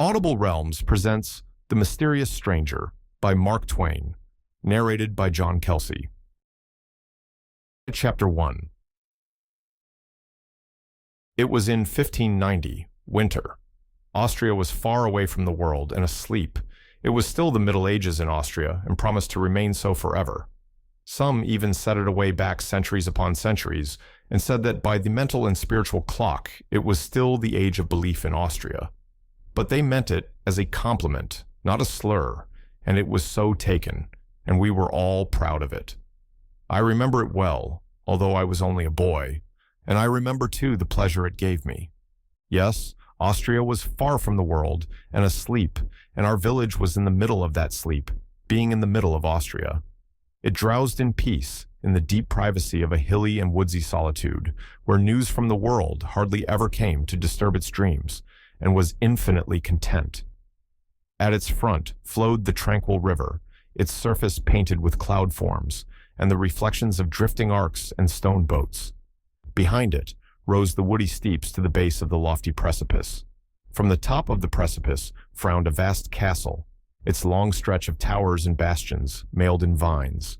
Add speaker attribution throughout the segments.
Speaker 1: Audible Realms presents The Mysterious Stranger by Mark Twain, narrated by John Kelsey. Chapter 1. It was in 1590, winter. Austria was far away from the world and asleep. It was still the Middle Ages in Austria and promised to remain so forever. Some even set it away back centuries upon centuries and said that by the mental and spiritual clock, it was still the age of belief in Austria. But they meant it as a compliment, not a slur, and it was so taken, and we were all proud of it. I remember it well, although I was only a boy, and I remember too the pleasure it gave me. Yes, Austria was far from the world and asleep, and our village was in the middle of that sleep, being in the middle of Austria. It drowsed in peace, in the deep privacy of a hilly and woodsy solitude, where news from the world hardly ever came to disturb its dreams, and was infinitely content. At its front flowed the tranquil river, its surface painted with cloud forms, and the reflections of drifting arcs and stone boats. Behind it rose the woody steeps to the base of the lofty precipice. From the top of the precipice frowned a vast castle, its long stretch of towers and bastions mailed in vines.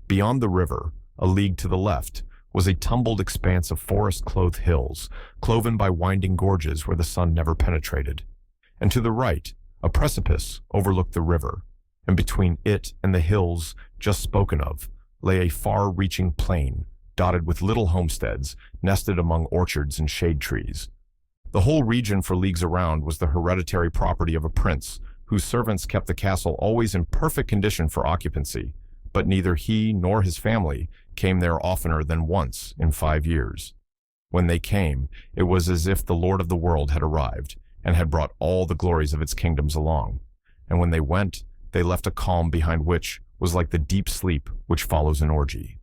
Speaker 1: Beyond the river, a league to the left, was a tumbled expanse of forest-clothed hills, cloven by winding gorges where the sun never penetrated. And to the right, a precipice overlooked the river, and between it and the hills just spoken of lay a far-reaching plain, dotted with little homesteads, nested among orchards and shade trees. The whole region for leagues around was the hereditary property of a prince, whose servants kept the castle always in perfect condition for occupancy, but neither he nor his family came there oftener than once in 5 years. When they came, it was as if the Lord of the world had arrived, and had brought all the glories of its kingdoms along, and when they went, they left a calm behind which was like the deep sleep which follows an orgy.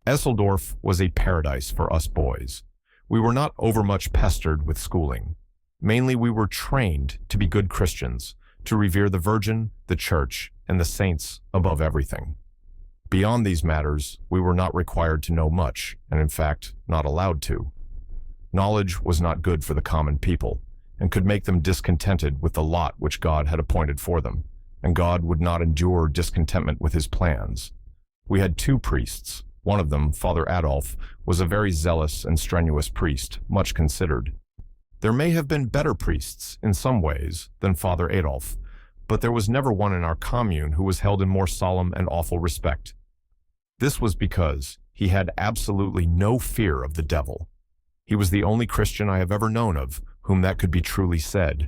Speaker 1: Esseldorf was a paradise for us boys. We were not overmuch pestered with schooling. Mainly we were trained to be good Christians, to revere the Virgin, the Church, and the saints above everything. Beyond these matters, we were not required to know much, and in fact, not allowed to. Knowledge was not good for the common people, and could make them discontented with the lot which God had appointed for them, and God would not endure discontentment with his plans. We had 2 priests. One of them, Father Adolf, was a very zealous and strenuous priest, much considered. There may have been better priests, in some ways, than Father Adolf, but there was never one in our commune who was held in more solemn and awful respect. This was because he had absolutely no fear of the devil. He was the only Christian I have ever known of whom that could be truly said.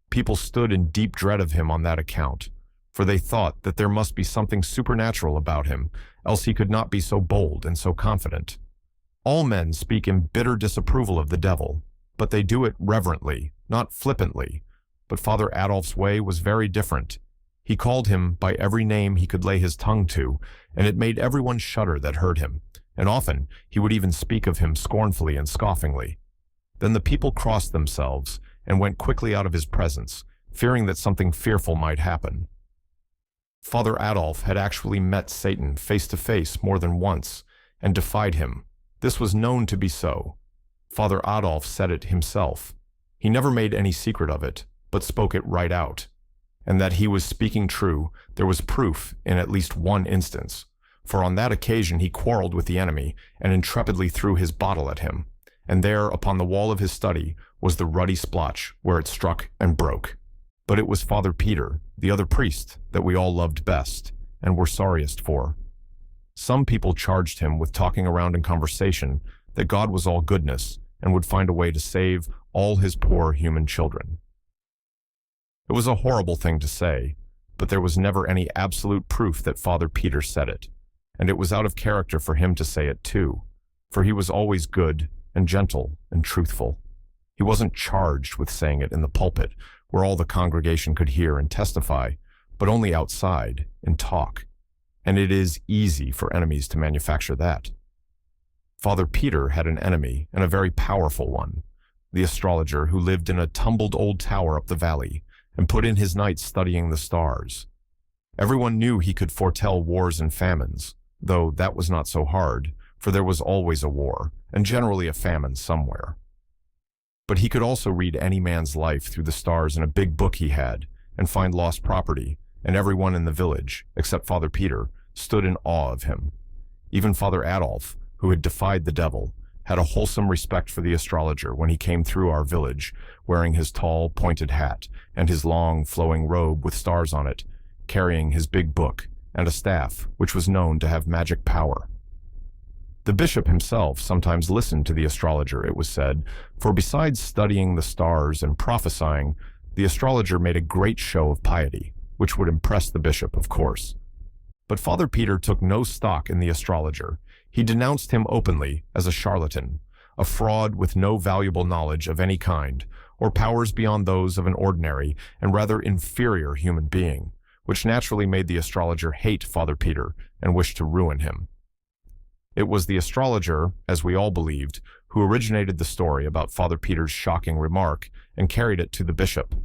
Speaker 1: People stood in deep dread of him on that account, for they thought that there must be something supernatural about him, else he could not be so bold and so confident. All men speak in bitter disapproval of the devil, but they do it reverently, not flippantly. But Father Adolf's way was very different. He called him by every name he could lay his tongue to, and it made everyone shudder that heard him, and often he would even speak of him scornfully and scoffingly. Then the people crossed themselves and went quickly out of his presence, fearing that something fearful might happen. Father Adolf had actually met Satan face to face more than once, and defied him. This was known to be so. Father Adolf said it himself. He never made any secret of it, but spoke it right out. And that he was speaking true, there was proof in at least one instance, for on that occasion he quarreled with the enemy and intrepidly threw his bottle at him, and there upon the wall of his study was the ruddy splotch where it struck and broke. But it was Father Peter, the other priest, that we all loved best, and were sorriest for. Some people charged him with talking around in conversation that God was all goodness and would find a way to save all his poor human children. It was a horrible thing to say, but there was never any absolute proof that Father Peter said it, and it was out of character for him to say it too, for he was always good and gentle and truthful. He wasn't charged with saying it in the pulpit, where all the congregation could hear and testify, but only outside, in talk, and it is easy for enemies to manufacture that. Father Peter had an enemy, and a very powerful one, the astrologer who lived in a tumbled old tower up the valley, and put in his nights studying the stars. Everyone knew he could foretell wars and famines, though that was not so hard, for there was always a war, and generally a famine somewhere. But he could also read any man's life through the stars in a big book he had, and find lost property, and everyone in the village, except Father Peter, stood in awe of him. Even Father Adolf, who had defied the devil, had a wholesome respect for the astrologer when he came through our village, wearing his tall, pointed hat and his long, flowing robe with stars on it, carrying his big book and a staff which was known to have magic power. The bishop himself sometimes listened to the astrologer, it was said, for besides studying the stars and prophesying, the astrologer made a great show of piety, which would impress the bishop, of course. But Father Peter took no stock in the astrologer. He denounced him openly as a charlatan, a fraud with no valuable knowledge of any kind, or powers beyond those of an ordinary and rather inferior human being, which naturally made the astrologer hate Father Peter and wish to ruin him. It was the astrologer, as we all believed, who originated the story about Father Peter's shocking remark and carried it to the bishop.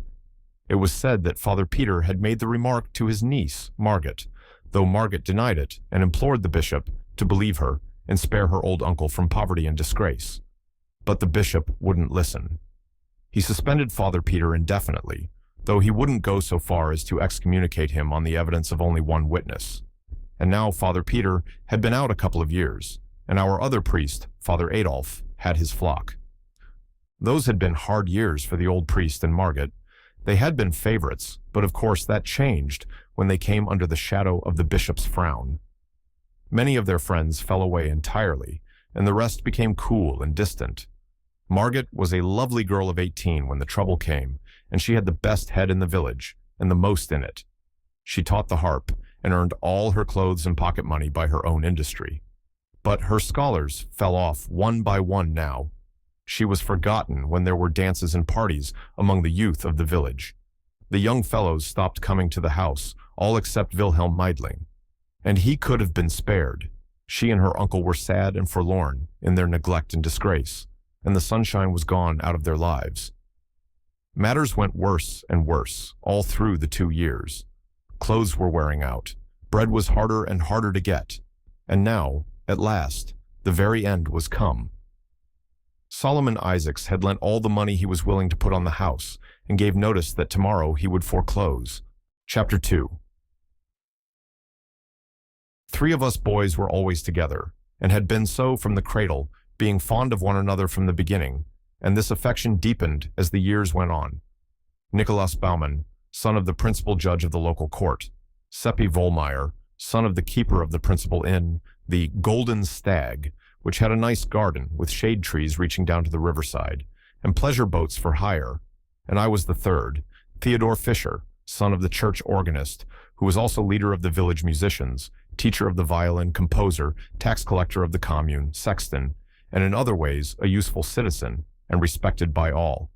Speaker 1: It was said that Father Peter had made the remark to his niece, Margaret, though Margaret denied it and implored the bishop to believe her and spare her old uncle from poverty and disgrace. But the bishop wouldn't listen. He suspended Father Peter indefinitely, though he wouldn't go so far as to excommunicate him on the evidence of only one witness. And now Father Peter had been out a couple of years, and our other priest, Father Adolf, had his flock. Those had been hard years for the old priest and Margaret. They had been favorites, but of course that changed when they came under the shadow of the bishop's frown. Many of their friends fell away entirely, and the rest became cool and distant. Margaret was a lovely girl of 18 when the trouble came, and she had the best head in the village, and the most in it. She taught the harp, and earned all her clothes and pocket money by her own industry. But her scholars fell off one by one now. She was forgotten when there were dances and parties among the youth of the village. The young fellows stopped coming to the house, all except Wilhelm Meidling. And he could have been spared. She and her uncle were sad and forlorn in their neglect and disgrace, and the sunshine was gone out of their lives. Matters went worse and worse all through the 2 years. Clothes were wearing out, bread was harder and harder to get, and now, at last, the very end was come. Solomon Isaacs had lent all the money he was willing to put on the house, and gave notice that tomorrow he would foreclose. Chapter 2. 3 of us boys were always together, and had been so from the cradle, being fond of one another from the beginning, and this affection deepened as the years went on. Nicholas Baumann, son of the principal judge of the local court; Seppi Vollmeyer, son of the keeper of the principal inn, the Golden Stag, which had a nice garden with shade trees reaching down to the riverside, and pleasure boats for hire; and I was the third, Theodor Fischer, son of the church organist, who was also leader of the village musicians, teacher of the violin, composer, tax collector of the commune, sexton, and in other ways a useful citizen, and respected by all.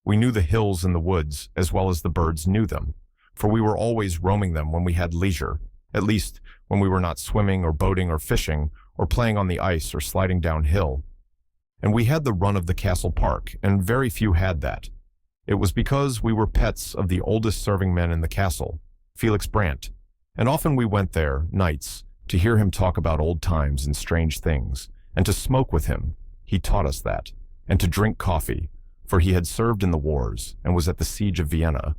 Speaker 1: We knew the hills and the woods as well as the birds knew them, for we were always roaming them when we had leisure, at least when we were not swimming or boating or fishing or playing on the ice or sliding downhill. And we had the run of the castle park, and very few had that. It was because we were pets of the oldest serving man in the castle, Felix Brandt, and often we went there, nights, to hear him talk about old times and strange things, and to smoke with him, he taught us that, and to drink coffee, for he had served in the wars and was at the siege of Vienna.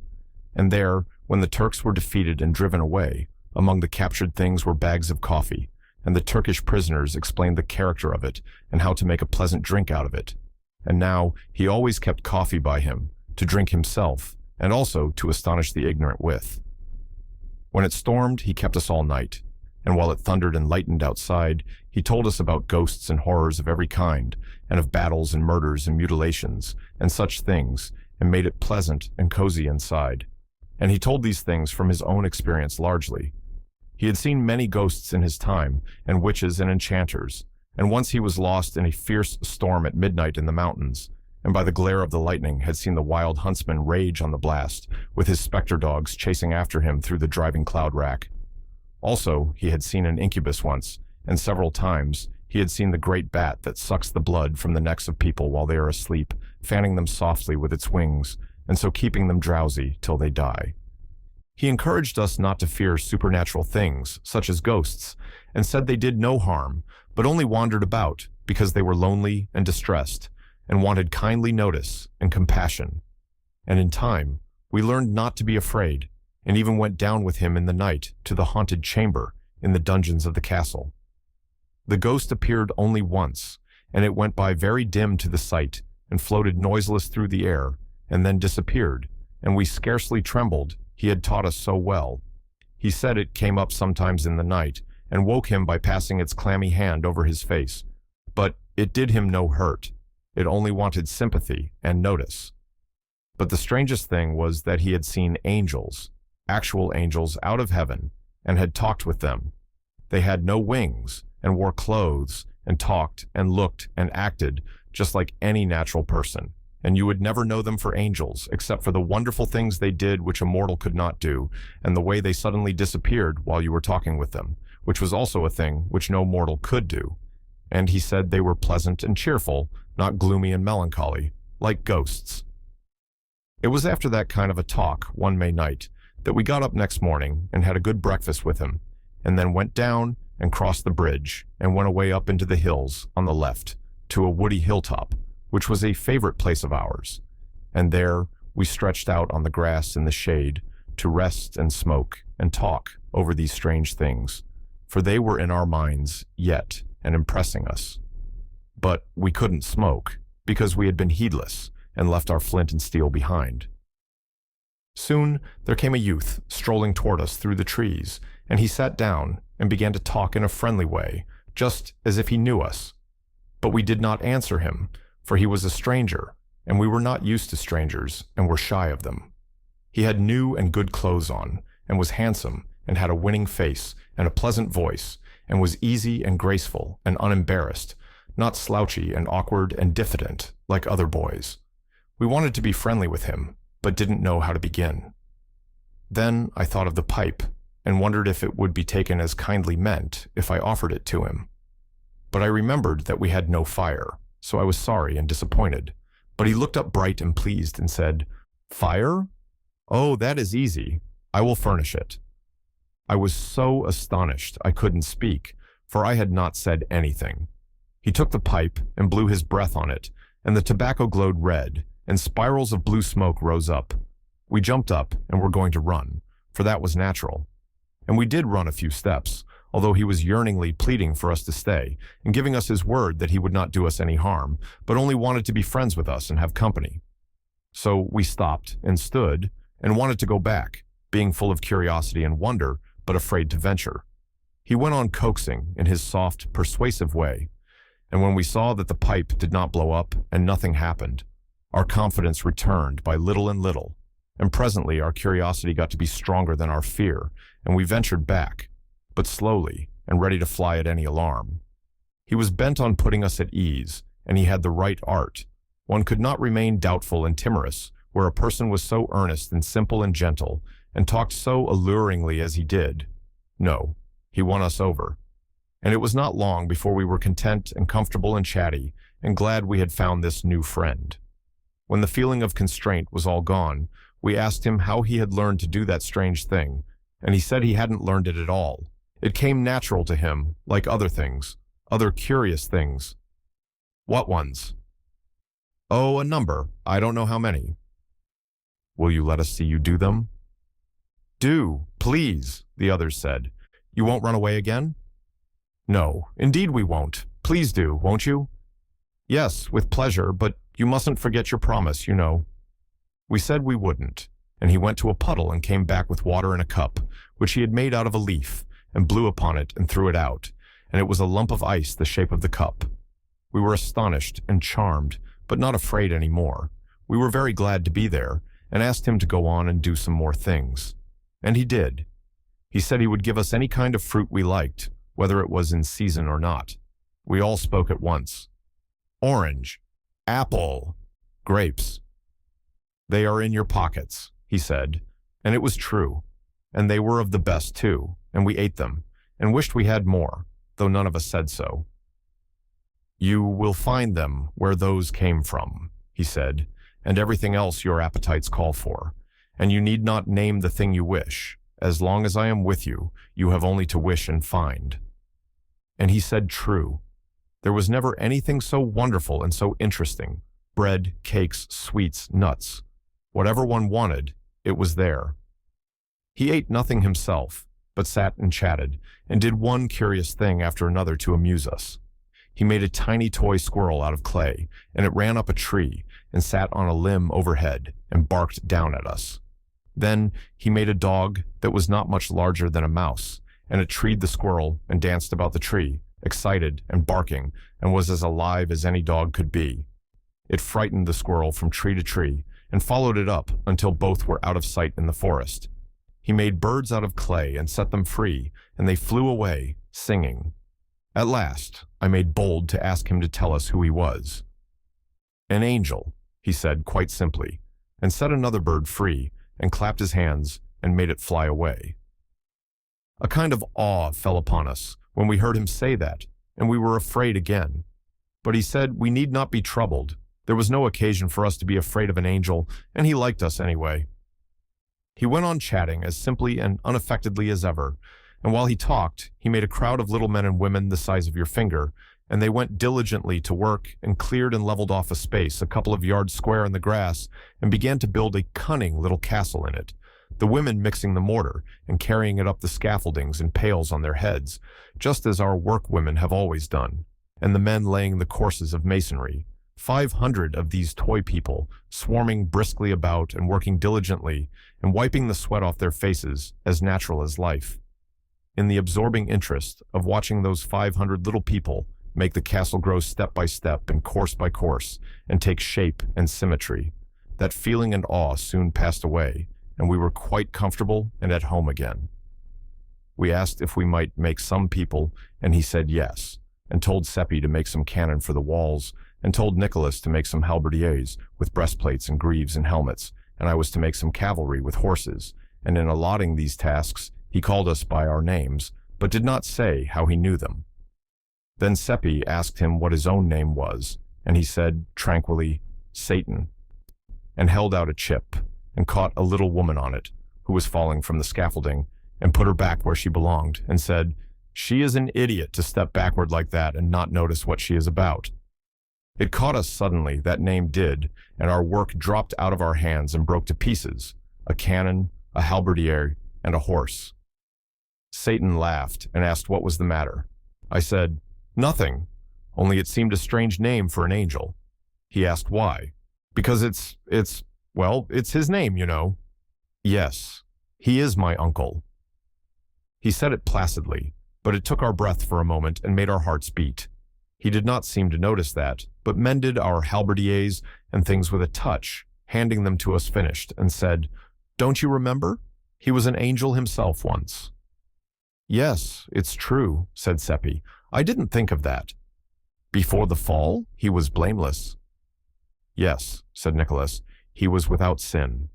Speaker 1: And there, when the Turks were defeated and driven away, among the captured things were bags of coffee, and the Turkish prisoners explained the character of it and how to make a pleasant drink out of it. And now he always kept coffee by him, to drink himself, and also to astonish the ignorant with. When it stormed, he kept us all night, and while it thundered and lightened outside, he told us about ghosts and horrors of every kind, and of battles and murders and mutilations, and such things, and made it pleasant and cozy inside. And he told these things from his own experience largely. He had seen many ghosts in his time, and witches and enchanters, and once he was lost in a fierce storm at midnight in the mountains, and by the glare of the lightning had seen the wild huntsman rage on the blast, with his specter dogs chasing after him through the driving cloud rack. Also, he had seen an incubus once, and several times he had seen the great bat that sucks the blood from the necks of people while they are asleep, fanning them softly with its wings, and so keeping them drowsy till they die. He encouraged us not to fear supernatural things, such as ghosts, and said they did no harm, but only wandered about, because they were lonely and distressed, and wanted kindly notice and compassion. And in time, we learned not to be afraid, and even went down with him in the night to the haunted chamber in the dungeons of the castle. The ghost appeared only once, and it went by very dim to the sight, and floated noiseless through the air, and then disappeared, and we scarcely trembled, he had taught us so well. He said it came up sometimes in the night, and woke him by passing its clammy hand over his face. But it did him no hurt. It only wanted sympathy and notice. But the strangest thing was that he had seen angels, actual angels out of heaven, and had talked with them. They had no wings, and wore clothes, and talked, and looked, and acted, just like any natural person. And you would never know them for angels, except for the wonderful things they did which a mortal could not do, and the way they suddenly disappeared while you were talking with them, which was also a thing which no mortal could do. And he said they were pleasant and cheerful, not gloomy and melancholy, like ghosts. It was after that kind of a talk, one May night, that we got up next morning and had a good breakfast with him, and then went down and crossed the bridge, and went away up into the hills on the left, to a woody hilltop, which was a favorite place of ours. And there we stretched out on the grass in the shade to rest and smoke and talk over these strange things, for they were in our minds yet and impressing us. But we couldn't smoke, because we had been heedless and left our flint and steel behind. Soon there came a youth strolling toward us through the trees, and he sat down and began to talk in a friendly way, just as if he knew us. But we did not answer him, for he was a stranger, and we were not used to strangers and were shy of them. He had new and good clothes on, and was handsome, and had a winning face and a pleasant voice, and was easy and graceful and unembarrassed, not slouchy and awkward and diffident like other boys. We wanted to be friendly with him, but didn't know how to begin. Then I thought of the pipe, and wondered if it would be taken as kindly meant if I offered it to him. But I remembered that we had no fire, so I was sorry and disappointed. But he looked up bright and pleased and said, "Fire? Oh, that is easy. I will furnish it." I was so astonished I couldn't speak, for I had not said anything. He took the pipe and blew his breath on it, and the tobacco glowed red, and spirals of blue smoke rose up. We jumped up and were going to run, for that was natural. And we did run a few steps, although he was yearningly pleading for us to stay, and giving us his word that he would not do us any harm, but only wanted to be friends with us and have company. So we stopped and stood, and wanted to go back, being full of curiosity and wonder, but afraid to venture. He went on coaxing in his soft, persuasive way, and when we saw that the pipe did not blow up and nothing happened, our confidence returned by little and little, and presently our curiosity got to be stronger than our fear, and we ventured back, but slowly and ready to fly at any alarm. He was bent on putting us at ease, and he had the right art. One could not remain doubtful and timorous where a person was so earnest and simple and gentle, and talked so alluringly as he did. No, he won us over. And it was not long before we were content and comfortable and chatty, and glad we had found this new friend. When the feeling of constraint was all gone, we asked him how he had learned to do that strange thing, and he said he hadn't learned it at all. It came natural to him, like other things, other curious things. What ones? Oh, a number. I don't know how many. Will you let us see you do them? Do, please, the others said. You won't run away again? No, indeed we won't. Please do, won't you? Yes, with pleasure, but you mustn't forget your promise, you know. We said we wouldn't, and he went to a puddle and came back with water in a cup, which he had made out of a leaf, and blew upon it and threw it out, and it was a lump of ice the shape of the cup. We were astonished and charmed, but not afraid any more. We were very glad to be there, and asked him to go on and do some more things. And he did. He said he would give us any kind of fruit we liked, whether it was in season or not. We all spoke at once. Orange, apple, grapes. They are in your pockets, he said, and it was true. And they were of the best too, and we ate them, and wished we had more, though none of us said so. You will find them where those came from, he said, and everything else your appetites call for, and you need not name the thing you wish. As long as I am with you, you have only to wish and find. And he said true. There was never anything so wonderful and so interesting, bread, cakes, sweets, nuts. Whatever one wanted, it was there. He ate nothing himself, but sat and chatted, and did one curious thing after another to amuse us. He made a tiny toy squirrel out of clay, and it ran up a tree and sat on a limb overhead and barked down at us. Then he made a dog that was not much larger than a mouse, and it treed the squirrel and danced about the tree, excited and barking, and was as alive as any dog could be. It frightened the squirrel from tree to tree and followed it up until both were out of sight in the forest. He made birds out of clay and set them free, and they flew away, singing. At last, I made bold to ask him to tell us who he was. An angel, he said quite simply, and set another bird free, and clapped his hands and made it fly away. A kind of awe fell upon us when we heard him say that, and we were afraid again. But he said we need not be troubled. There was no occasion for us to be afraid of an angel, and he liked us anyway. He went on chatting as simply and unaffectedly as ever, and while he talked, he made a crowd of little men and women the size of your finger, and they went diligently to work and cleared and leveled off a space a couple of yards square in the grass and began to build a cunning little castle in it, the women mixing the mortar and carrying it up the scaffoldings in pails on their heads, just as our workwomen have always done, and the men laying the courses of masonry. 500 of these toy people, swarming briskly about and working diligently and wiping the sweat off their faces as natural as life. In the absorbing interest of watching those 500 little people make the castle grow step by step and course by course and take shape and symmetry, that feeling and awe soon passed away, and we were quite comfortable and at home again. We asked if we might make some people, and he said yes, and told Seppi to make some cannon for the walls, and told Nicholas to make some halberdiers with breastplates and greaves and helmets, and I was to make some cavalry with horses, and in allotting these tasks, he called us by our names, but did not say how he knew them. Then Seppi asked him what his own name was, and he said, tranquilly, Satan, and held out a chip, and caught a little woman on it, who was falling from the scaffolding, and put her back where she belonged, and said, "She is an idiot to step backward like that and not notice what she is about." It caught us suddenly, that name did, and our work dropped out of our hands and broke to pieces, a cannon, a halberdier, and a horse. Satan laughed and asked what was the matter. I said, "Nothing, only it seemed a strange name for an angel." He asked why. "Because it's his name, you know." "Yes, he is my uncle." He said it placidly, but it took our breath for a moment and made our hearts beat. He did not seem to notice that, but mended our halberdiers and things with a touch, handing them to us finished, and said, "Don't you remember? He was an angel himself once." "Yes, it's true," said Seppi. "I didn't think of that." "Before the fall, he was blameless." "Yes," said Nicholas, "he was without sin."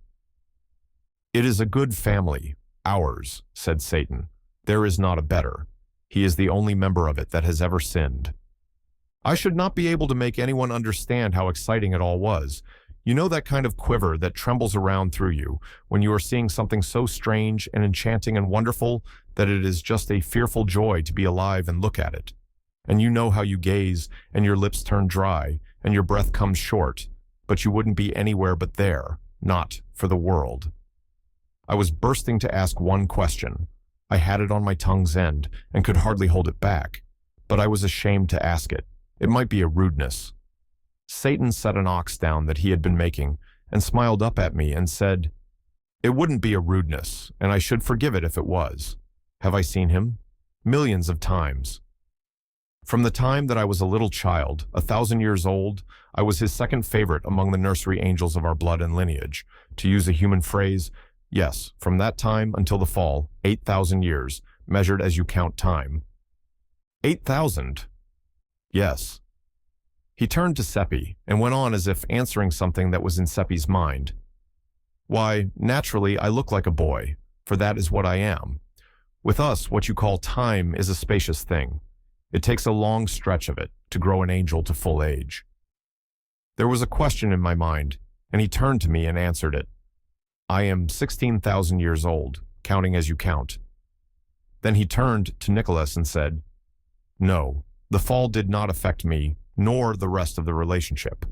Speaker 1: "It is a good family, ours," said Satan. "There is not a better. He is the only member of it that has ever sinned." I should not be able to make anyone understand how exciting it all was. You know that kind of quiver that trembles around through you when you are seeing something so strange and enchanting and wonderful that it is just a fearful joy to be alive and look at it. And you know how you gaze and your lips turn dry and your breath comes short, but you wouldn't be anywhere but there, not for the world. I was bursting to ask one question. I had it on my tongue's end and could hardly hold it back, but I was ashamed to ask it. It might be a rudeness. Satan set an ox down that he had been making and smiled up at me and said, "It wouldn't be a rudeness, and I should forgive it if it was. Have I seen him? Millions of times. From the time that I was a little child, 1,000 years old, I was his second favorite among the nursery angels of our blood and lineage. To use a human phrase, yes, from that time until the fall, 8,000 years, measured as you count time." 8,000? Yes. He turned to Seppi and went on as if answering something that was in Seppi's mind. "Why, naturally, I look like a boy, for that is what I am. With us, what you call time is a spacious thing. It takes a long stretch of it to grow an angel to full age." There was a question in my mind, and he turned to me and answered it. "I am 16,000 years old, counting as you count." Then he turned to Nicholas and said, "No, the fall did not affect me, nor the rest of the relationship.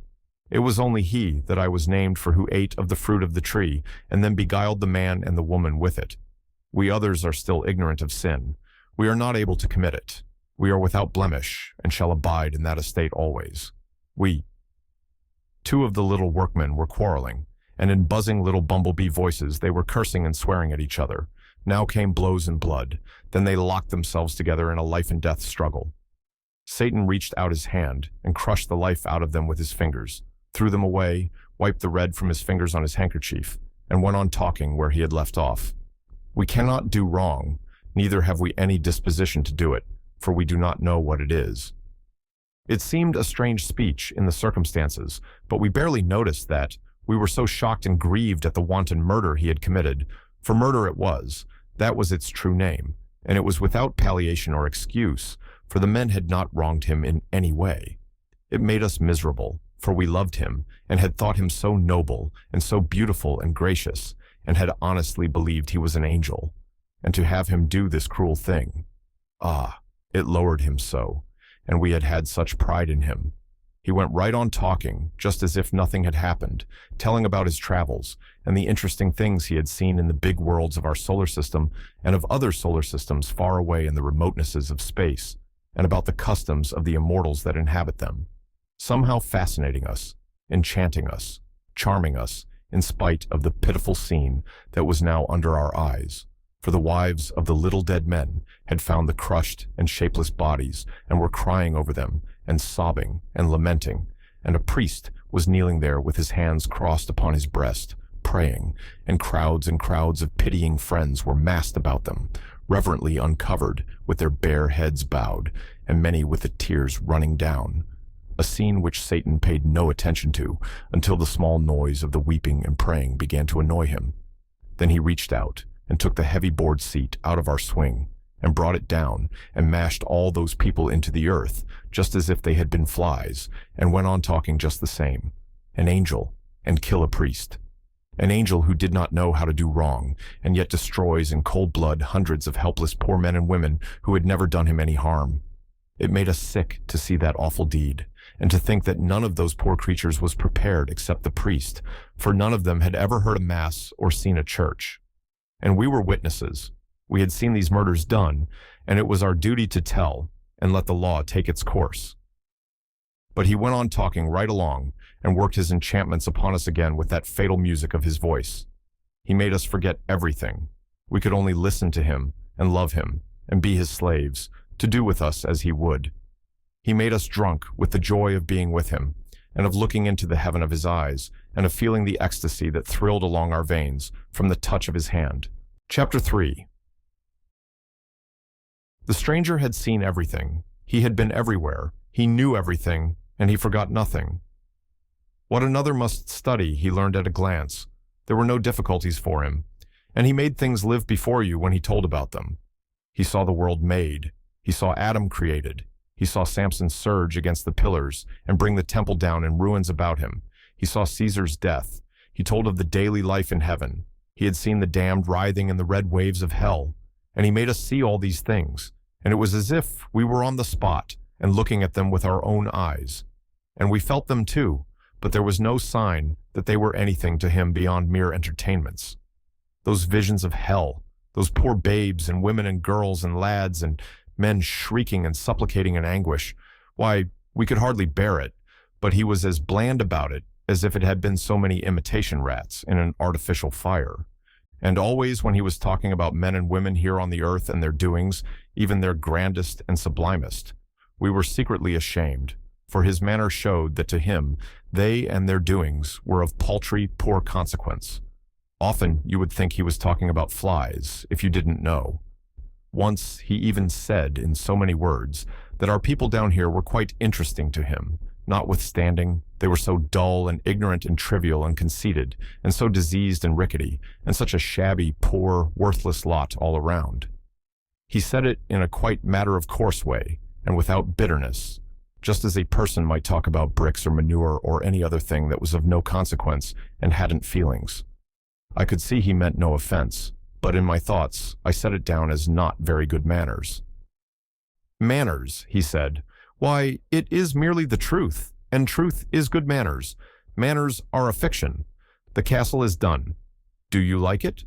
Speaker 1: It was only he that I was named for who ate of the fruit of the tree, and then beguiled the man and the woman with it. We others are still ignorant of sin. We are not able to commit it. We are without blemish, and shall abide in that estate always. Two of the little workmen were quarreling, and in buzzing little bumblebee voices they were cursing and swearing at each other. Now came blows and blood. Then they locked themselves together in a life-and-death struggle. Satan reached out his hand and crushed the life out of them with his fingers, threw them away, wiped the red from his fingers on his handkerchief, and went on talking where he had left off. We cannot do wrong, neither have we any disposition to do it, for we do not know what it is. It seemed a strange speech in the circumstances, but we barely noticed that. We were so shocked and grieved at the wanton murder he had committed, for murder it was. That was its true name, and it was without palliation or excuse, for the men had not wronged him in any way. It made us miserable, for we loved him, and had thought him so noble, and so beautiful and gracious, and had honestly believed he was an angel. And to have him do this cruel thing, it lowered him so, and we had had such pride in him. He went right on talking, just as if nothing had happened, telling about his travels and the interesting things he had seen in the big worlds of our solar system and of other solar systems far away in the remotenesses of space, and about the customs of the immortals that inhabit them, somehow fascinating us, enchanting us, charming us, in spite of the pitiful scene that was now under our eyes. For the wives of the little dead men had found the crushed and shapeless bodies and were crying over them and sobbing and lamenting, and a priest was kneeling there with his hands crossed upon his breast, praying, and crowds of pitying friends were massed about them, reverently uncovered, with their bare heads bowed, and many with the tears running down. A scene which Satan paid no attention to until the small noise of the weeping and praying began to annoy him. Then he reached out and took the heavy board seat out of our swing, and brought it down, and mashed all those people into the earth, just as if they had been flies, and went on talking just the same. An angel, and kill a priest. An angel who did not know how to do wrong, and yet destroys in cold blood hundreds of helpless poor men and women who had never done him any harm. It made us sick to see that awful deed, and to think that none of those poor creatures was prepared except the priest, for none of them had ever heard a mass or seen a church. And we were witnesses. We had seen these murders done, and it was our duty to tell and let the law take its course. But he went on talking right along and worked his enchantments upon us again with that fatal music of his voice. He made us forget everything. We could only listen to him and love him and be his slaves, to do with us as he would. He made us drunk with the joy of being with him, and of looking into the heaven of his eyes, and of feeling the ecstasy that thrilled along our veins from the touch of his hand. Chapter 3. The stranger had seen everything. He had been everywhere. He knew everything, and he forgot nothing. What another must study, he learned at a glance. There were no difficulties for him, and he made things live before you when he told about them. He saw the world made. He saw Adam created. He saw Samson surge against the pillars and bring the temple down in ruins about him. He saw Caesar's death. He told of the daily life in heaven. He had seen the damned writhing in the red waves of hell, and he made us see all these things, and it was as if we were on the spot and looking at them with our own eyes. And we felt them too, but there was no sign that they were anything to him beyond mere entertainments. Those visions of hell, those poor babes and women and girls and lads and men shrieking and supplicating in anguish, why, we could hardly bear it, but he was as bland about it as if it had been so many imitation rats in an artificial fire. And always when he was talking about men and women here on the earth and their doings, even their grandest and sublimest, we were secretly ashamed, for his manner showed that to him they and their doings were of paltry, poor consequence. Often you would think he was talking about flies, if you didn't know. Once he even said, in so many words, that our people down here were quite interesting to him, notwithstanding they were so dull and ignorant and trivial and conceited, and so diseased and rickety, and such a shabby, poor, worthless lot all around. He said it in a quite matter-of-course way, and without bitterness, just as a person might talk about bricks or manure or any other thing that was of no consequence and hadn't feelings. I could see he meant no offense, but in my thoughts I set it down as not very good manners. Manners, he said. Why, it is merely the truth, and truth is good manners. Manners are a fiction. The castle is done. Do you like it?"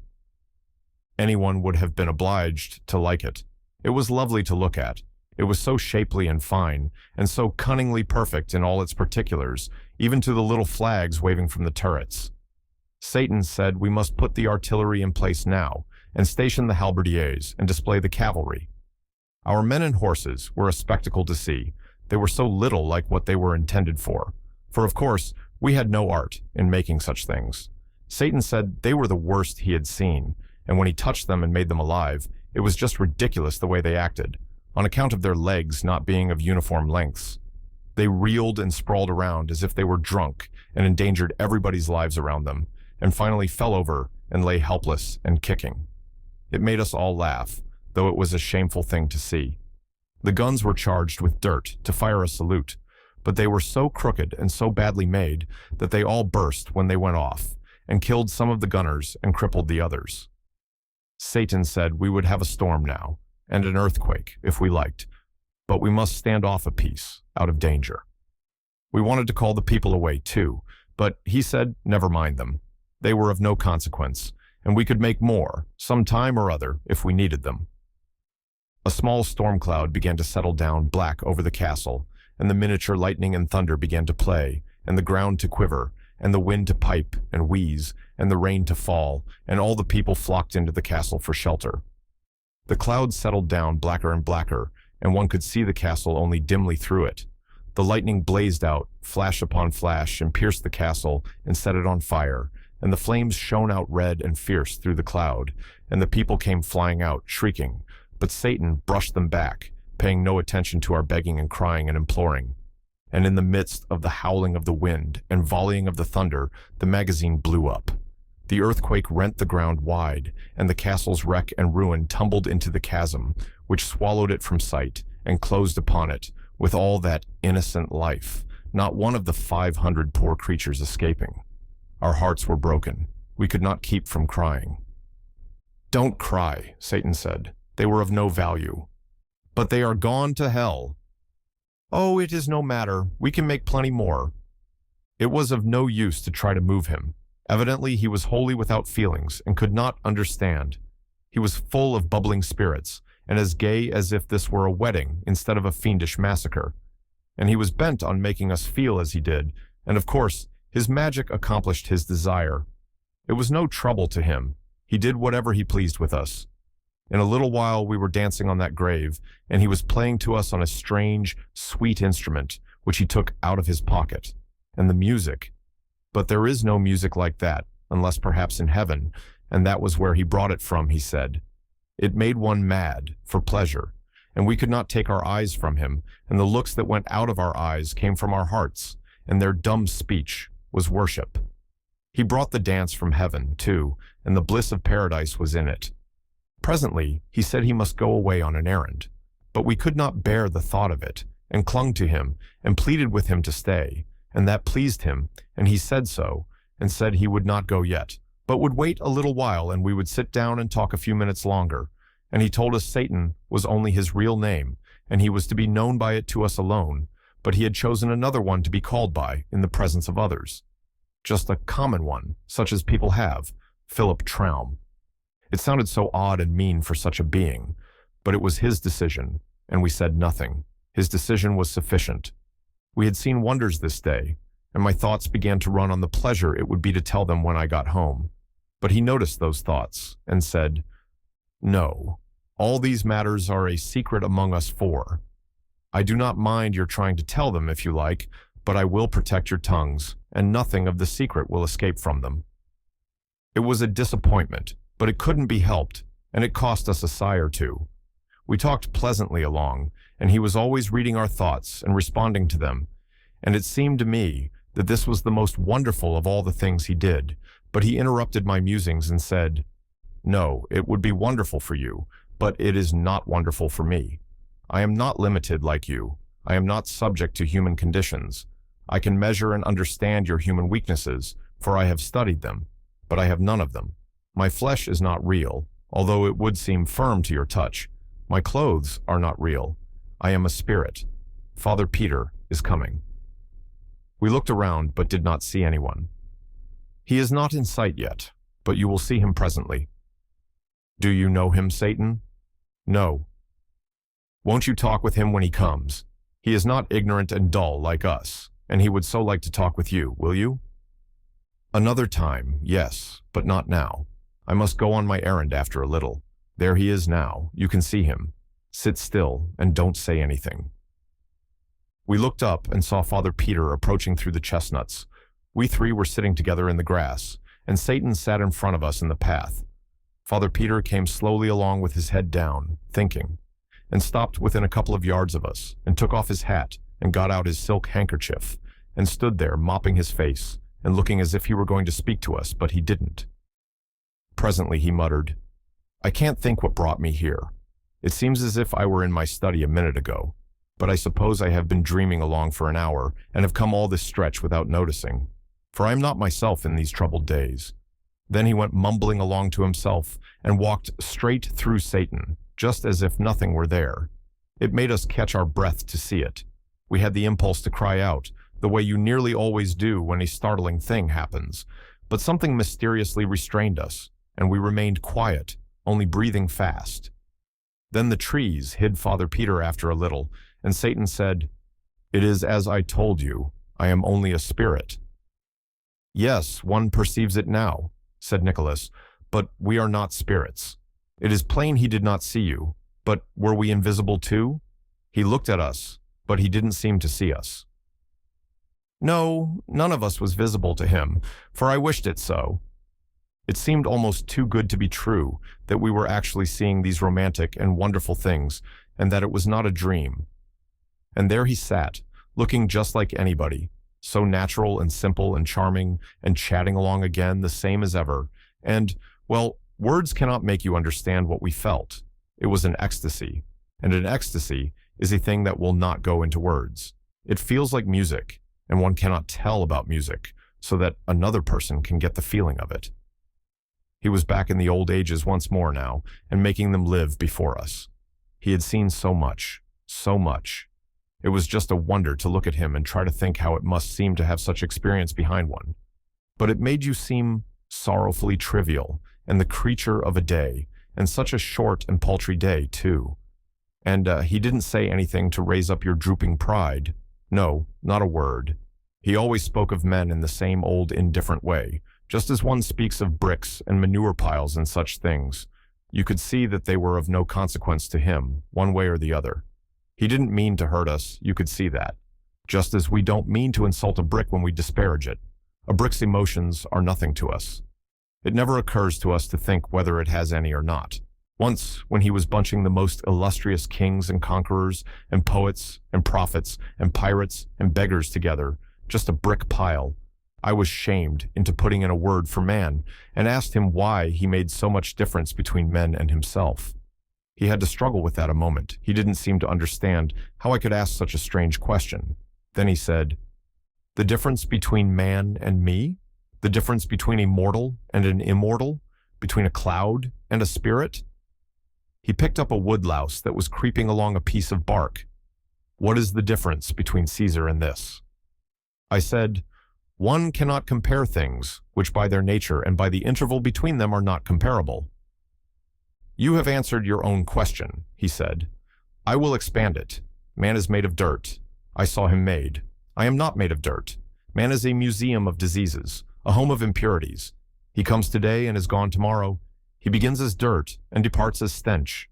Speaker 1: Anyone would have been obliged to like it. It was lovely to look at. It was so shapely and fine, and so cunningly perfect in all its particulars, even to the little flags waving from the turrets. Satan said we must put the artillery in place now, and station the halberdiers, and display the cavalry. Our men and horses were a spectacle to see. They were so little like what they were intended for of course, we had no art in making such things. Satan said they were the worst he had seen, and when he touched them and made them alive, it was just ridiculous the way they acted, on account of their legs not being of uniform lengths. They reeled and sprawled around as if they were drunk and endangered everybody's lives around them, and finally fell over and lay helpless and kicking. It made us all laugh, though it was a shameful thing to see. The guns were charged with dirt to fire a salute, but they were so crooked and so badly made that they all burst when they went off, and killed some of the gunners and crippled the others. Satan said we would have a storm now, and an earthquake, if we liked, but we must stand off a piece, out of danger. We wanted to call the people away too, but he said never mind them. They were of no consequence, and we could make more, some time or other, if we needed them. A small storm cloud began to settle down black over the castle, and the miniature lightning and thunder began to play, and the ground to quiver, and the wind to pipe and wheeze, and the rain to fall, and all the people flocked into the castle for shelter. The clouds settled down blacker and blacker, and one could see the castle only dimly through it. The lightning blazed out, flash upon flash, and pierced the castle and set it on fire, and the flames shone out red and fierce through the cloud, and the people came flying out, shrieking, but Satan brushed them back, paying no attention to our begging and crying and imploring. And in the midst of the howling of the wind and volleying of the thunder, the magazine blew up. The earthquake rent the ground wide, and the castle's wreck and ruin tumbled into the chasm, which swallowed it from sight and closed upon it with all that innocent life, not one of the 500 poor creatures escaping. Our hearts were broken. We could not keep from crying. "Don't cry," Satan said. "They were of no value." "But they are gone to hell." "Oh, it is no matter. We can make plenty more." It was of no use to try to move him. Evidently, he was wholly without feelings and could not understand. He was full of bubbling spirits and as gay as if this were a wedding instead of a fiendish massacre. And he was bent on making us feel as he did, and of course, his magic accomplished his desire. It was no trouble to him. He did whatever he pleased with us. In a little while we were dancing on that grave, and he was playing to us on a strange, sweet instrument, which he took out of his pocket. And the music. But there is no music like that, unless perhaps in heaven, and that was where he brought it from, he said. It made one mad, for pleasure, and we could not take our eyes from him, and the looks that went out of our eyes came from our hearts, and their dumb speech was worship. He brought the dance from heaven, too, and the bliss of paradise was in it. Presently, he said he must go away on an errand, but we could not bear the thought of it, and clung to him, and pleaded with him to stay, and that pleased him, and he said so, and said he would not go yet, but would wait a little while, and we would sit down and talk a few minutes longer, and he told us Satan was only his real name, and he was to be known by it to us alone, but he had chosen another one to be called by in the presence of others. Just a common one, such as people have, Philip Traum. It sounded so odd and mean for such a being, but it was his decision, and we said nothing. His decision was sufficient. We had seen wonders this day, and my thoughts began to run on the pleasure it would be to tell them when I got home. But he noticed those thoughts, and said, "No, all these matters are a secret among us four. I do not mind your trying to tell them if you like, but I will protect your tongues, and nothing of the secret will escape from them." It was a disappointment, but it couldn't be helped, and it cost us a sigh or two. We talked pleasantly along, and he was always reading our thoughts and responding to them, and it seemed to me that this was the most wonderful of all the things he did, but he interrupted my musings and said, "No, it would be wonderful for you, but it is not wonderful for me. I am not limited like you. I am not subject to human conditions. I can measure and understand your human weaknesses, for I have studied them, but I have none of them. My flesh is not real, although it would seem firm to your touch. My clothes are not real. I am a spirit. Father Peter is coming." We looked around but did not see anyone. "He is not in sight yet, but you will see him presently." "Do you know him, Satan?" "No." "Won't you talk with him when he comes? He is not ignorant and dull like us, and he would so like to talk with you, will you?" "Another time, yes, but not now. I must go on my errand after a little. There he is now, you can see him. Sit still and don't say anything." We looked up and saw Father Peter approaching through the chestnuts. We three were sitting together in the grass, and Satan sat in front of us in the path. Father Peter came slowly along with his head down, thinking, and stopped within a couple of yards of us, and took off his hat, and got out his silk handkerchief, and stood there mopping his face, and looking as if he were going to speak to us, but he didn't. Presently he muttered, "I can't think what brought me here. It seems as if I were in my study a minute ago, but I suppose I have been dreaming along for an hour, and have come all this stretch without noticing, for I am not myself in these troubled days." Then he went mumbling along to himself, and walked straight through Satan, just as if nothing were there. It made us catch our breath to see it. We had the impulse to cry out, the way you nearly always do when a startling thing happens, but something mysteriously restrained us, and we remained quiet, only breathing fast. Then the trees hid Father Peter after a little, and Satan said, "It is as I told you, I am only a spirit." "Yes, one perceives it now," said Nicholas, "but we are not spirits. It is plain he did not see you, but were we invisible too? He looked at us, but he didn't seem to see us." "No, none of us was visible to him, for I wished it so." It seemed almost too good to be true that we were actually seeing these romantic and wonderful things, and that it was not a dream. And there he sat, looking just like anybody, so natural and simple and charming, and chatting along again the same as ever. And, well, words cannot make you understand what we felt. It was an ecstasy, and an ecstasy is a thing that will not go into words. It feels like music, and one cannot tell about music, so that another person can get the feeling of it. He was back in the old ages once more now, and making them live before us. He had seen so much, so much. It was just a wonder to look at him and try to think how it must seem to have such experience behind one. But it made you seem sorrowfully trivial, and the creature of a day, and such a short and paltry day, too. And he didn't say anything to raise up your drooping pride. No, not a word. He always spoke of men in the same old indifferent way, just as one speaks of bricks and manure piles and such things. You could see that they were of no consequence to him, one way or the other. He didn't mean to hurt us, you could see that. Just as we don't mean to insult a brick when we disparage it. A brick's emotions are nothing to us. It never occurs to us to think whether it has any or not. Once, when he was bunching the most illustrious kings and conquerors and poets and prophets and pirates and beggars together, just a brick pile, I was shamed into putting in a word for man, and asked him why he made so much difference between men and himself. He had to struggle with that a moment. He didn't seem to understand how I could ask such a strange question. Then he said, "The difference between man and me? The difference between a mortal and an immortal? Between a cloud and a spirit?" He picked up a woodlouse that was creeping along a piece of bark. "What is the difference between Caesar and this?" I said, "One cannot compare things which by their nature and by the interval between them are not comparable." "You have answered your own question," he said. "I will expand it. Man is made of dirt. I saw him made. I am not made of dirt. Man is a museum of diseases, a home of impurities. He comes today and is gone tomorrow. He begins as dirt and departs as stench.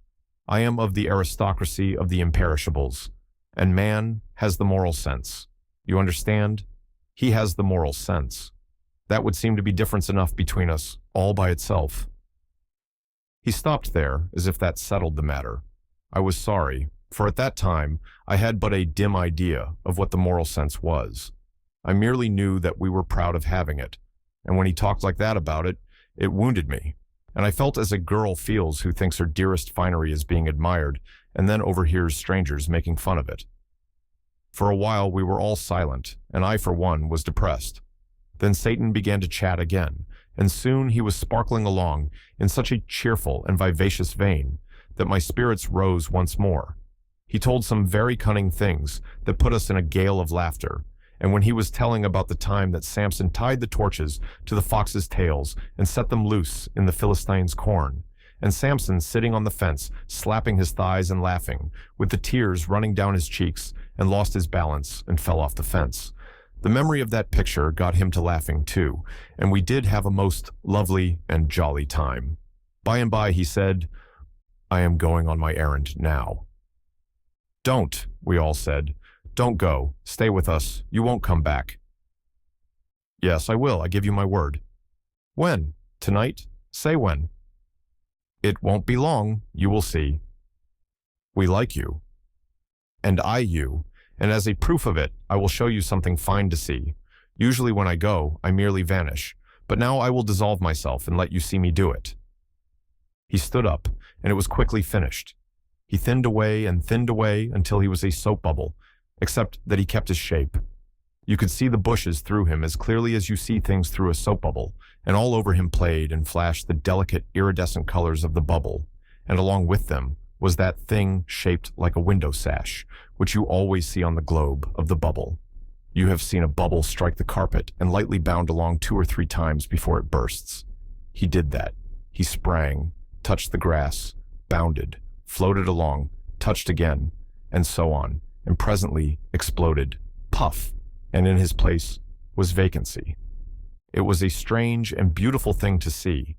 Speaker 1: I am of the aristocracy of the imperishables, and man has the moral sense. You understand? He has the moral sense. That would seem to be difference enough between us, all by itself." He stopped there, as if that settled the matter. I was sorry, for at that time I had but a dim idea of what the moral sense was. I merely knew that we were proud of having it, and when he talked like that about it, it wounded me, and I felt as a girl feels who thinks her dearest finery is being admired, and then overhears strangers making fun of it. For a while we were all silent, and I, for one, was depressed. Then Satan began to chat again, and soon he was sparkling along in such a cheerful and vivacious vein that my spirits rose once more. He told some very cunning things that put us in a gale of laughter, and when he was telling about the time that Samson tied the torches to the foxes' tails and set them loose in the Philistines' corn, and Samson sitting on the fence, slapping his thighs and laughing, with the tears running down his cheeks, and lost his balance and fell off the fence. The memory of that picture got him to laughing too, and we did have a most lovely and jolly time. By and by he said, "I am going on my errand now." "Don't," we all said. "Don't go. Stay with us. You won't come back." "Yes, I will. I give you my word." "When? Tonight? Say when." "It won't be long. You will see." "We like you." "And I you. And as a proof of it, I will show you something fine to see. Usually when I go, I merely vanish. But now I will dissolve myself and let you see me do it." He stood up, and it was quickly finished. He thinned away and thinned away until he was a soap bubble, except that he kept his shape. You could see the bushes through him as clearly as you see things through a soap bubble, and all over him played and flashed the delicate iridescent colors of the bubble, and along with them was that thing shaped like a window sash, which you always see on the globe of the bubble. You have seen a bubble strike the carpet and lightly bound along 2 or 3 times before it bursts. He did that. He sprang, touched the grass, bounded, floated along, touched again, and so on, and presently exploded, puff, and in his place was vacancy. It was a strange and beautiful thing to see.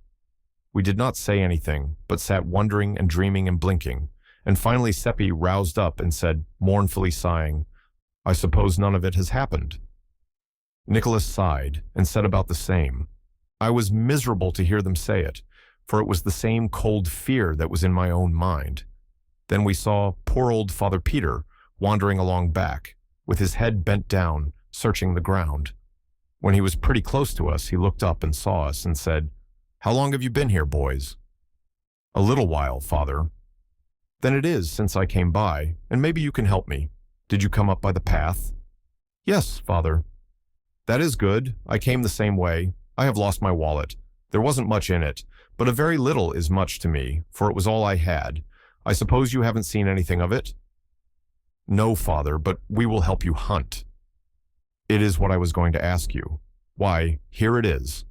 Speaker 1: We did not say anything, but sat wondering and dreaming and blinking, and finally Seppi roused up and said, mournfully sighing, "I suppose none of it has happened." Nicholas sighed and said about the same. I was miserable to hear them say it, for it was the same cold fear that was in my own mind. Then we saw poor old Father Peter wandering along back, with his head bent down, searching the ground. When he was pretty close to us, he looked up and saw us and said, "How long have you been here, boys?" "A little while, Father." "Then it is since I came by, and maybe you can help me. Did you come up by the path?" "Yes, Father." "That is good. I came the same way. I have lost my wallet. There wasn't much in it, but a very little is much to me, for it was all I had. I suppose you haven't seen anything of it?" "No, Father, but we will help you hunt." "It is what I was going to ask you. Why, here it is."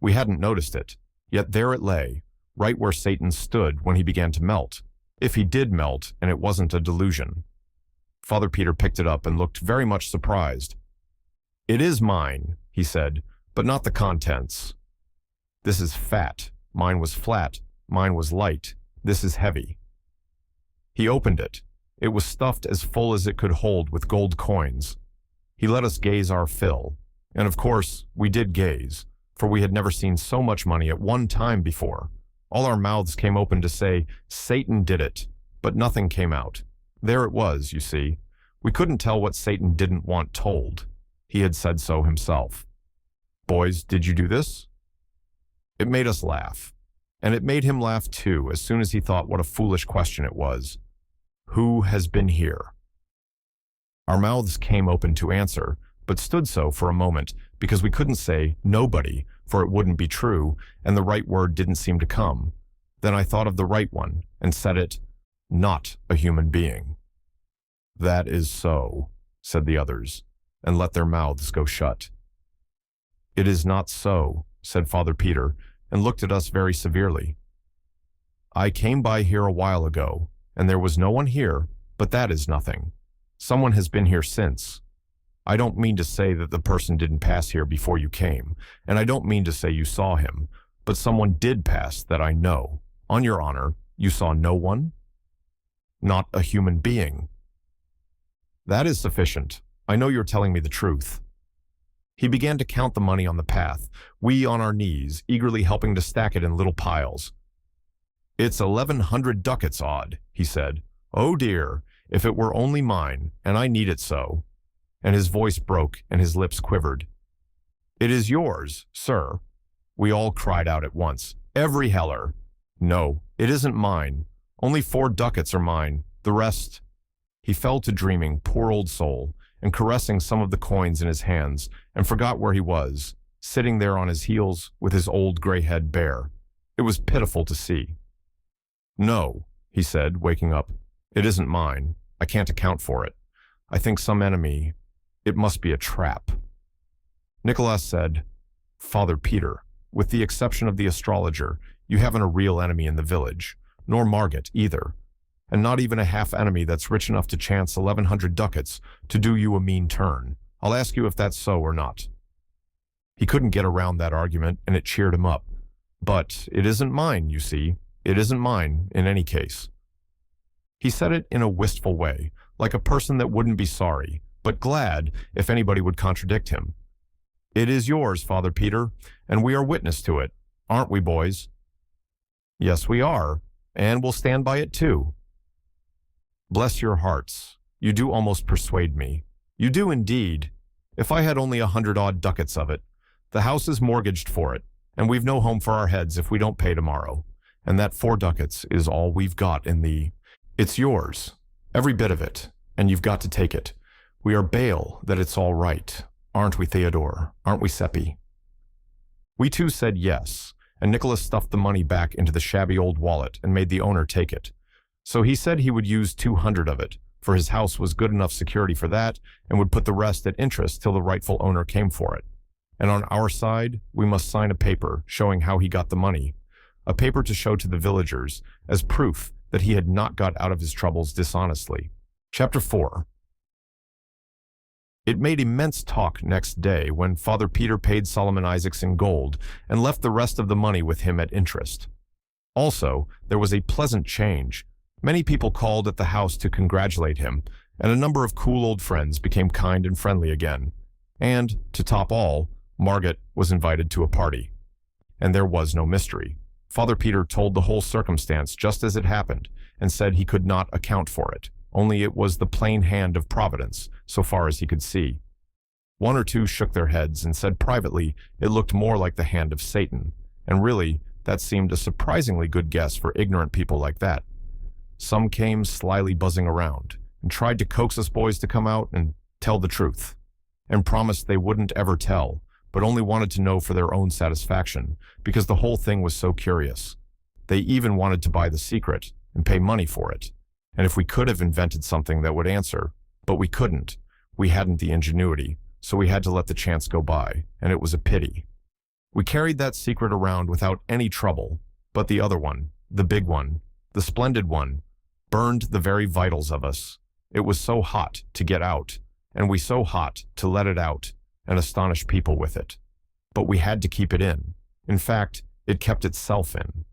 Speaker 1: We hadn't noticed it, yet there it lay, right where Satan stood when he began to melt, if he did melt and it wasn't a delusion. Father Peter picked it up and looked very much surprised. "It is mine," he said, "but not the contents. This is fat, mine was flat, mine was light, this is heavy." He opened it. It was stuffed as full as it could hold with gold coins. He let us gaze our fill, and of course we did gaze, for we had never seen so much money at one time before. All our mouths came open to say, "Satan did it," but nothing came out. There it was, you see. We couldn't tell what Satan didn't want told. He had said so himself. "Boys, did you do this?" It made us laugh, and it made him laugh too as soon as he thought what a foolish question it was. "Who has been here?" Our mouths came open to answer, but stood so for a moment because we couldn't say "nobody," for it wouldn't be true, and the right word didn't seem to come. Then I thought of the right one and said it, "Not a human being." "That is so," said the others, and let their mouths go shut. "It is not so," said Father Peter, and looked at us very severely. "I came by here a while ago, and there was no one here, but that is nothing. Someone has been here since. I don't mean to say that the person didn't pass here before you came, and I don't mean to say you saw him, but someone did pass that I know. On your honor, you saw no one?" "Not a human being." "That is sufficient. I know you're telling me the truth." He began to count the money on the path, we on our knees, eagerly helping to stack it in little piles. "It's 1,100 ducats odd," he said. "Oh dear, if it were only mine, and I need it so." And his voice broke and his lips quivered. "It is yours, sir." We all cried out at once, "Every heller." "No, it isn't mine. Only 4 ducats are mine. The rest—" He fell to dreaming, poor old soul, and caressing some of the coins in his hands, and forgot where he was, sitting there on his heels with his old gray head bare. It was pitiful to see. "No," he said, waking up, "it isn't mine. I can't account for it. I think some enemy—" It must be a trap. Nicholas said, "Father Peter, with the exception of the astrologer, you haven't a real enemy in the village, nor Margit either, and not even a half-enemy that's rich enough to chance 1,100 ducats to do you a mean turn. I'll ask you if that's so or not." He couldn't get around that argument, and it cheered him up. "But it isn't mine, you see. It isn't mine, in any case." He said it in a wistful way, like a person that wouldn't be sorry, but glad if anybody would contradict him. "It is yours, Father Peter, and we are witness to it, aren't we, boys?" "Yes, we are, and we'll stand by it too." "Bless your hearts. You do almost persuade me. You do indeed. If I had only 100-odd ducats of it. The house is mortgaged for it, and we've no home for our heads if we don't pay tomorrow. And that 4 ducats is all we've got in the... It's yours, every bit of it, and you've got to take it. We are bail that it's all right. Aren't we, Theodor? Aren't we, Seppi?" We too said yes, and Nicholas stuffed the money back into the shabby old wallet and made the owner take it. So he said he would use 200 of it, for his house was good enough security for that, and would put the rest at interest till the rightful owner came for it. And on our side, we must sign a paper showing how he got the money, a paper to show to the villagers as proof that he had not got out of his troubles dishonestly. Chapter 4. It made immense talk next day when Father Peter paid Solomon Isaacs in gold and left the rest of the money with him at interest. Also, there was a pleasant change. Many people called at the house to congratulate him, and a number of cool old friends became kind and friendly again. And, to top all, Margit was invited to a party. And there was no mystery. Father Peter told the whole circumstance just as it happened, and said he could not account for it, only it was the plain hand of Providence, so far as he could see. One or two shook their heads and said privately it looked more like the hand of Satan, and really, that seemed a surprisingly good guess for ignorant people like that. Some came slyly buzzing around, and tried to coax us boys to come out and tell the truth, and promised they wouldn't ever tell, but only wanted to know for their own satisfaction, because the whole thing was so curious. They even wanted to buy the secret and pay money for it, and if we could have invented something that would answer, but we couldn't. We hadn't the ingenuity, so we had to let the chance go by, and it was a pity. We carried that secret around without any trouble, but the other one, the big one, the splendid one, burned the very vitals of us. It was so hot to get out, and we so hot to let it out and astonish people with it. But we had to keep it in. In fact, it kept itself in.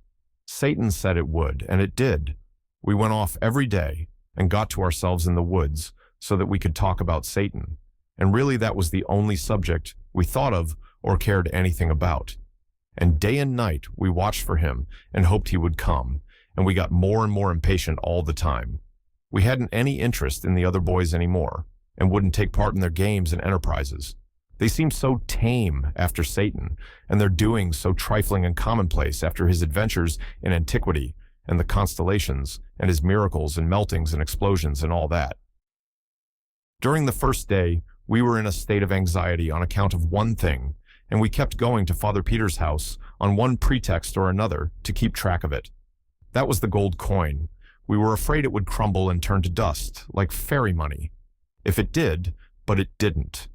Speaker 1: Satan said it would, and it did. We went off every day and got to ourselves in the woods so that we could talk about Satan, and really that was the only subject we thought of or cared anything about. And day and night we watched for him and hoped he would come, and we got more and more impatient all the time. We hadn't any interest in the other boys anymore, and wouldn't take part in their games and enterprises. They seemed so tame after Satan, and their doings so trifling and commonplace after his adventures in antiquity and the constellations and his miracles and meltings and explosions and all that. During the first day, we were in a state of anxiety on account of one thing, and we kept going to Father Peter's house on one pretext or another to keep track of it. That was the gold coin. We were afraid it would crumble and turn to dust, like fairy money. If it did, but it didn't.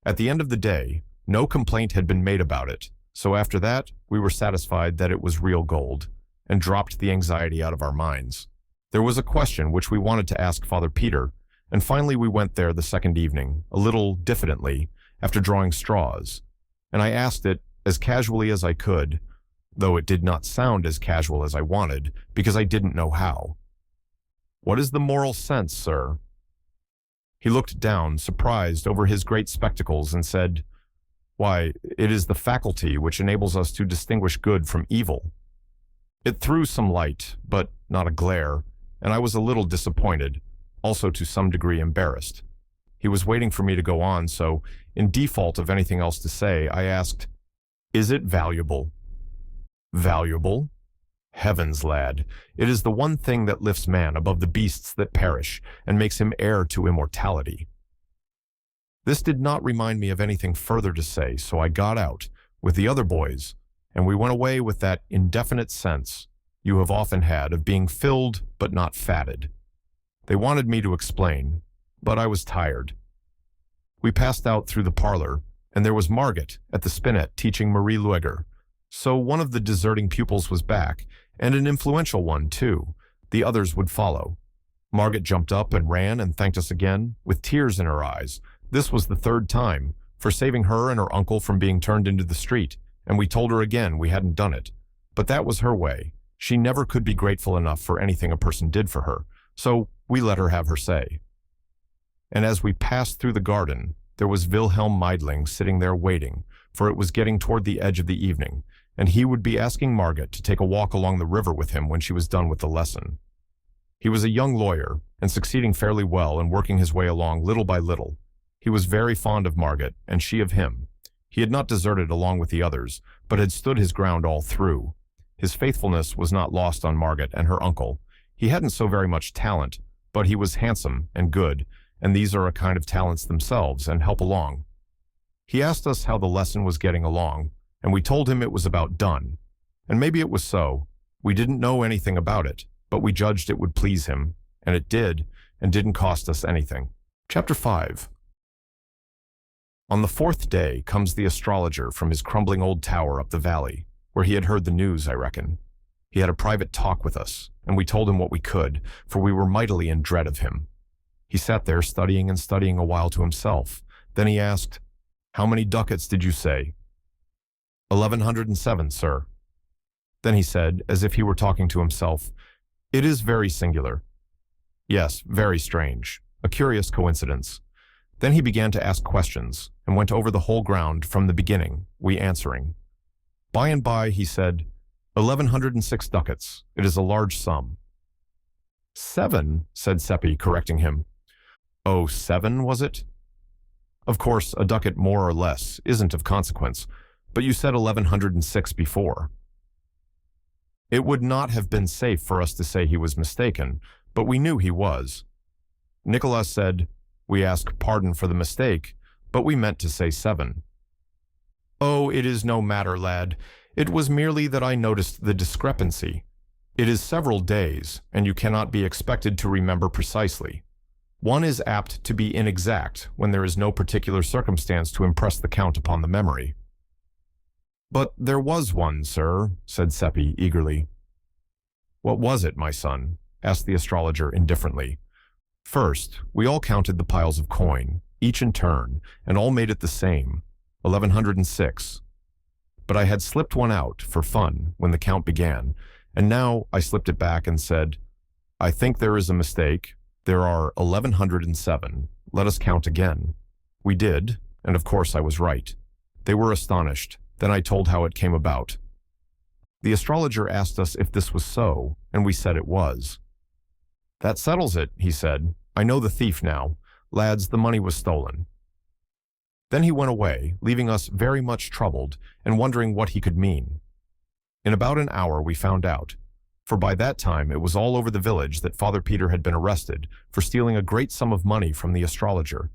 Speaker 1: At the end of the day, no complaint had been made about it, so after that, we were satisfied that it was real gold, and dropped the anxiety out of our minds. There was a question which we wanted to ask Father Peter, and finally we went there the second evening, a little diffidently, after drawing straws, and I asked it as casually as I could, though it did not sound as casual as I wanted, because I didn't know how. "What is the moral sense, sir?" He looked down, surprised, over his great spectacles and said, "Why, it is the faculty which enables us to distinguish good from evil." It threw some light, but not a glare, and I was a little disappointed, also to some degree embarrassed. He was waiting for me to go on, so, in default of anything else to say, I asked, "Is it valuable?" "Valuable? Heavens, lad, it is the one thing that lifts man above the beasts that perish and makes him heir to immortality." This did not remind me of anything further to say, so I got out with the other boys, and we went away with that indefinite sense you have often had of being filled but not fatted. They wanted me to explain, but I was tired. We passed out through the parlor, and there was Margit at the spinet teaching Marie Lueger. So one of the deserting pupils was back, and an influential one, too. The others would follow. Margit jumped up and ran and thanked us again, with tears in her eyes. This was the third time, for saving her and her uncle from being turned into the street, and we told her again we hadn't done it. But that was her way. She never could be grateful enough for anything a person did for her, so we let her have her say. And as we passed through the garden, there was Wilhelm Meidling sitting there waiting, for it was getting toward the edge of the evening, and he would be asking Margit to take a walk along the river with him when she was done with the lesson. He was a young lawyer, and succeeding fairly well in working his way along little by little. He was very fond of Margit, and she of him. He had not deserted along with the others, but had stood his ground all through. His faithfulness was not lost on Margit and her uncle. He hadn't so very much talent, but he was handsome and good, and these are a kind of talents themselves and help along. He asked us how the lesson was getting along, and we told him it was about done. And maybe it was so. We didn't know anything about it, but we judged it would please him, and it did, and didn't cost us anything. Chapter 5. On the fourth day comes the astrologer from his crumbling old tower up the valley, where he had heard the news, I reckon. He had a private talk with us, and we told him what we could, for we were mightily in dread of him. He sat there studying and studying a while to himself. Then he asked, "How many ducats did you say?" 1107, sir. Then he said, as if he were talking to himself, "It is very singular." Yes, very strange. A curious coincidence. Then he began to ask questions, and went over the whole ground from the beginning, we answering. By and by he said, 1106 ducats. It is a large sum. 7, said Seppi, correcting him. Oh, 7, was it? Of course, a ducat more or less isn't of consequence, but you said 1106 before. It would not have been safe for us to say he was mistaken, but we knew he was. Nicholas said, "We ask pardon for the mistake, but we meant to say 7. Oh, it is no matter, lad. It was merely that I noticed the discrepancy. It is several days, and you cannot be expected to remember precisely. One is apt to be inexact when there is no particular circumstance to impress the count upon the memory." "But there was one, sir," said Seppi eagerly. "What was it, my son?" asked the astrologer indifferently. "First, we all counted the piles of coin, each in turn, and all made it the same, 1106. But I had slipped one out, for fun, when the count began, and now I slipped it back and said, 'I think there is a mistake. There are 1107. Let us count again.' We did, and of course I was right. They were astonished. Then I told how it came about. The astrologer asked us if this was so, and we said it was. 'That settles it,' he said. 'I know the thief now. Lads, the money was stolen.' Then he went away, leaving us very much troubled and wondering what he could mean. In about an hour we found out, for by that time it was all over the village that Father Peter had been arrested for stealing a great sum of money from the astrologer.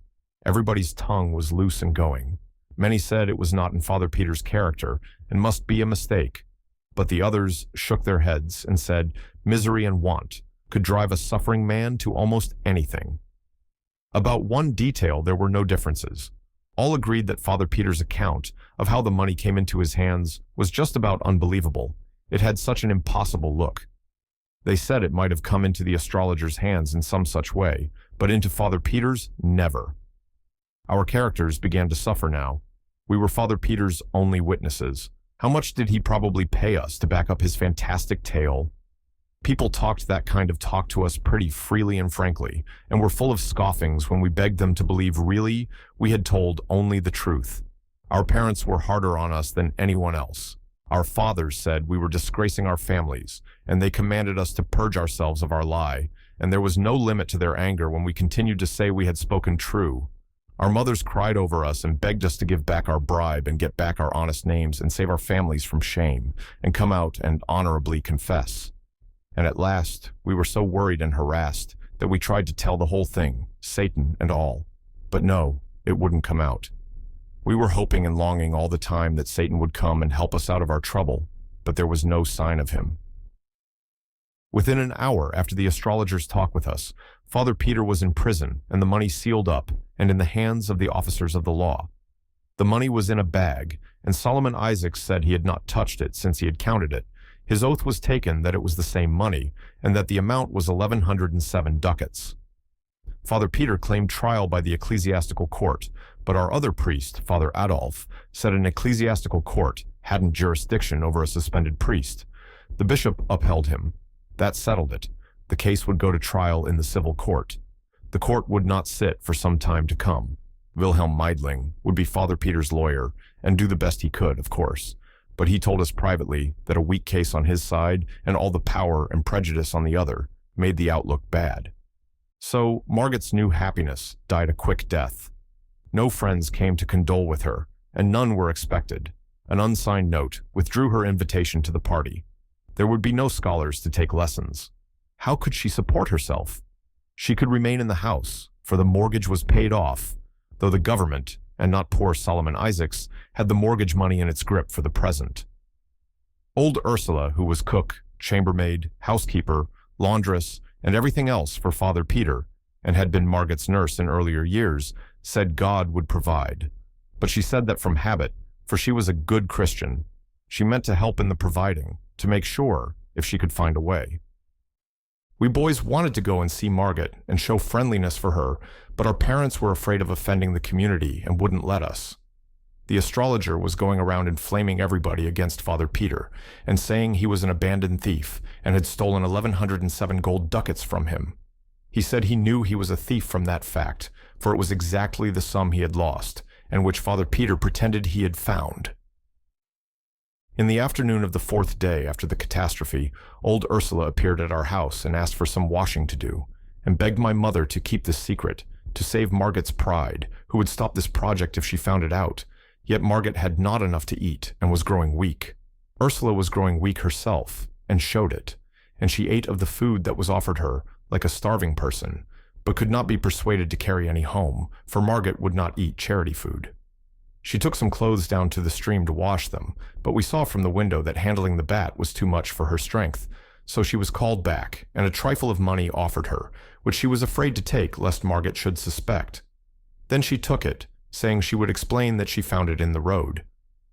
Speaker 1: Everybody's tongue was loose and going. Many said it was not in Father Peter's character and must be a mistake, but the others shook their heads and said misery and want could drive a suffering man to almost anything. About one detail there were no differences. All agreed that Father Peter's account of how the money came into his hands was just about unbelievable. It had such an impossible look. They said it might have come into the astrologer's hands in some such way, but into Father Peter's, never. Our characters began to suffer now. We were Father Peter's only witnesses. How much did he probably pay us to back up his fantastic tale? People talked that kind of talk to us pretty freely and frankly, and were full of scoffings when we begged them to believe really we had told only the truth. Our parents were harder on us than anyone else. Our fathers said we were disgracing our families, and they commanded us to purge ourselves of our lie, and there was no limit to their anger when we continued to say we had spoken true. Our mothers cried over us and begged us to give back our bribe and get back our honest names and save our families from shame, and come out and honorably confess. And at last, we were so worried and harassed that we tried to tell the whole thing, Satan and all. But no, it wouldn't come out. We were hoping and longing all the time that Satan would come and help us out of our trouble, but there was no sign of him. Within an hour after the astrologer's talk with us, Father Peter was in prison and the money sealed up and in the hands of the officers of the law. The money was in a bag, and Solomon Isaacs said he had not touched it since he had counted it. His oath was taken that it was the same money, and that the amount was 1,107 ducats. Father Peter claimed trial by the ecclesiastical court, but our other priest, Father Adolf, said an ecclesiastical court hadn't jurisdiction over a suspended priest. The bishop upheld him. That settled it. The case would go to trial in the civil court. The court would not sit for some time to come. Wilhelm Meidling would be Father Peter's lawyer and do the best he could, of course. But he told us privately that a weak case on his side and all the power and prejudice on the other made the outlook bad. So Margot's new happiness died a quick death. No friends came to condole with her, and none were expected. An unsigned note withdrew her invitation to the party. There would be no scholars to take lessons. How could she support herself? She could remain in the house, for the mortgage was paid off, though the government, and not poor Solomon Isaacs, had the mortgage money in its grip for the present. Old Ursula, who was cook, chambermaid, housekeeper, laundress, and everything else for Father Peter, and had been Margot's nurse in earlier years, said God would provide. But she said that from habit, for she was a good Christian. She meant to help in the providing, to make sure, if she could find a way. We boys wanted to go and see Margot and show friendliness for her, but our parents were afraid of offending the community and wouldn't let us. The astrologer was going around inflaming everybody against Father Peter and saying he was an abandoned thief and had stolen 1,107 gold ducats from him. He said he knew he was a thief from that fact, for it was exactly the sum he had lost, and which Father Peter pretended he had found. In the afternoon of the 4th day after the catastrophe, old Ursula appeared at our house and asked for some washing to do, and begged my mother to keep this secret, to save Margot's pride, who would stop this project if she found it out. Yet Margot had not enough to eat and was growing weak. Ursula was growing weak herself, and showed it, and she ate of the food that was offered her like a starving person, but could not be persuaded to carry any home, for Margot would not eat charity food. She took some clothes down to the stream to wash them, but we saw from the window that handling the bat was too much for her strength, so she was called back, and a trifle of money offered her, which she was afraid to take lest Margot should suspect. Then she took it, saying she would explain that she found it in the road.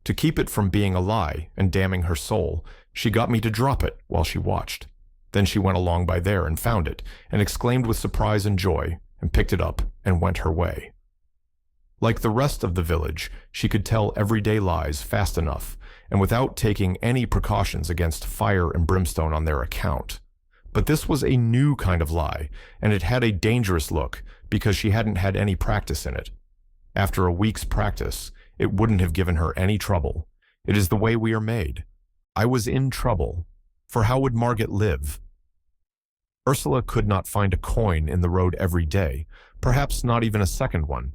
Speaker 1: To keep it from being a lie and damning her soul, she got me to drop it while she watched. Then she went along by there and found it, and exclaimed with surprise and joy, and picked it up and went her way. Like the rest of the village, she could tell everyday lies fast enough, and without taking any precautions against fire and brimstone on their account. But this was a new kind of lie, and it had a dangerous look, because she hadn't had any practice in it. After a week's practice, it wouldn't have given her any trouble. It is the way we are made. I was in trouble, for how would Margot live? Ursula could not find a coin in the road every day, perhaps not even a second one.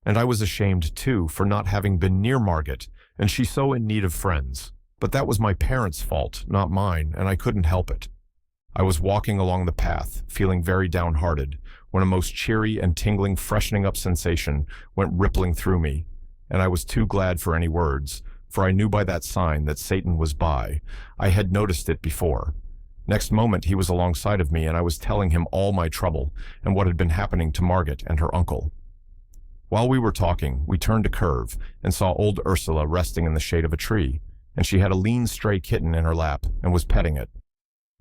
Speaker 1: And I was ashamed, too, for not having been near Margot, and she so in need of friends. But that was my parents' fault, not mine, and I couldn't help it. I was walking along the path, feeling very downhearted, when a most cheery and tingling freshening up sensation went rippling through me, and I was too glad for any words, for I knew by that sign that Satan was by. I had noticed it before. Next moment he was alongside of me, and I was telling him all my trouble, and what had been happening to Margot and her uncle. While we were talking, we turned a curve and saw old Ursula resting in the shade of a tree, and she had a lean stray kitten in her lap and was petting it.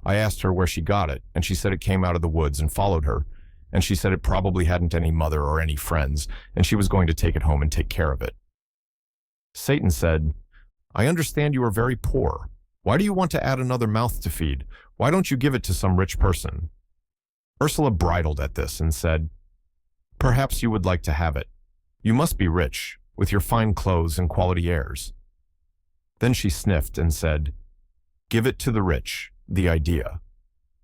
Speaker 1: I asked her where she got it, and she said it came out of the woods and followed her, and she said it probably hadn't any mother or any friends, and she was going to take it home and take care of it. Satan said, "I understand you are very poor. Why do you want to add another mouth to feed? Why don't you give it to some rich person?" Ursula bridled at this and said, "Perhaps you would like to have it. You must be rich, with your fine clothes and quality airs." Then she sniffed and said, "Give it to the rich, the idea.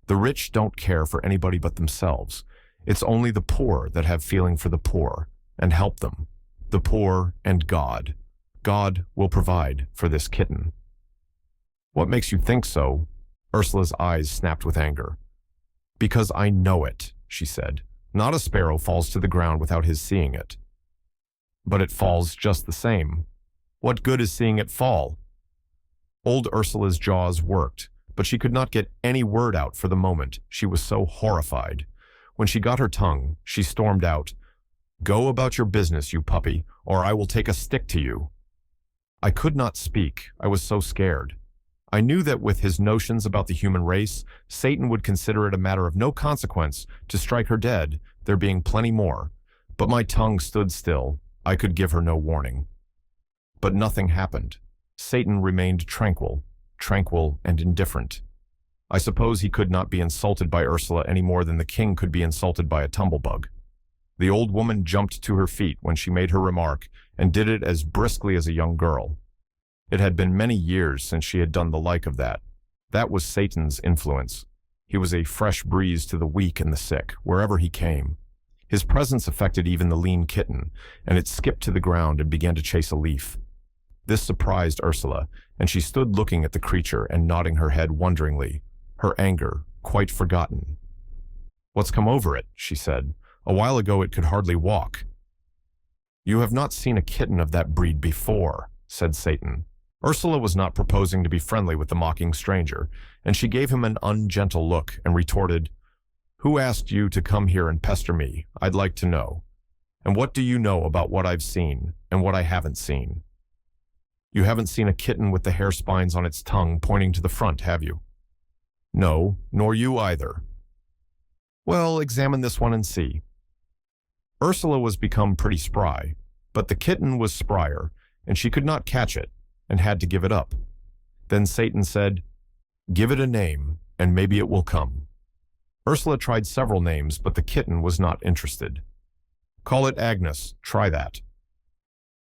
Speaker 1: The rich don't care for anybody but themselves. It's only the poor that have feeling for the poor, and help them. The poor and God. God will provide for this kitten." "What makes you think so?" Ursula's eyes snapped with anger. "Because I know it," she said. "Not a sparrow falls to the ground without his seeing it." "But it falls just the same. What good is seeing it fall?" Old Ursula's jaws worked, but she could not get any word out for the moment. She was so horrified. When she got her tongue, she stormed out, "Go about your business, you puppy, or I will take a stick to you." I could not speak. I was so scared. I knew that with his notions about the human race, Satan would consider it a matter of no consequence to strike her dead, there being plenty more. But my tongue stood still. I could give her no warning. But nothing happened. Satan remained tranquil and indifferent. I suppose he could not be insulted by Ursula any more than the king could be insulted by a tumblebug. The old woman jumped to her feet when she made her remark, and did it as briskly as a young girl. It had been many years since she had done the like of that. That was Satan's influence. He was a fresh breeze to the weak and the sick, wherever he came. His presence affected even the lean kitten, and it skipped to the ground and began to chase a leaf. This surprised Ursula, and she stood looking at the creature and nodding her head wonderingly, her anger quite forgotten. "What's come over it?" she said. "A while ago it could hardly walk." "You have not seen a kitten of that breed before," said Satan. Ursula was not proposing to be friendly with the mocking stranger, and she gave him an ungentle look and retorted, "Who asked you to come here and pester me? I'd like to know. And what do you know about what I've seen and what I haven't seen? You haven't seen a kitten with the hair spines on its tongue pointing to the front, have you?" "No, nor you either." "Well, examine this one and see." Ursula was become pretty spry, but the kitten was sprier, and she could not catch it, and had to give it up. Then Satan said, "Give it a name, and maybe it will come." Ursula tried several names, but the kitten was not interested. "Call it Agnes, try that."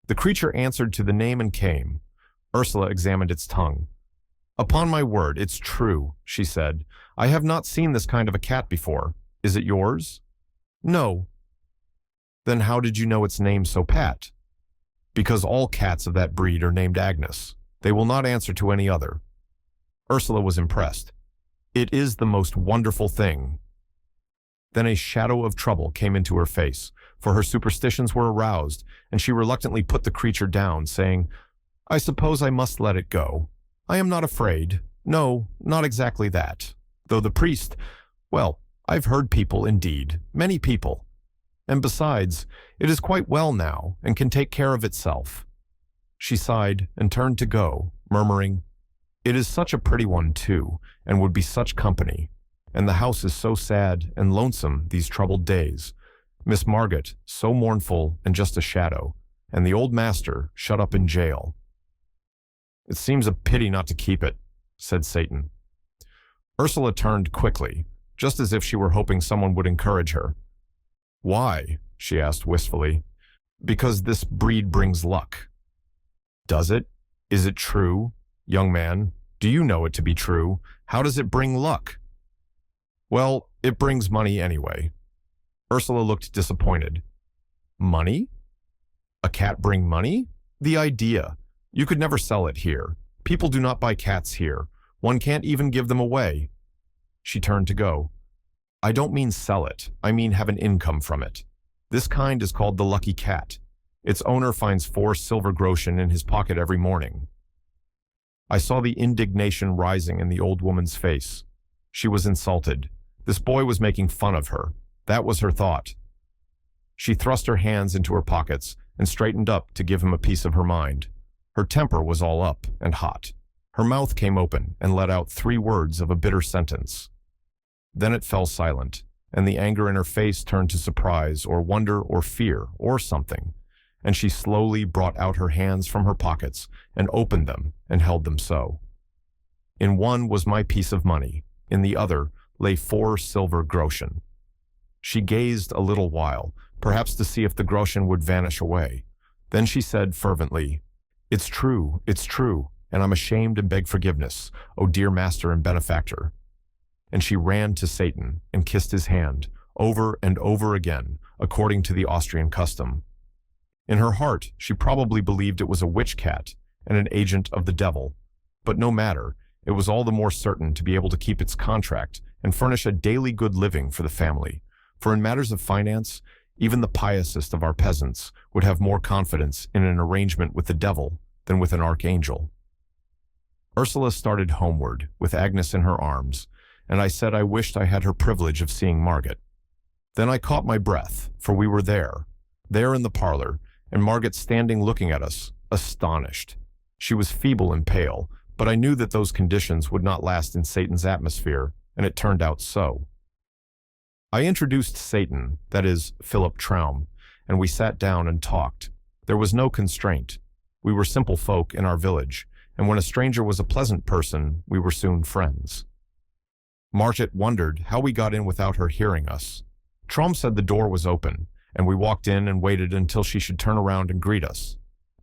Speaker 1: The creature answered to the name and came. Ursula examined its tongue. "Upon my word, it's true," she said. "I have not seen this kind of a cat before. Is it yours?" "No." "Then how did you know its name so pat?" "Because all cats of that breed are named Agnes. They will not answer to any other." Ursula was impressed. "It is the most wonderful thing." Then a shadow of trouble came into her face, for her superstitions were aroused, and she reluctantly put the creature down, saying, "I suppose I must let it go. I am not afraid. No, not exactly that. Though the priest, well, I've heard people indeed, many people. And besides, it is quite well now and can take care of itself." She sighed and turned to go, murmuring, "It is such a pretty one, too, and would be such company. And the house is so sad and lonesome these troubled days. Miss Margot so mournful and just a shadow, and the old master shut up in jail." "It seems a pity not to keep it," said Satan. Ursula turned quickly, just as if she were hoping someone would encourage her. "Why?" she asked wistfully. "Because this breed brings luck." "Does it? Is it true? Young man, do you know it to be true? How does it bring luck?" "Well, it brings money anyway." Ursula looked disappointed. "Money? A cat bring money? The idea! You could never sell it here. People do not buy cats here. One can't even give them away." She turned to go. "I don't mean sell it. I mean have an income from it. This kind is called the lucky cat. Its owner finds 4 silver groschen in his pocket every morning." I saw the indignation rising in the old woman's face. She was insulted. This boy was making fun of her. That was her thought. She thrust her hands into her pockets and straightened up to give him a piece of her mind. Her temper was all up and hot. Her mouth came open and let out 3 words of a bitter sentence. Then it fell silent, and the anger in her face turned to surprise or wonder or fear or something, and she slowly brought out her hands from her pockets and opened them and held them so. In one was my piece of money, in the other lay 4 silver groschen. She gazed a little while, perhaps to see if the groschen would vanish away. Then she said fervently, it's true, and I'm ashamed and beg forgiveness, O dear master and benefactor." And she ran to Satan and kissed his hand, over and over again, according to the Austrian custom. In her heart, she probably believed it was a witch cat and an agent of the devil, but no matter, it was all the more certain to be able to keep its contract and furnish a daily good living for the family, for in matters of finance, even the piousest of our peasants would have more confidence in an arrangement with the devil than with an archangel. Ursula started homeward, with Agnes in her arms, and I said I wished I had her privilege of seeing Margit. Then I caught my breath, for we were there in the parlor, and Margit standing looking at us, astonished. She was feeble and pale, but I knew that those conditions would not last in Satan's atmosphere, and it turned out so. I introduced Satan, that is, Philip Traum, and we sat down and talked. There was no constraint. We were simple folk in our village, and when a stranger was a pleasant person, we were soon friends. Margit wondered how we got in without her hearing us. Traum said the door was open, and we walked in and waited until she should turn around and greet us.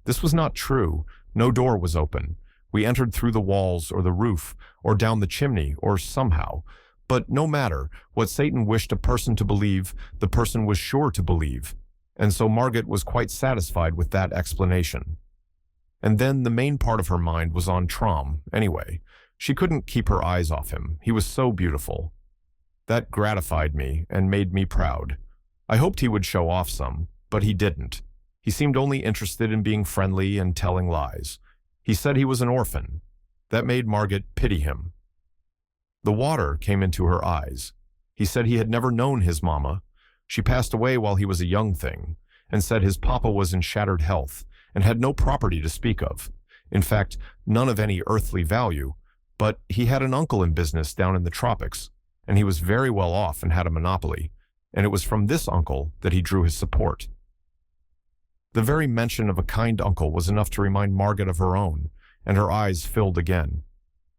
Speaker 1: This was not true. No door was open. We entered through the walls or the roof, or down the chimney, or somehow. But no matter, what Satan wished a person to believe, the person was sure to believe. And so Margit was quite satisfied with that explanation. And then the main part of her mind was on Traum, anyway. She couldn't keep her eyes off him. He was so beautiful. That gratified me and made me proud. I hoped he would show off some, but he didn't. He seemed only interested in being friendly and telling lies. He said he was an orphan. That made Margit pity him. The water came into her eyes. He said he had never known his mama. She passed away while he was a young thing, and said his papa was in shattered health and had no property to speak of. In fact, none of any earthly value, but he had an uncle in business down in the tropics, and he was very well off and had a monopoly, and it was from this uncle that he drew his support. The very mention of a kind uncle was enough to remind Margit of her own, and her eyes filled again.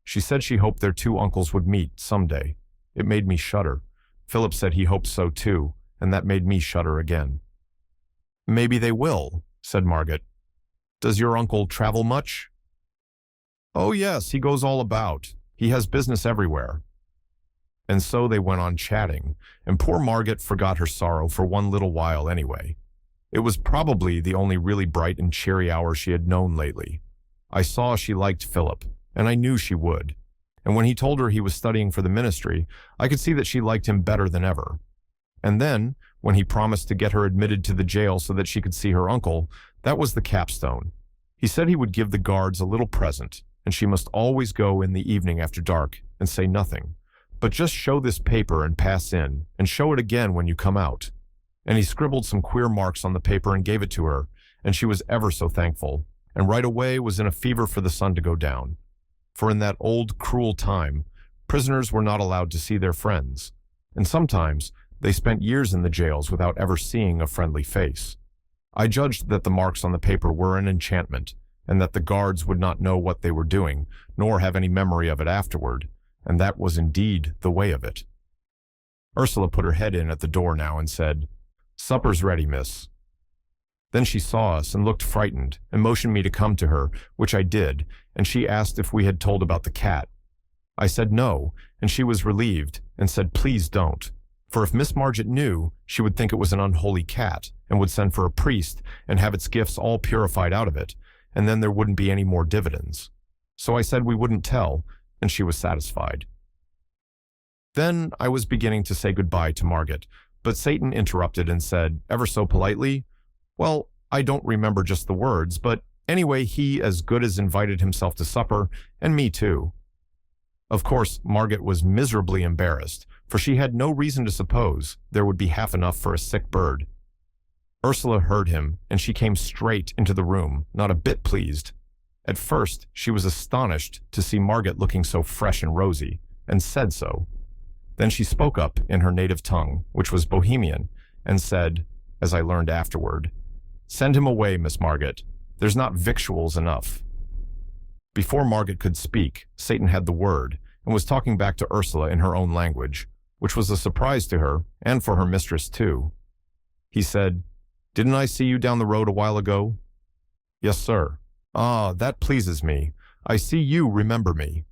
Speaker 1: She said she hoped their two uncles would meet someday. It made me shudder. Philip said he hoped so too, and that made me shudder again. "Maybe they will," said Margit. "Does your uncle travel much?" "Oh yes, he goes all about. He has business everywhere." And so they went on chatting, and poor Margit forgot her sorrow for one little while anyway. It was probably the only really bright and cheery hour she had known lately. I saw she liked Philip, and I knew she would. And when he told her he was studying for the ministry, I could see that she liked him better than ever. And then, when he promised to get her admitted to the jail so that she could see her uncle, that was the capstone. He said he would give the guards a little present, and she must always go in the evening after dark and say nothing, but just show this paper and pass in, and show it again when you come out. And he scribbled some queer marks on the paper and gave it to her, and she was ever so thankful, and right away was in a fever for the sun to go down. For in that old, cruel time, prisoners were not allowed to see their friends, and sometimes they spent years in the jails without ever seeing a friendly face. I judged that the marks on the paper were an enchantment, and that the guards would not know what they were doing, nor have any memory of it afterward, and that was indeed the way of it. Ursula put her head in at the door now and said, "Supper's ready, miss." Then she saw us and looked frightened and motioned me to come to her, which I did, and she asked if we had told about the cat. I said no, and she was relieved and said please don't, for if Miss Margit knew, she would think it was an unholy cat and would send for a priest and have its gifts all purified out of it, and then there wouldn't be any more dividends. So I said we wouldn't tell, and she was satisfied. Then I was beginning to say goodbye to Margit, but Satan interrupted and said, ever so politely, "Well, I don't remember just the words, but anyway, he as good as invited himself to supper, and me too." Of course, Margit was miserably embarrassed, for she had no reason to suppose there would be half enough for a sick bird. Ursula heard him, and she came straight into the room, not a bit pleased. At first, she was astonished to see Margit looking so fresh and rosy, and said so. Then she spoke up in her native tongue, which was Bohemian, and said, as I learned afterward, "Send him away, Miss Margit. There's not victuals enough." Before Margit could speak, Satan had the word, and was talking back to Ursula in her own language, which was a surprise to her, and for her mistress too. He said, "Didn't I see you down the road a while ago?" "Yes, sir." "Ah, that pleases me. I see you remember me."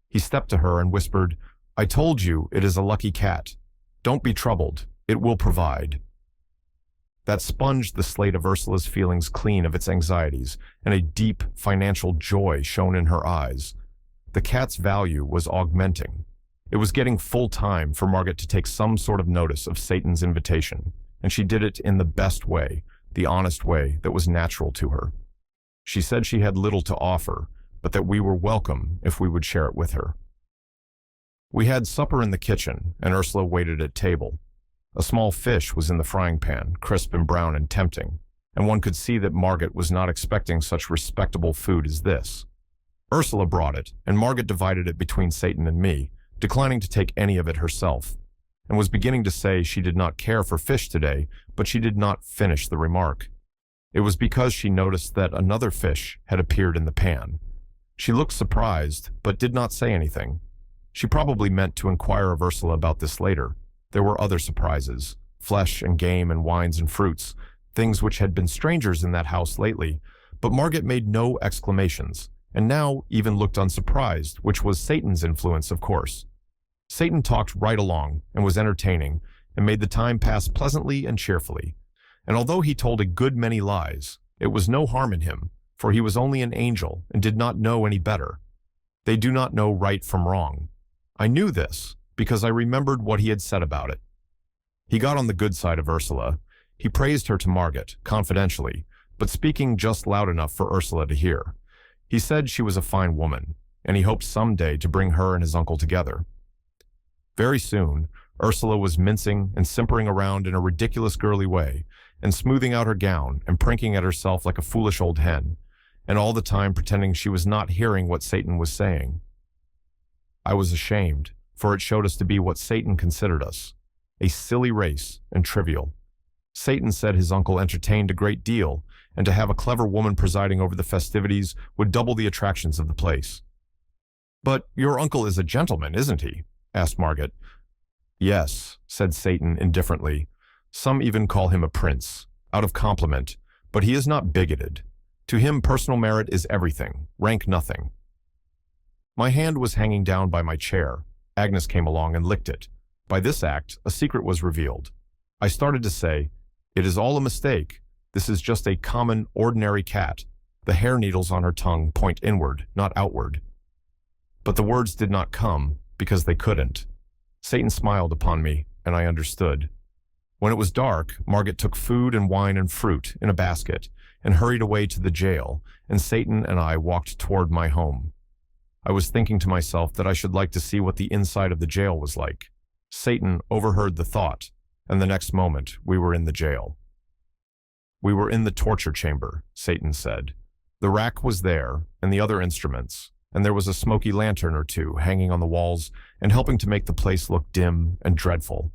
Speaker 1: He stepped to her and whispered, "I told you it is a lucky cat. Don't be troubled. It will provide." That sponged the slate of Ursula's feelings clean of its anxieties, and a deep financial joy shone in her eyes. The cat's value was augmenting. It was getting full time for Margit to take some sort of notice of Satan's invitation, and she did it in the best way, the honest way that was natural to her. She said she had little to offer, but that we were welcome if we would share it with her. We had supper in the kitchen, and Ursula waited at table. A small fish was in the frying pan, crisp and brown and tempting, and one could see that Margaret was not expecting such respectable food as this. Ursula brought it, and Margaret divided it between Satan and me, declining to take any of it herself, and was beginning to say she did not care for fish today, but she did not finish the remark. It was because she noticed that another fish had appeared in the pan. She looked surprised, but did not say anything. She probably meant to inquire of Ursula about this later. There were other surprises, flesh and game and wines and fruits, things which had been strangers in that house lately, but Margaret made no exclamations, and now even looked unsurprised, which was Satan's influence, of course. Satan talked right along and was entertaining and made the time pass pleasantly and cheerfully. And although he told a good many lies, it was no harm in him, for he was only an angel and did not know any better. They do not know right from wrong. I knew this because I remembered what he had said about it. He got on the good side of Ursula. He praised her to Margaret, confidentially, but speaking just loud enough for Ursula to hear. He said she was a fine woman, and he hoped someday to bring her and his uncle together. Very soon, Ursula was mincing and simpering around in a ridiculous girly way, and smoothing out her gown and prinking at herself like a foolish old hen, and all the time pretending she was not hearing what Satan was saying. I was ashamed, for it showed us to be what Satan considered us, a silly race and trivial. Satan said his uncle entertained a great deal, and to have a clever woman presiding over the festivities would double the attractions of the place. "But your uncle is a gentleman, isn't he?" asked Margaret. "Yes," said Satan indifferently. "Some even call him a prince, out of compliment, but he is not bigoted. To him personal merit is everything, rank nothing." My hand was hanging down by my chair. Agnes came along and licked it. By this act, a secret was revealed. I started to say, "It is all a mistake. This is just a common, ordinary cat. The hair needles on her tongue point inward, not outward." But the words did not come, because they couldn't. Satan smiled upon me, and I understood. When it was dark, Margaret took food and wine and fruit in a basket and hurried away to the jail, and Satan and I walked toward my home. I was thinking to myself that I should like to see what the inside of the jail was like. Satan overheard the thought, and the next moment we were in the jail. "We were in the torture chamber," Satan said. "The rack was there, and the other instruments, and there was a smoky lantern or two hanging on the walls and helping to make the place look dim and dreadful.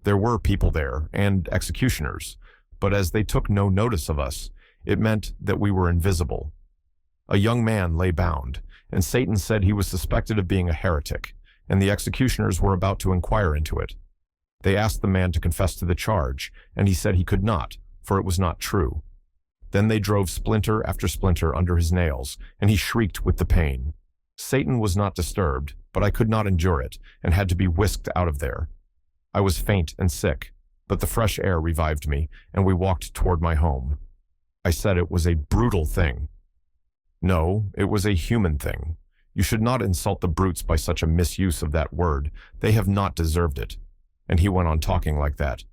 Speaker 1: There were people there, and executioners, but as they took no notice of us, it meant that we were invisible. A young man lay bound, and Satan said he was suspected of being a heretic, and the executioners were about to inquire into it. They asked the man to confess to the charge, and he said he could not, for it was not true. Then they drove splinter after splinter under his nails, and he shrieked with the pain. Satan was not disturbed, but I could not endure it, and had to be whisked out of there. I was faint and sick, but the fresh air revived me, and we walked toward my home. I said it was a brutal thing. No, it was a human thing. You should not insult the brutes by such a misuse of that word. They have not deserved it." And he went on talking like that.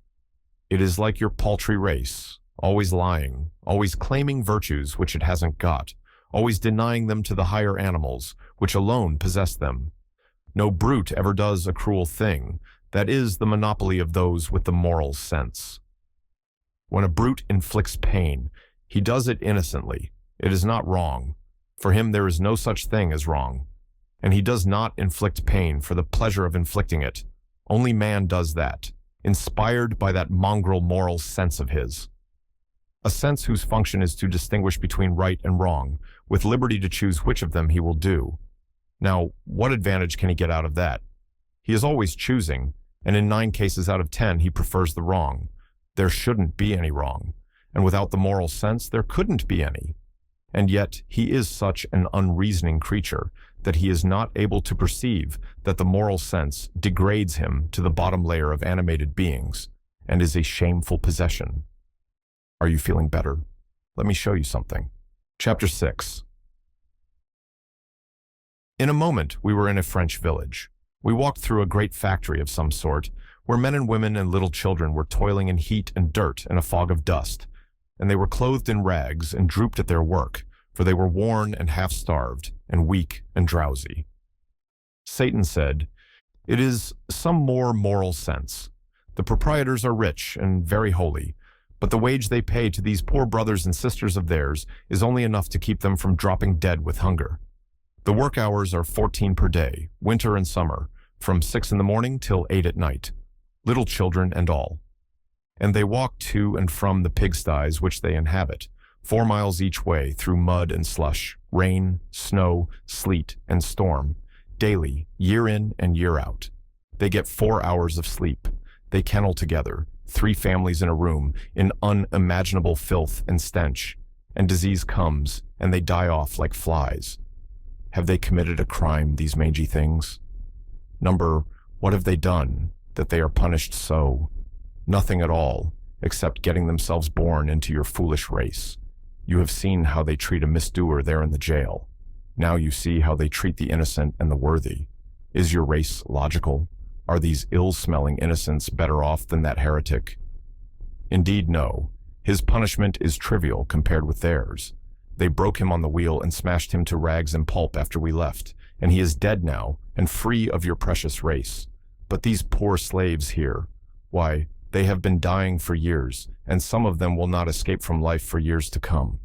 Speaker 1: "It is like your paltry race, always lying, always claiming virtues which it hasn't got, always denying them to the higher animals, which alone possess them. No brute ever does a cruel thing. That is the monopoly of those with the moral sense. When a brute inflicts pain, he does it innocently. It is not wrong. For him there is no such thing as wrong. And he does not inflict pain for the pleasure of inflicting it. Only man does that, inspired by that mongrel moral sense of his. A sense whose function is to distinguish between right and wrong, with liberty to choose which of them he will do. Now, what advantage can he get out of that? He is always choosing, and in 9 cases out of 10 he prefers the wrong. There shouldn't be any wrong, and without the moral sense there couldn't be any. And yet he is such an unreasoning creature that he is not able to perceive that the moral sense degrades him to the bottom layer of animated beings, and is a shameful possession. Are you feeling better? Let me show you something. Chapter 6. In a moment we were in a French village. We walked through a great factory of some sort, where men and women and little children were toiling in heat and dirt and a fog of dust, and they were clothed in rags and drooped at their work, for they were worn and half-starved, and weak and drowsy. Satan said, "It is some more moral sense. The proprietors are rich and very holy, but the wage they pay to these poor brothers and sisters of theirs is only enough to keep them from dropping dead with hunger. The work hours are 14 per day, winter and summer, from 6 in the morning till 8 at night, little children and all. And they walk to and from the pigsties which they inhabit, 4 miles each way through mud and slush, rain, snow, sleet, and storm, daily, year in and year out. They get 4 hours of sleep. They kennel together, 3 families in a room, in unimaginable filth and stench, and disease comes, and they die off like flies. Have they committed a crime, these mangy things? Number, what have they done, that they are punished so? Nothing at all, except getting themselves born into your foolish race. You have seen how they treat a misdoer there in the jail. Now you see how they treat the innocent and the worthy. Is your race logical? Are these ill-smelling innocents better off than that heretic? Indeed, no. His punishment is trivial compared with theirs. They broke him on the wheel and smashed him to rags and pulp after we left, and he is dead now and free of your precious race. But these poor slaves here, why, they have been dying for years, and some of them will not escape from life for years to come.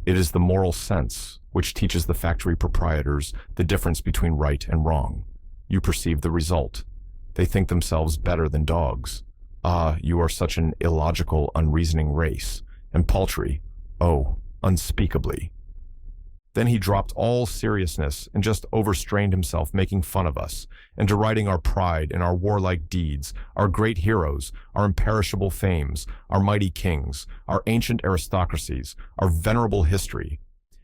Speaker 1: It is the moral sense which teaches the factory proprietors the difference between right and wrong. You perceive the result. They think themselves better than dogs. Ah, you are such an illogical, unreasoning race, and paltry, oh, unspeakably. Then he dropped all seriousness and just overstrained himself making fun of us and deriding our pride and our warlike deeds, our great heroes, our imperishable fames, our mighty kings, our ancient aristocracies, our venerable history,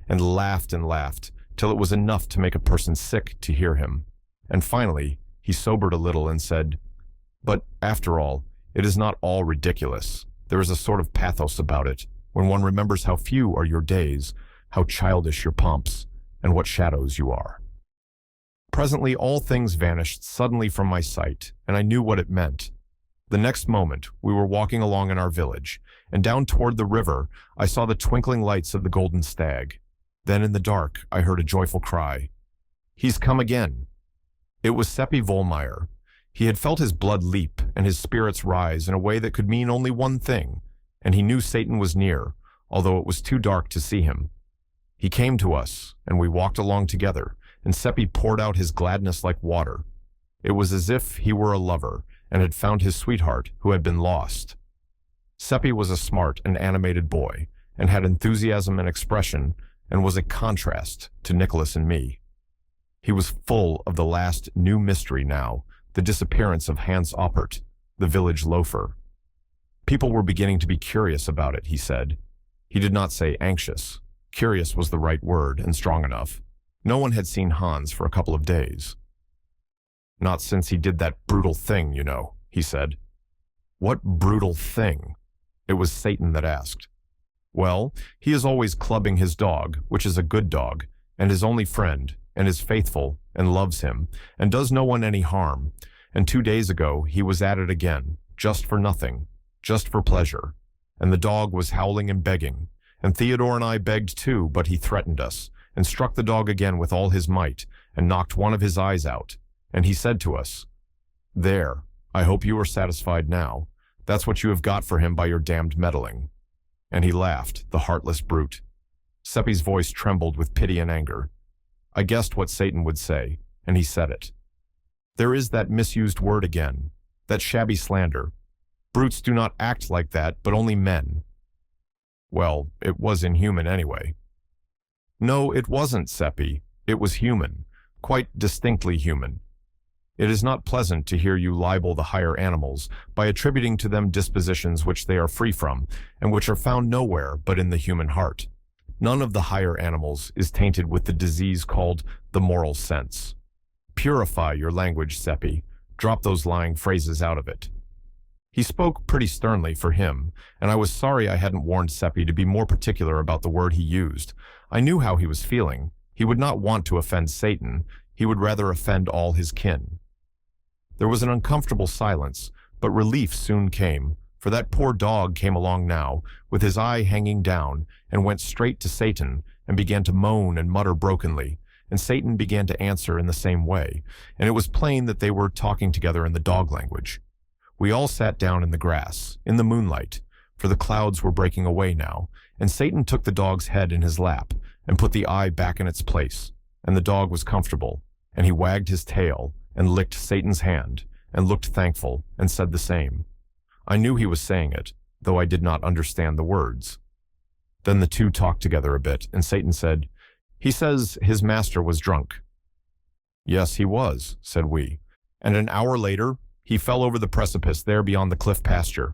Speaker 1: and laughed till it was enough to make a person sick to hear him. And finally, he sobered a little and said, "But after all, it is not all ridiculous. There is a sort of pathos about it, when one remembers how few are your days, how childish your pomps, and what shadows you are." Presently all things vanished suddenly from my sight, and I knew what it meant. The next moment we were walking along in our village, and down toward the river I saw the twinkling lights of the Golden Stag. Then in the dark I heard a joyful cry. "He's come again!" It was Seppi Vollmeyer. He had felt his blood leap and his spirits rise in a way that could mean only one thing, and he knew Satan was near, although it was too dark to see him. He came to us, and we walked along together, and Seppi poured out his gladness like water. It was as if he were a lover, and had found his sweetheart who had been lost. Seppi was a smart and animated boy, and had enthusiasm and expression, and was a contrast to Nicholas and me. He was full of the last new mystery now, the disappearance of Hans Oppert, the village loafer. People were beginning to be curious about it, he said. He did not say anxious. Curious was the right word, and strong enough. No one had seen Hans for a couple of days. "Not since he did that brutal thing, you know," he said. "What brutal thing?" It was Satan that asked. "Well, he is always clubbing his dog, which is a good dog, and his only friend, and is faithful, and loves him, and does no one any harm. And 2 days ago he was at it again, just for nothing, just for pleasure. And the dog was howling and begging. And Theodor and I begged too, but he threatened us, and struck the dog again with all his might, and knocked one of his eyes out. And he said to us, 'There, I hope you are satisfied now. That's what you have got for him by your damned meddling.' And he laughed, the heartless brute." Seppi's voice trembled with pity and anger. I guessed what Satan would say, and he said it. "There is that misused word again, that shabby slander. Brutes do not act like that, but only men." Well, it was inhuman anyway. "No, it wasn't, Seppi. It was human, quite distinctly human. It is not pleasant to hear you libel the higher animals by attributing to them dispositions which they are free from, and which are found nowhere but in the human heart. None of the higher animals is tainted with the disease called the moral sense. Purify your language, Seppi. Drop those lying phrases out of it." He spoke pretty sternly for him, and I was sorry I hadn't warned Seppi to be more particular about the word he used. I knew how he was feeling. He would not want to offend Satan. He would rather offend all his kin. There was an uncomfortable silence, but relief soon came, for that poor dog came along now, with his eye hanging down, and went straight to Satan, and began to moan and mutter brokenly, and Satan began to answer in the same way, and it was plain that they were talking together in the dog language. We all sat down in the grass, in the moonlight, for the clouds were breaking away now, and Satan took the dog's head in his lap, and put the eye back in its place, and the dog was comfortable, and he wagged his tail, and licked Satan's hand, and looked thankful, and said the same. I knew he was saying it, though I did not understand the words. Then the two talked together a bit, and Satan said, "He says his master was drunk." "Yes, he was," said we, "and an hour later, he fell over the precipice there beyond the cliff pasture.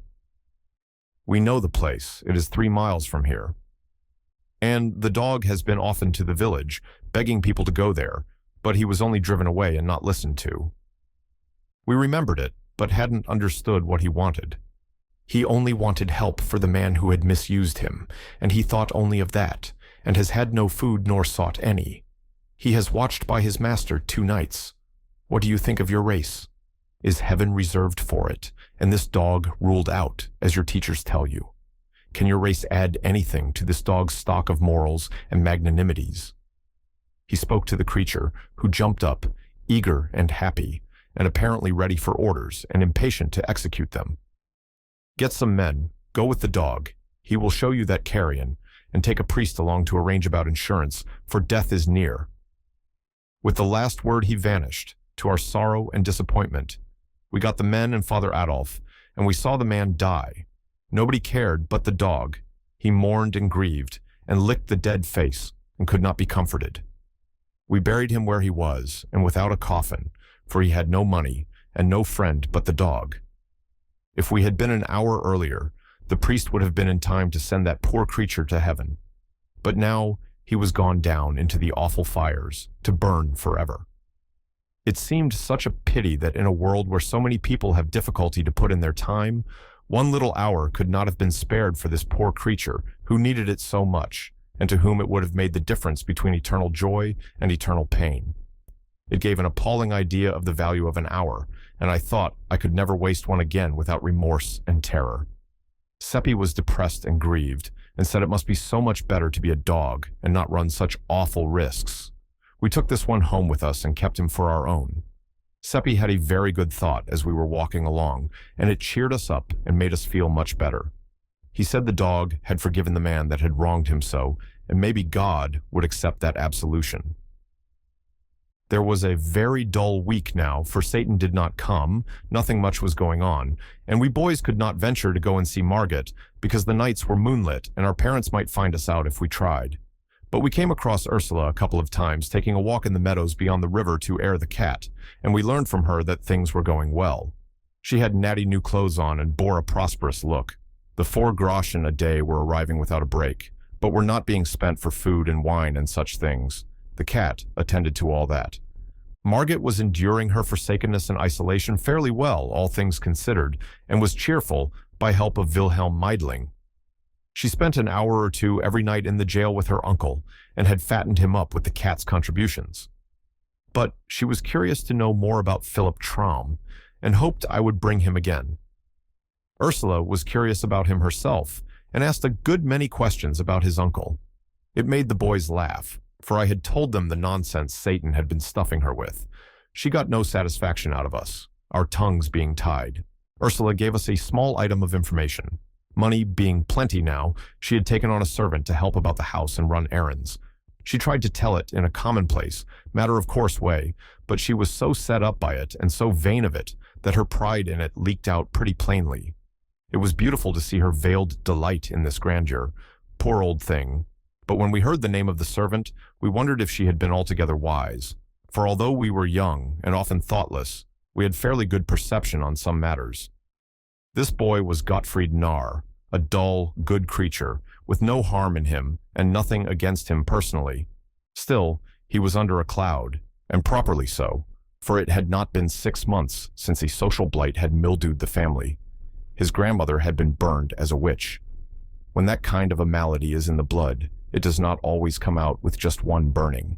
Speaker 1: We know the place. It is 3 miles from here. And the dog has been often to the village, begging people to go there, but he was only driven away and not listened to." We remembered it, but hadn't understood what he wanted. He only wanted help for the man who had misused him, and he thought only of that, and has had no food nor sought any. He has watched by his master 2 nights. What do you think of your race? Is heaven reserved for it, and this dog ruled out, as your teachers tell you? Can your race add anything to this dog's stock of morals and magnanimities? He spoke to the creature, who jumped up, eager and happy, and apparently ready for orders and impatient to execute them. "Get some men, go with the dog. He will show you that carrion, and take a priest along to arrange about insurance, for death is near." With the last word he vanished, to our sorrow and disappointment. We got the men and Father Adolf, and we saw the man die. Nobody cared but the dog. He mourned and grieved, and licked the dead face, and could not be comforted. We buried him where he was, and without a coffin, for he had no money, and no friend but the dog. If we had been an hour earlier, the priest would have been in time to send that poor creature to heaven. But now he was gone down into the awful fires, to burn forever. It seemed such a pity that in a world where so many people have difficulty to put in their time, 1 little hour could not have been spared for this poor creature who needed it so much, and to whom it would have made the difference between eternal joy and eternal pain. It gave an appalling idea of the value of an hour, and I thought I could never waste one again without remorse and terror. Seppi was depressed and grieved, and said it must be so much better to be a dog and not run such awful risks. We took this one home with us and kept him for our own. Seppi had a very good thought as we were walking along, and it cheered us up and made us feel much better. He said the dog had forgiven the man that had wronged him so, and maybe God would accept that absolution. There was a very dull week now, for Satan did not come, nothing much was going on, and we boys could not venture to go and see Margit, because the nights were moonlit and our parents might find us out if we tried. But we came across Ursula a couple of times, taking a walk in the meadows beyond the river to air the cat, and we learned from her that things were going well. She had natty new clothes on and bore a prosperous look. The 4 groschen a day were arriving without a break, but were not being spent for food and wine and such things. The cat attended to all that. Margit was enduring her forsakenness and isolation fairly well, all things considered, and was cheerful by help of Wilhelm Meidling. She spent an hour or 2 every night in the jail with her uncle, and had fattened him up with the cat's contributions. But she was curious to know more about Philip Traum, and hoped I would bring him again. Ursula was curious about him herself, and asked a good many questions about his uncle. It made the boys laugh, for I had told them the nonsense Satan had been stuffing her with. She got no satisfaction out of us, our tongues being tied. Ursula gave us a small item of information. Money being plenty now, she had taken on a servant to help about the house and run errands. She tried to tell it in a commonplace, matter-of-course way, but she was so set up by it and so vain of it that her pride in it leaked out pretty plainly. It was beautiful to see her veiled delight in this grandeur. Poor old thing. But when we heard the name of the servant, we wondered if she had been altogether wise, for although we were young and often thoughtless, we had fairly good perception on some matters. This boy was Gottfried Narr, a dull, good creature, with no harm in him and nothing against him personally. Still, he was under a cloud, and properly so, for it had not been 6 months since a social blight had mildewed the family. His grandmother had been burned as a witch. When that kind of a malady is in the blood, it does not always come out with just one burning.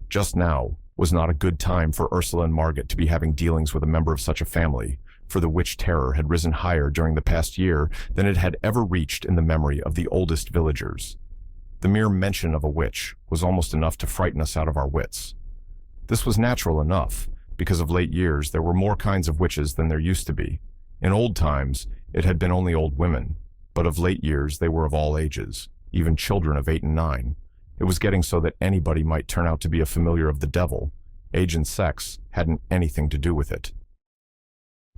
Speaker 1: Just now was not a good time for Ursula and Margit to be having dealings with a member of such a family, for the witch terror had risen higher during the past year than it had ever reached in the memory of the oldest villagers. The mere mention of a witch was almost enough to frighten us out of our wits. This was natural enough, because of late years there were more kinds of witches than there used to be. In old times, it had been only old women, but of late years they were of all ages, even children of 8 and 9. It was getting so that anybody might turn out to be a familiar of the devil. Age and sex hadn't anything to do with it.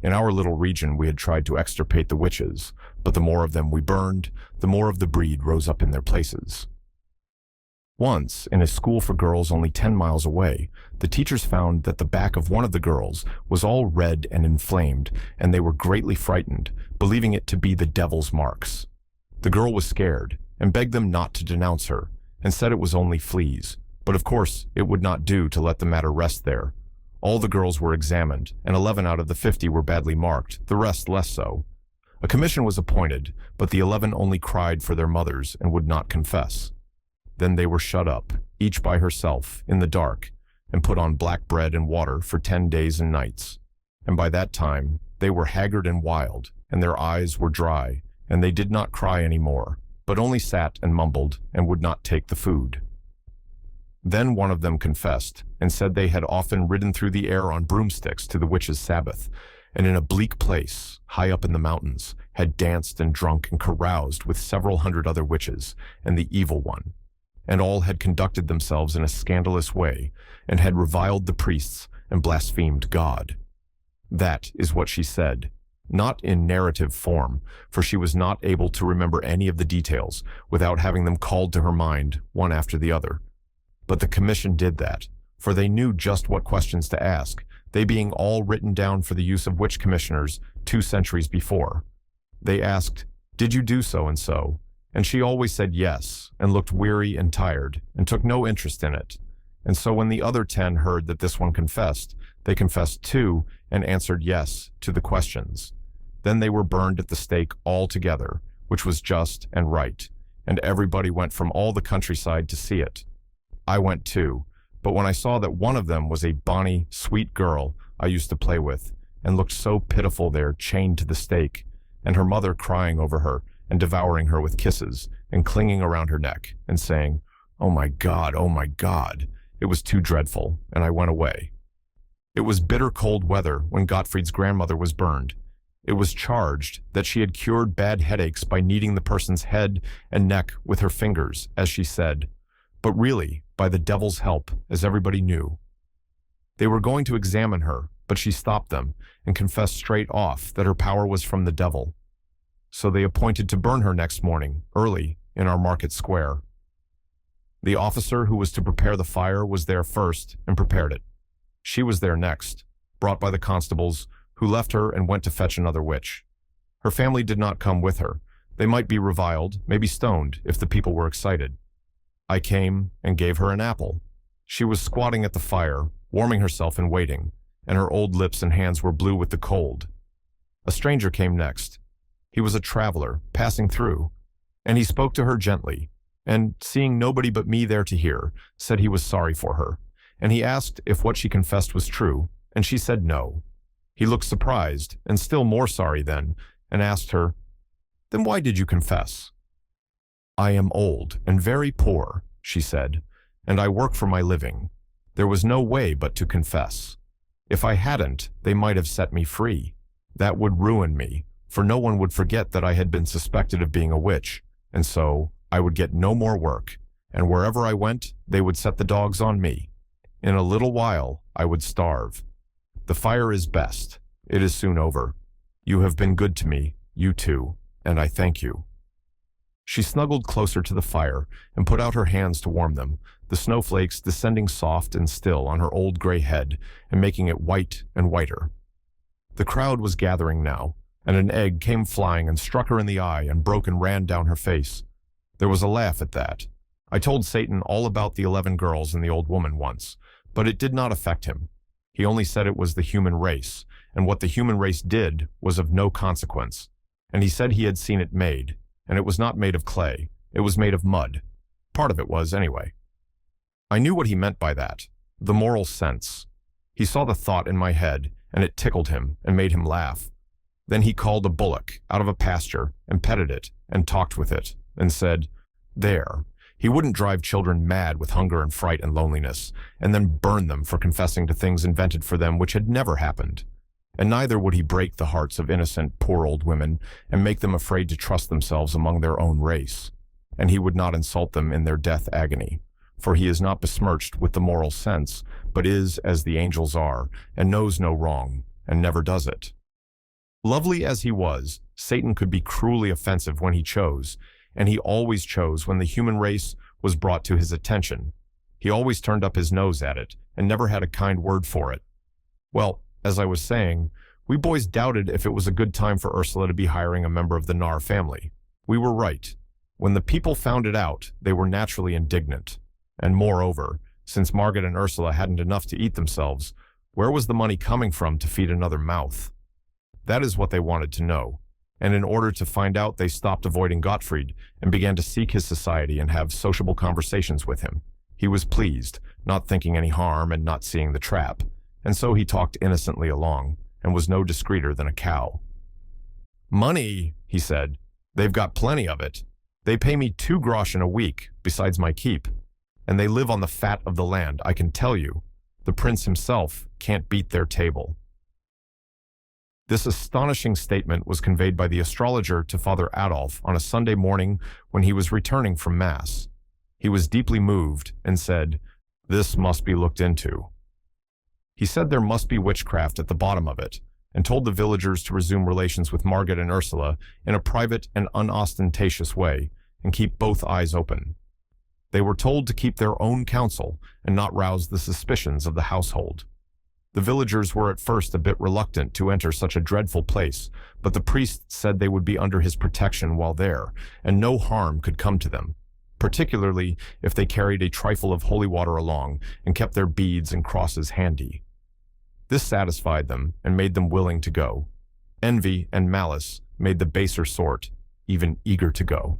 Speaker 1: In our little region, we had tried to extirpate the witches, but the more of them we burned, the more of the breed rose up in their places. Once, in a school for girls only 10 miles away, the teachers found that the back of one of the girls was all red and inflamed, and they were greatly frightened, believing it to be the devil's marks. The girl was scared, and begged them not to denounce her, and said it was only fleas, but of course it would not do to let the matter rest there. All the girls were examined, and 11 out of the 50 were badly marked, the rest less so. A commission was appointed, but the 11 only cried for their mothers and would not confess. Then they were shut up, each by herself, in the dark, and put on black bread and water for 10 days and nights. And by that time, they were haggard and wild, and their eyes were dry, and they did not cry any more, but only sat and mumbled and would not take the food. Then one of them confessed, and said they had often ridden through the air on broomsticks to the witches' Sabbath, and in a bleak place, high up in the mountains, had danced and drunk and caroused with several hundred other witches, and the evil one. And all had conducted themselves in a scandalous way, and had reviled the priests and blasphemed God. That is what she said, not in narrative form, for she was not able to remember any of the details without having them called to her mind, one after the other. But the commission did that, for they knew just what questions to ask, they being all written down for the use of witch commissioners 2 centuries before. They asked, "Did you do so and so?" And she always said yes, and looked weary and tired, and took no interest in it. And so when the other 10 heard that this one confessed, they confessed too, and answered yes to the questions. Then they were burned at the stake all together, which was just and right, and everybody went from all the countryside to see it. I went too, but when I saw that one of them was a bonny, sweet girl I used to play with, and looked so pitiful there chained to the stake, and her mother crying over her and devouring her with kisses, and clinging around her neck, and saying, oh my God, it was too dreadful, and I went away. It was bitter cold weather when Gottfried's grandmother was burned. It was charged that she had cured bad headaches by kneading the person's head and neck with her fingers, as she said, but really by the devil's help, as everybody knew. They were going to examine her, but she stopped them and confessed straight off that her power was from the devil. So they appointed to burn her next morning, early, in our market square. The officer who was to prepare the fire was there first and prepared it. She was there next, brought by the constables, who left her and went to fetch another witch. Her family did not come with her. They might be reviled, maybe stoned, if the people were excited. I came and gave her an apple. She was squatting at the fire, warming herself and waiting, and her old lips and hands were blue with the cold. A stranger came next. He was a traveler, passing through, and he spoke to her gently, and, seeing nobody but me there to hear, said he was sorry for her, and he asked if what she confessed was true, and she said no. He looked surprised, and still more sorry then, and asked her, "Then why did you confess?" "I am old and very poor," she said, "and I work for my living. There was no way but to confess. If I hadn't, they might have set me free. That would ruin me, for no one would forget that I had been suspected of being a witch, and so I would get no more work, and wherever I went, they would set the dogs on me. In a little while, I would starve. The fire is best. It is soon over. You have been good to me, you too, and I thank you." She snuggled closer to the fire and put out her hands to warm them, the snowflakes descending soft and still on her old gray head and making it white and whiter. The crowd was gathering now, and an egg came flying and struck her in the eye and broke and ran down her face. There was a laugh at that. I told Satan all about the 11 girls and the old woman once, but it did not affect him. He only said it was the human race, and what the human race did was of no consequence. And he said he had seen it made, and it was not made of clay, it was made of mud. Part of it was, anyway. I knew what he meant by that, the moral sense. He saw the thought in my head, and it tickled him and made him laugh, Then he called a bullock out of a pasture and petted it and talked with it and said, "There." He wouldn't drive children mad with hunger and fright and loneliness, and then burn them for confessing to things invented for them which had never happened. And neither would he break the hearts of innocent, poor old women and make them afraid to trust themselves among their own race. And he would not insult them in their death agony, for he is not besmirched with the moral sense, but is as the angels are, and knows no wrong, and never does it. Lovely as he was, Satan could be cruelly offensive when he chose, and he always chose when the human race was brought to his attention. He always turned up his nose at it, and never had a kind word for it. Well, as I was saying, we boys doubted if it was a good time for Ursula to be hiring a member of the Nar family. We were right. When the people found it out, they were naturally indignant. And moreover, since Margaret and Ursula hadn't enough to eat themselves, where was the money coming from to feed another mouth? That is what they wanted to know. And in order to find out, they stopped avoiding Gottfried and began to seek his society and have sociable conversations with him. He was pleased, not thinking any harm and not seeing the trap, and so he talked innocently along and was no discreeter than a cow. "Money," he said. "They've got plenty of it. They pay me 2 groschen a week, besides my keep. And they live on the fat of the land, I can tell you. The prince himself can't beat their table." This astonishing statement was conveyed by the astrologer to Father Adolf on a Sunday morning when he was returning from Mass. He was deeply moved and said, "This must be looked into." He said there must be witchcraft at the bottom of it, and told the villagers to resume relations with Margaret and Ursula in a private and unostentatious way, and keep both eyes open. They were told to keep their own counsel and not rouse the suspicions of the household. The villagers were at first a bit reluctant to enter such a dreadful place, but the priest said they would be under his protection while there, and no harm could come to them, particularly if they carried a trifle of holy water along and kept their beads and crosses handy. This satisfied them and made them willing to go. Envy and malice made the baser sort even eager to go.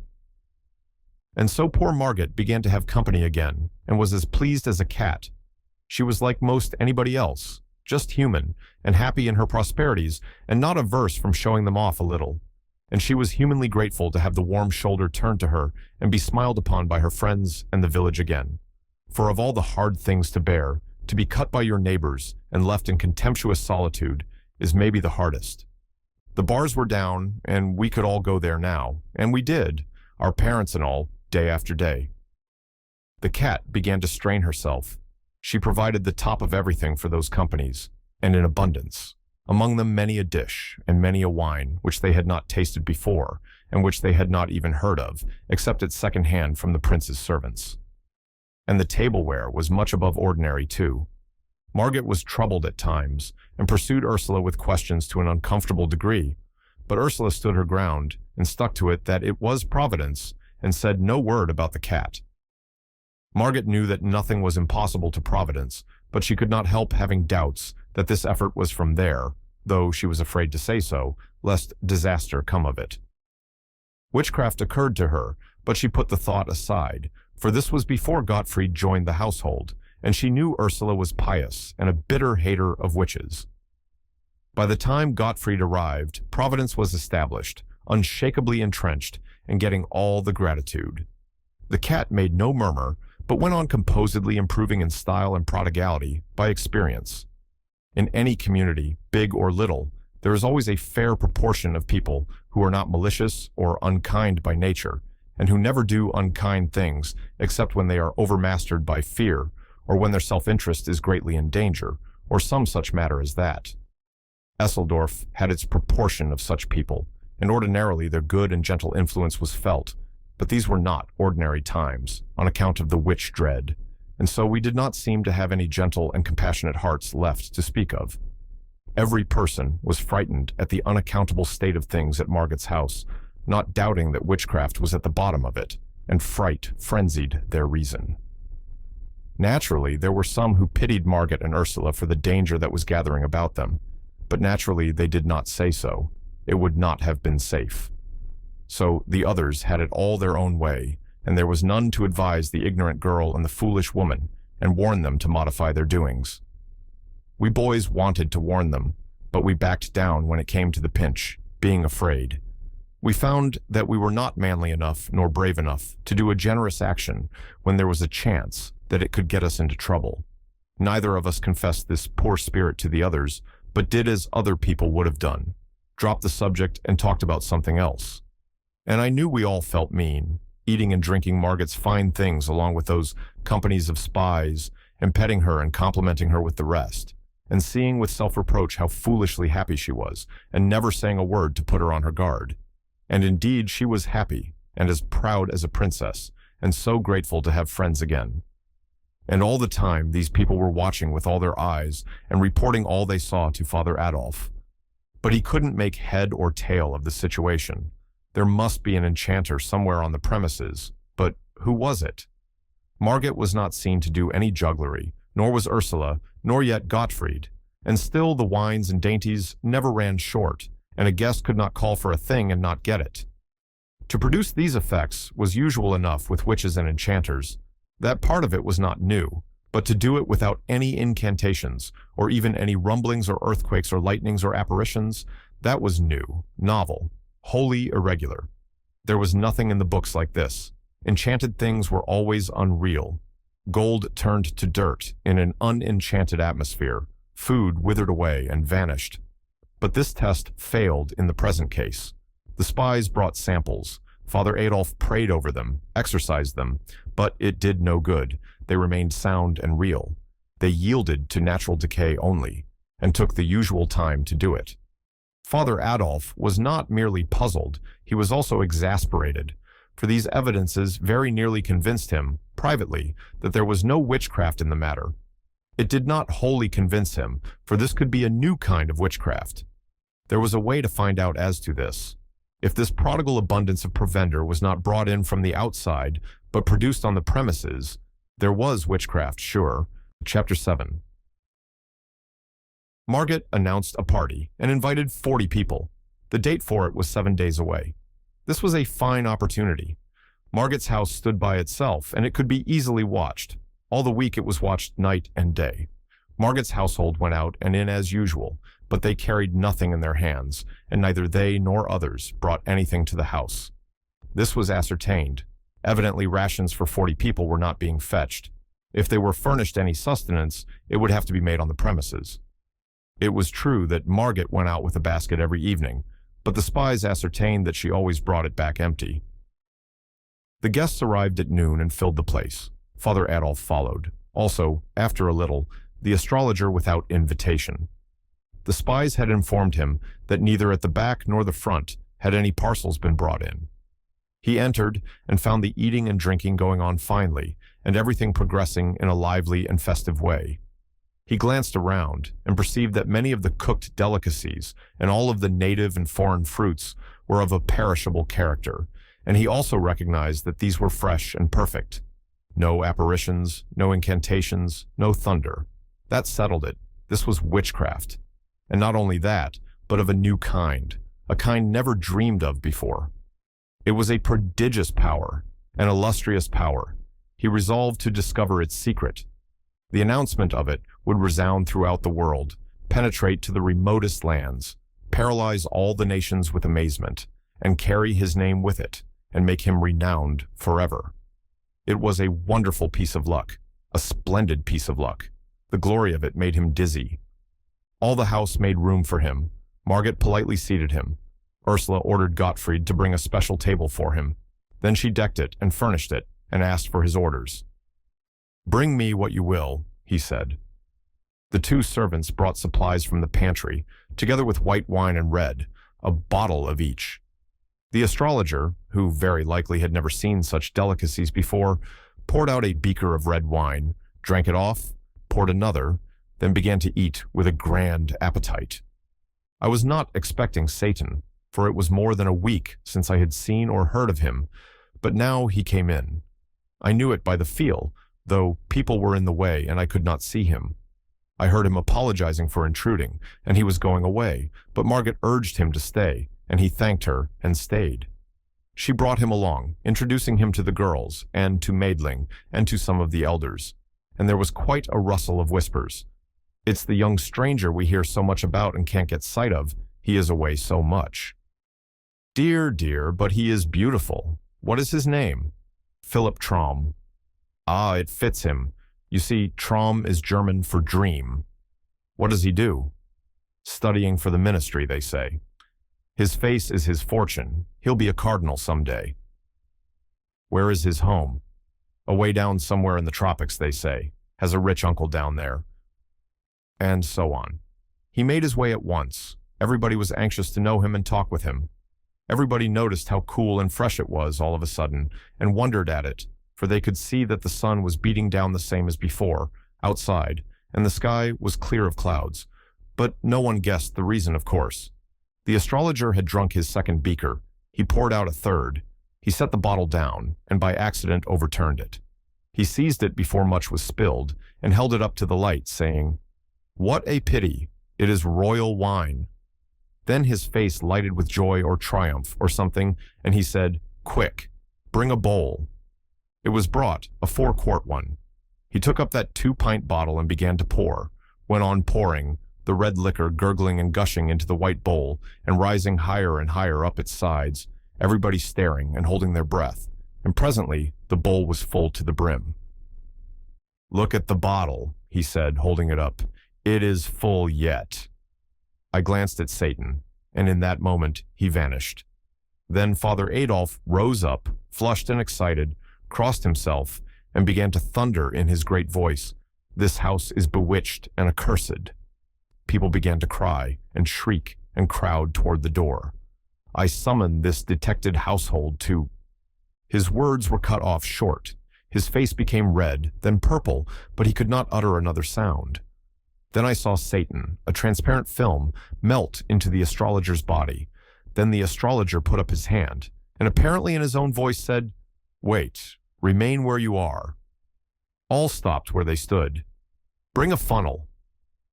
Speaker 1: And so poor Margaret began to have company again, and was as pleased as a cat. She was like most anybody else, just human, and happy in her prosperities, and not averse from showing them off a little. And she was humanly grateful to have the warm shoulder turned to her and be smiled upon by her friends and the village again. For of all the hard things to bear, to be cut by your neighbors and left in contemptuous solitude is maybe the hardest. The bars were down, and we could all go there now, and we did, our parents and all, day after day. The cat began to strain herself. She provided the top of everything for those companies, and in abundance. Among them many a dish, and many a wine, which they had not tasted before, and which they had not even heard of, except at second hand from the prince's servants. And the tableware was much above ordinary, too. Margaret was troubled at times, and pursued Ursula with questions to an uncomfortable degree, but Ursula stood her ground, and stuck to it that it was Providence, and said no word about the cat. Margaret knew that nothing was impossible to Providence, but she could not help having doubts that this effort was from there, though she was afraid to say so, lest disaster come of it. Witchcraft occurred to her, but she put the thought aside, for this was before Gottfried joined the household, and she knew Ursula was pious and a bitter hater of witches. By the time Gottfried arrived, Providence was established, unshakably entrenched, and getting all the gratitude. The cat made no murmur, but went on composedly improving in style and prodigality by experience. In any community, big or little, there is always a fair proportion of people who are not malicious or unkind by nature, and who never do unkind things except when they are overmastered by fear, or when their self-interest is greatly in danger, or some such matter as that. Esseldorf had its proportion of such people, and ordinarily their good and gentle influence was felt, but these were not ordinary times, on account of the witch dread, and so we did not seem to have any gentle and compassionate hearts left to speak of. Every person was frightened at the unaccountable state of things at Margaret's house, not doubting that witchcraft was at the bottom of it, and fright frenzied their reason. Naturally, there were some who pitied Margaret and Ursula for the danger that was gathering about them, but naturally they did not say so. It would not have been safe. So the others had it all their own way, and there was none to advise the ignorant girl and the foolish woman, and warn them to modify their doings. We boys wanted to warn them, but we backed down when it came to the pinch, being afraid. We found that we were not manly enough nor brave enough to do a generous action when there was a chance that it could get us into trouble. Neither of us confessed this poor spirit to the others, but did as other people would have done, dropped the subject and talked about something else. And I knew we all felt mean, eating and drinking Margaret's fine things along with those companies of spies, and petting her and complimenting her with the rest, and seeing with self-reproach how foolishly happy she was, and never saying a word to put her on her guard. And indeed she was happy, and as proud as a princess, and so grateful to have friends again. And all the time these people were watching with all their eyes and reporting all they saw to Father Adolf. But he couldn't make head or tail of the situation. There must be an enchanter somewhere on the premises, but who was it? Margit was not seen to do any jugglery, nor was Ursula, nor yet Gottfried, and still the wines and dainties never ran short, and a guest could not call for a thing and not get it. To produce these effects was usual enough with witches and enchanters. That part of it was not new, but to do it without any incantations, or even any rumblings or earthquakes or lightnings or apparitions, that was new, novel, wholly irregular. There was nothing in the books like this. Enchanted things were always unreal. Gold turned to dirt in an unenchanted atmosphere. Food withered away and vanished. But this test failed in the present case. The spies brought samples. Father Adolf prayed over them, exorcised them, but it did no good. They remained sound and real. They yielded to natural decay only, and took the usual time to do it. Father Adolf was not merely puzzled, he was also exasperated, for these evidences very nearly convinced him, privately, that there was no witchcraft in the matter. It did not wholly convince him, for this could be a new kind of witchcraft. There was a way to find out as to this. If this prodigal abundance of provender was not brought in from the outside, but produced on the premises, there was witchcraft, sure. Chapter 7. Margit announced a party and invited 40 people. The date for it was 7 days away. This was a fine opportunity. Margit's house stood by itself, and it could be easily watched. All the week it was watched night and day. Margit's household went out and in as usual, but they carried nothing in their hands, and neither they nor others brought anything to the house. This was ascertained. Evidently rations for 40 people were not being fetched. If they were furnished any sustenance, it would have to be made on the premises. It was true that Margit went out with a basket every evening, but the spies ascertained that she always brought it back empty. The guests arrived at noon and filled the place. Father Adolf followed. Also, after a little, the astrologer without invitation. The spies had informed him that neither at the back nor the front had any parcels been brought in. He entered and found the eating and drinking going on finely, and everything progressing in a lively and festive way. He glanced around and perceived that many of the cooked delicacies and all of the native and foreign fruits were of a perishable character, and he also recognized that these were fresh and perfect. No apparitions, no incantations, no thunder. That settled it. This was witchcraft. And not only that, but of a new kind, a kind never dreamed of before. It was a prodigious power, an illustrious power. He resolved to discover its secret. The announcement of it would resound throughout the world, penetrate to the remotest lands, paralyze all the nations with amazement, and carry his name with it, and make him renowned forever. It was a wonderful piece of luck, a splendid piece of luck. The glory of it made him dizzy. All the house made room for him. Margit politely seated him. Ursula ordered Gottfried to bring a special table for him. Then she decked it and furnished it, and asked for his orders. "Bring me what you will," he said. The two servants brought supplies from the pantry, together with white wine and red, a bottle of each. The astrologer, who very likely had never seen such delicacies before, poured out a beaker of red wine, drank it off, poured another, then began to eat with a grand appetite. I was not expecting Satan, for it was more than a week since I had seen or heard of him, but now he came in. I knew it by the feel, though people were in the way and I could not see him. I heard him apologizing for intruding, and he was going away, but Margit urged him to stay, and he thanked her and stayed. She brought him along, introducing him to the girls, and to Maidling, and to some of the elders, and there was quite a rustle of whispers. It's the young stranger we hear so much about and can't get sight of. He is away so much. Dear, dear, but he is beautiful. What is his name? Philip Traum. Ah, it fits him. You see, Traum is German for dream. What does he do? Studying for the ministry, they say. His face is his fortune. He'll be a cardinal someday. Where is his home? Away down somewhere in the tropics, they say. Has a rich uncle down there. And so on. He made his way at once. Everybody was anxious to know him and talk with him. Everybody noticed how cool and fresh it was all of a sudden, and wondered at it, for they could see that the sun was beating down the same as before, outside, and the sky was clear of clouds. But no one guessed the reason, of course. The astrologer had drunk his second beaker. He poured out a third. He set the bottle down, and by accident overturned it. He seized it before much was spilled, and held it up to the light, saying, "What a pity! It is royal wine." Then his face lighted with joy or triumph or something, and he said, "Quick, bring a bowl." It was brought, a 4-quart one. He took up that 2-pint bottle and began to pour, went on pouring, the red liquor gurgling and gushing into the white bowl and rising higher and higher up its sides, everybody staring and holding their breath, and presently the bowl was full to the brim. "Look at the bottle," he said, holding it up. "It is full yet." I glanced at Satan, and in that moment he vanished. Then Father Adolf rose up, flushed and excited, crossed himself, and began to thunder in his great voice, "This house is bewitched and accursed." People began to cry and shriek and crowd toward the door. I summoned this detected household to... His words were cut off short. His face became red, then purple, but he could not utter another sound. Then I saw Satan, a transparent film, melt into the astrologer's body. Then the astrologer put up his hand, and apparently in his own voice said, "Wait, remain where you are." All stopped where they stood. "Bring a funnel."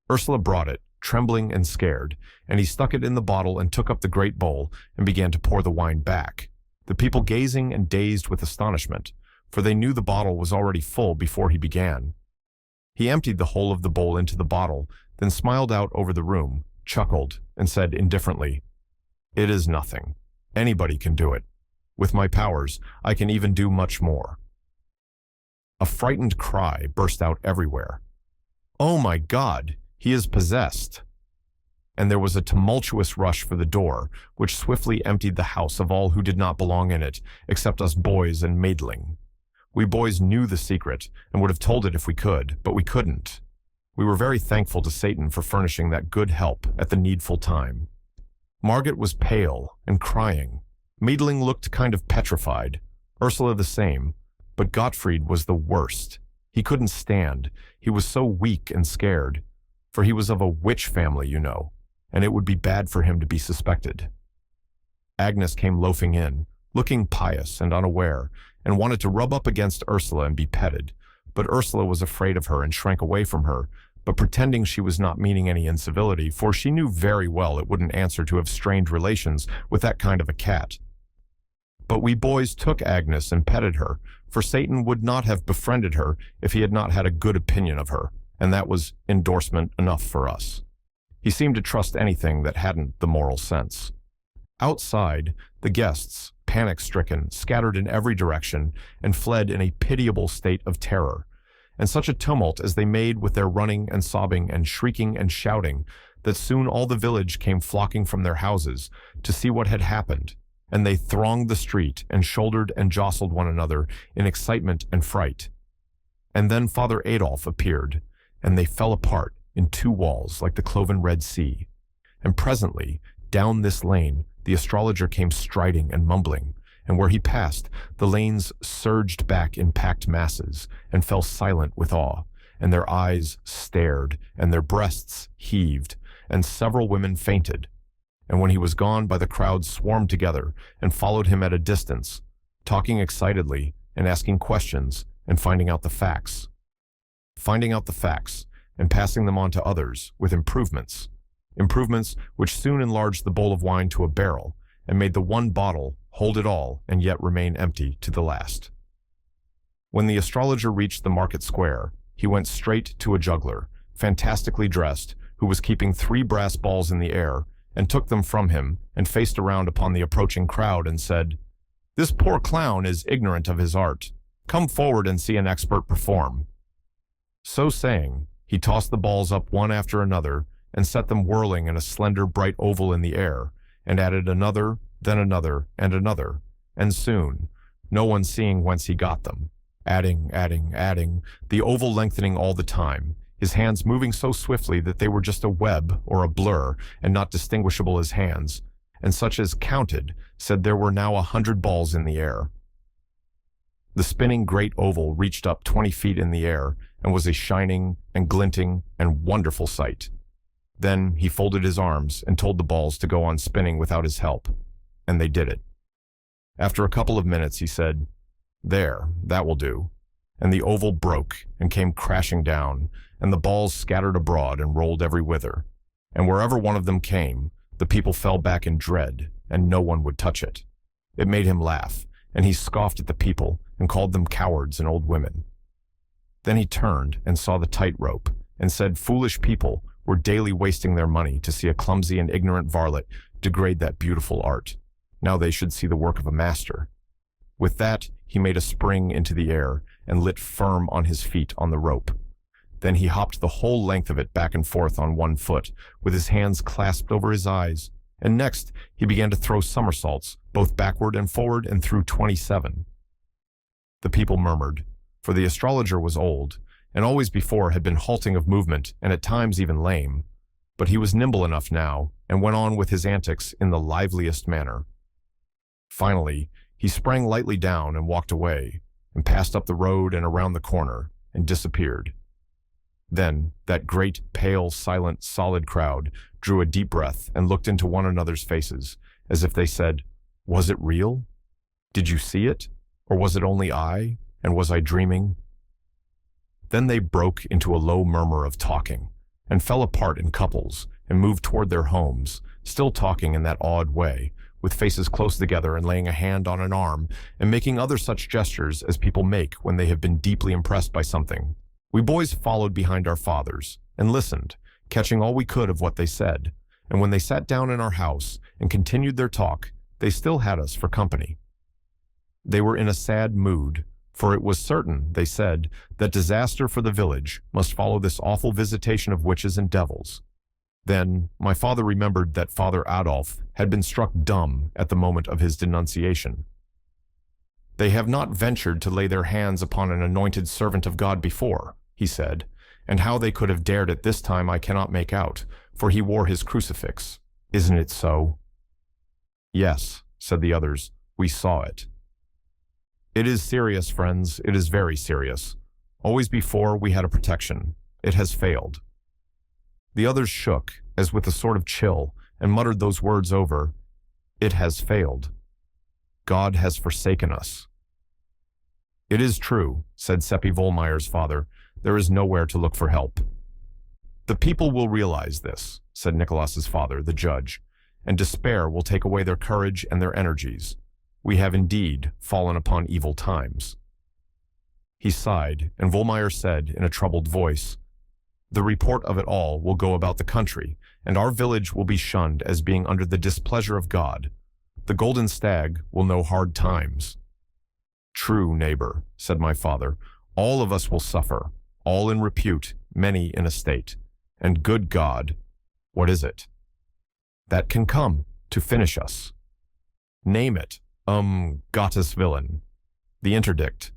Speaker 1: Ursula brought it, trembling and scared, and he stuck it in the bottle and took up the great bowl and began to pour the wine back, the people gazing and dazed with astonishment, for they knew the bottle was already full before he began. He emptied the whole of the bowl into the bottle, then smiled out over the room, chuckled, and said indifferently, "It is nothing. Anybody can do it. With my powers, I can even do much more." A frightened cry burst out everywhere. "Oh my God, he is possessed!" And there was a tumultuous rush for the door, which swiftly emptied the house of all who did not belong in it, except us boys and maidling. We boys knew the secret and would have told it if we could, but we couldn't. We were very thankful to Satan for furnishing that good help at the needful time. Margaret was pale and crying. Maidling looked kind of petrified. Ursula the same. But Gottfried was the worst. He couldn't stand. He was so weak and scared. For he was of a witch family, you know, and it would be bad for him to be suspected. Agnes came loafing in, looking pious and unaware, and wanted to rub up against Ursula and be petted, but Ursula was afraid of her and shrank away from her, but pretending she was not meaning any incivility, for she knew very well it wouldn't answer to have strained relations with that kind of a cat. But we boys took Agnes and petted her, for Satan would not have befriended her if he had not had a good opinion of her, and that was endorsement enough for us. He seemed to trust anything that hadn't the moral sense. Outside, the guests, panic-stricken, scattered in every direction and fled in a pitiable state of terror, and such a tumult as they made with their running and sobbing and shrieking and shouting that soon all the village came flocking from their houses to see what had happened, and they thronged the street and shouldered and jostled one another in excitement and fright. And then Father Adolf appeared, and they fell apart in 2 walls like the cloven Red Sea. And presently, down this lane, the astrologer came striding and mumbling, and where he passed, the lanes surged back in packed masses and fell silent with awe, and their eyes stared, and their breasts heaved, and several women fainted. And when he was gone, by the crowd swarmed together and followed him at a distance, talking excitedly and asking questions and finding out the facts. And passing them on to others with improvements which soon enlarged the bowl of wine to a barrel and made the one bottle hold it all and yet remain empty to the last. When the astrologer reached the market square, he went straight to a juggler, fantastically dressed, who was keeping 3 brass balls in the air, and took them from him and faced around upon the approaching crowd and said, "This poor clown is ignorant of his art. Come forward and see an expert perform." So saying, he tossed the balls up one after another and set them whirling in a slender, bright oval in the air, and added another, then another, and another, and soon, no one seeing whence he got them, adding, the oval lengthening all the time, his hands moving so swiftly that they were just a web or a blur and not distinguishable as hands, and such as counted said there were now 100 balls in the air. The spinning great oval reached up 20 feet in the air and was a shining and glinting and wonderful sight. Then he folded his arms and told the balls to go on spinning without his help, and they did it. After a couple of minutes, he said, "There, that will do," and the oval broke and came crashing down, and the balls scattered abroad and rolled every whither, and wherever one of them came, the people fell back in dread, and no one would touch it. It made him laugh, and he scoffed at the people and called them cowards and old women. Then he turned and saw the tightrope, and said foolish people were daily wasting their money to see a clumsy and ignorant varlet degrade that beautiful art. Now they should see the work of a master. With that, he made a spring into the air and lit firm on his feet on the rope. Then he hopped the whole length of it back and forth on one foot, with his hands clasped over his eyes, and next he began to throw somersaults, both backward and forward and through 27. The people murmured, for the astrologer was old, and always before had been halting of movement and at times even lame, but he was nimble enough now and went on with his antics in the liveliest manner. Finally, he sprang lightly down and walked away, and passed up the road and around the corner, and disappeared. Then that great, pale, silent, solid crowd drew a deep breath and looked into one another's faces, as if they said, "Was it real? Did you see it? Or was it only I? And was I dreaming?" Then they broke into a low murmur of talking, and fell apart in couples, and moved toward their homes, still talking in that odd way, with faces close together and laying a hand on an arm, and making other such gestures as people make when they have been deeply impressed by something. We boys followed behind our fathers, and listened, catching all we could of what they said, and when they sat down in our house and continued their talk, they still had us for company. They were in a sad mood, for it was certain, they said, that disaster for the village must follow this awful visitation of witches and devils. Then my father remembered that Father Adolf had been struck dumb at the moment of his denunciation. "They have not ventured to lay their hands upon an anointed servant of God before," he said, "and how they could have dared it this time I cannot make out, for he wore his crucifix. Isn't it so?" "Yes," said the others, "we saw it." "It is serious, friends, it is very serious. Always before we had a protection. It has failed." The others shook, as with a sort of chill, and muttered those words over, "It has failed. God has forsaken us." "It is true," said Seppi Vollmeyer's father, "there is nowhere to look for help." "The people will realize this," said Nicholas's father, the judge, "and despair will take away their courage and their energies. We have indeed fallen upon evil times." He sighed, and Vollmeyer said in a troubled voice, "The report of it all will go about the country, and our village will be shunned as being under the displeasure of God. The Golden Stag will know hard times." "True, neighbor," said my father, "all of us will suffer, all in repute, many in estate. And good God, what is it?" "That can come, to finish us." "Name it, Gottes Willen." "The interdict."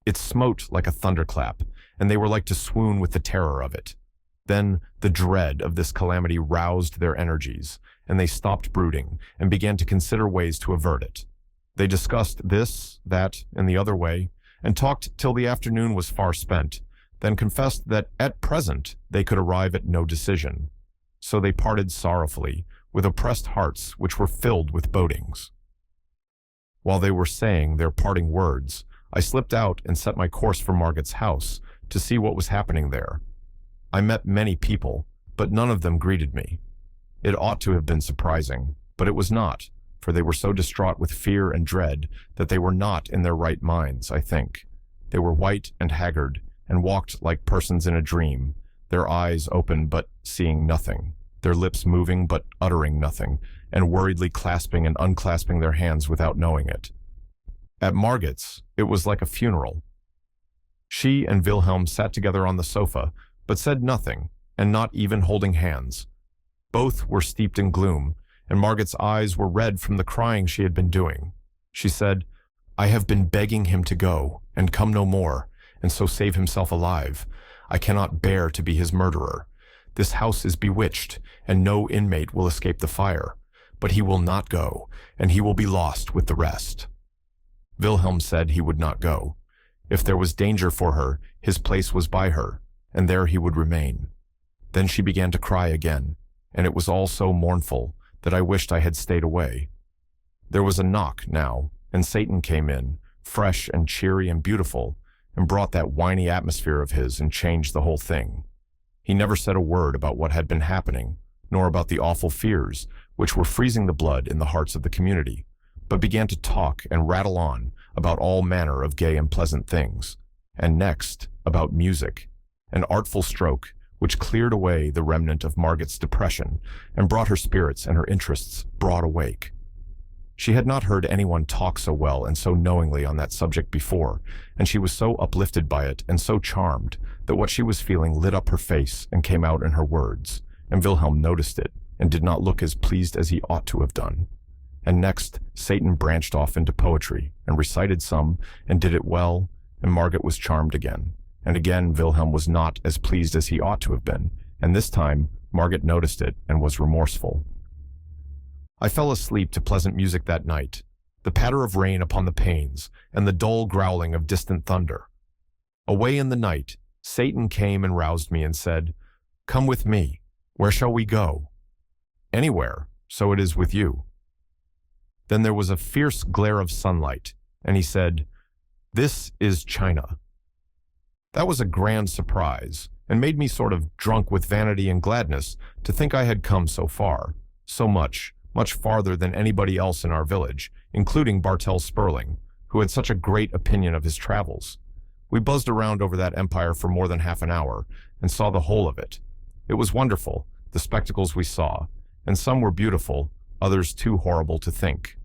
Speaker 1: It smote like a thunderclap, and they were like to swoon with the terror of it. Then the dread of this calamity roused their energies, and they stopped brooding and began to consider ways to avert it. They discussed this, that, and the other way, and talked till the afternoon was far spent, then confessed that at present they could arrive at no decision. So they parted sorrowfully, with oppressed hearts which were filled with bodings. While they were saying their parting words, I slipped out and set my course for Margot's house to see what was happening there. I met many people, but none of them greeted me. It ought to have been surprising, but it was not, for they were so distraught with fear and dread that they were not in their right minds, I think. They were white and haggard, and walked like persons in a dream, their eyes open but seeing nothing, their lips moving but uttering nothing, and worriedly clasping and unclasping their hands without knowing it. At Margit's, it was like a funeral. She and Wilhelm sat together on the sofa, but said nothing, and not even holding hands. Both were steeped in gloom, and Margit's eyes were red from the crying she had been doing. She said, "I have been begging him to go, and come no more, and so save himself alive. I cannot bear to be his murderer. This house is bewitched, and no inmate will escape the fire. But he will not go, and he will be lost with the rest." Wilhelm said he would not go. If there was danger for her, his place was by her, and there he would remain. Then she began to cry again, and it was all so mournful that I wished I had stayed away. There was a knock now, and Satan came in, fresh and cheery and beautiful, and brought that whiny atmosphere of his and changed the whole thing. He never said a word about what had been happening, nor about the awful fears which were freezing the blood in the hearts of the community, but began to talk and rattle on about all manner of gay and pleasant things, and next about music, an artful stroke which cleared away the remnant of Margit's depression and brought her spirits and her interests broad awake. She had not heard anyone talk so well and so knowingly on that subject before, and she was so uplifted by it and so charmed that what she was feeling lit up her face and came out in her words, and Wilhelm noticed it and did not look as pleased as he ought to have done. And next, Satan branched off into poetry and recited some and did it well, and Margit was charmed again. And again, Wilhelm was not as pleased as he ought to have been, and this time, Margit noticed it and was remorseful. I fell asleep to pleasant music that night, the patter of rain upon the panes, and the dull growling of distant thunder. Away in the night, Satan came and roused me and said, "Come with me. Where shall we go?" "Anywhere, so it is with you." Then there was a fierce glare of sunlight, and he said, "This is China." That was a grand surprise, and made me sort of drunk with vanity and gladness to think I had come so far, so much farther than anybody else in our village, including Bartel Sperling, who had such a great opinion of his travels. We buzzed around over that empire for more than half an hour, and saw the whole of it. It was wonderful, the spectacles we saw, and some were beautiful, others too horrible to think.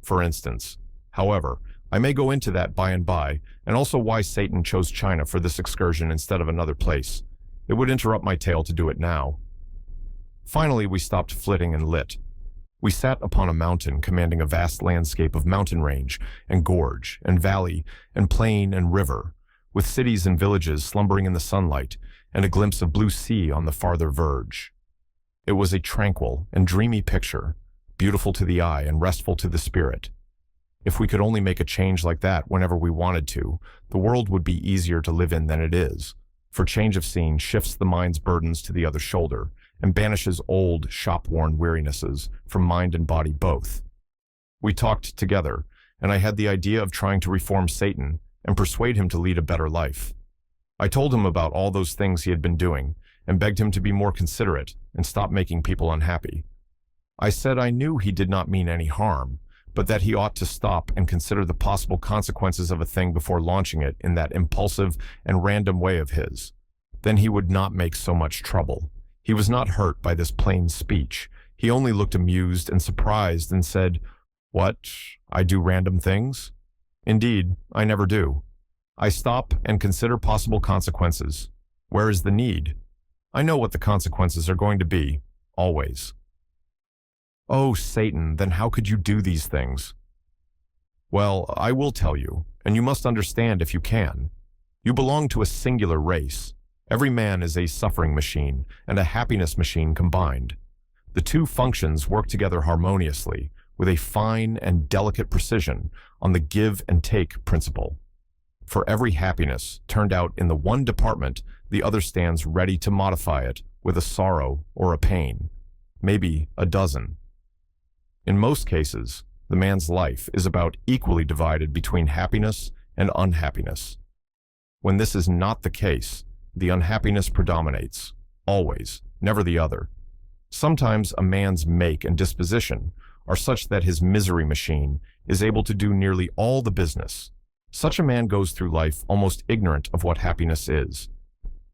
Speaker 1: For instance, however, I may go into that by and by, and also why Satan chose China for this excursion instead of another place. It would interrupt my tale to do it now. Finally, we stopped flitting and lit. We sat upon a mountain commanding a vast landscape of mountain range and gorge and valley and plain and river, with cities and villages slumbering in the sunlight and a glimpse of blue sea on the farther verge. It was a tranquil and dreamy picture, beautiful to the eye and restful to the spirit. If we could only make a change like that whenever we wanted to, the world would be easier to live in than it is, for change of scene shifts the mind's burdens to the other shoulder and banishes old, shop-worn wearinesses from mind and body both. We talked together, and I had the idea of trying to reform Satan and persuade him to lead a better life. I told him about all those things he had been doing and begged him to be more considerate and stop making people unhappy. I said I knew he did not mean any harm, but that he ought to stop and consider the possible consequences of a thing before launching it in that impulsive and random way of his. Then he would not make so much trouble. He was not hurt by this plain speech. He only looked amused and surprised and said, "What, I do random things? Indeed, I never do. I stop and consider possible consequences. Where is the need? I know what the consequences are going to be, always." "Oh, Satan, then how could you do these things?" "Well, I will tell you, and you must understand if you can. You belong to a singular race. Every man is a suffering machine and a happiness machine combined. The two functions work together harmoniously, with a fine and delicate precision on the give and take principle. For every happiness turned out in the one department, the other stands ready to modify it with a sorrow or a pain, maybe a dozen. In most cases, the man's life is about equally divided between happiness and unhappiness. When this is not the case, the unhappiness predominates, always, never the other. Sometimes a man's make and disposition are such that his misery machine is able to do nearly all the business. Such a man goes through life almost ignorant of what happiness is.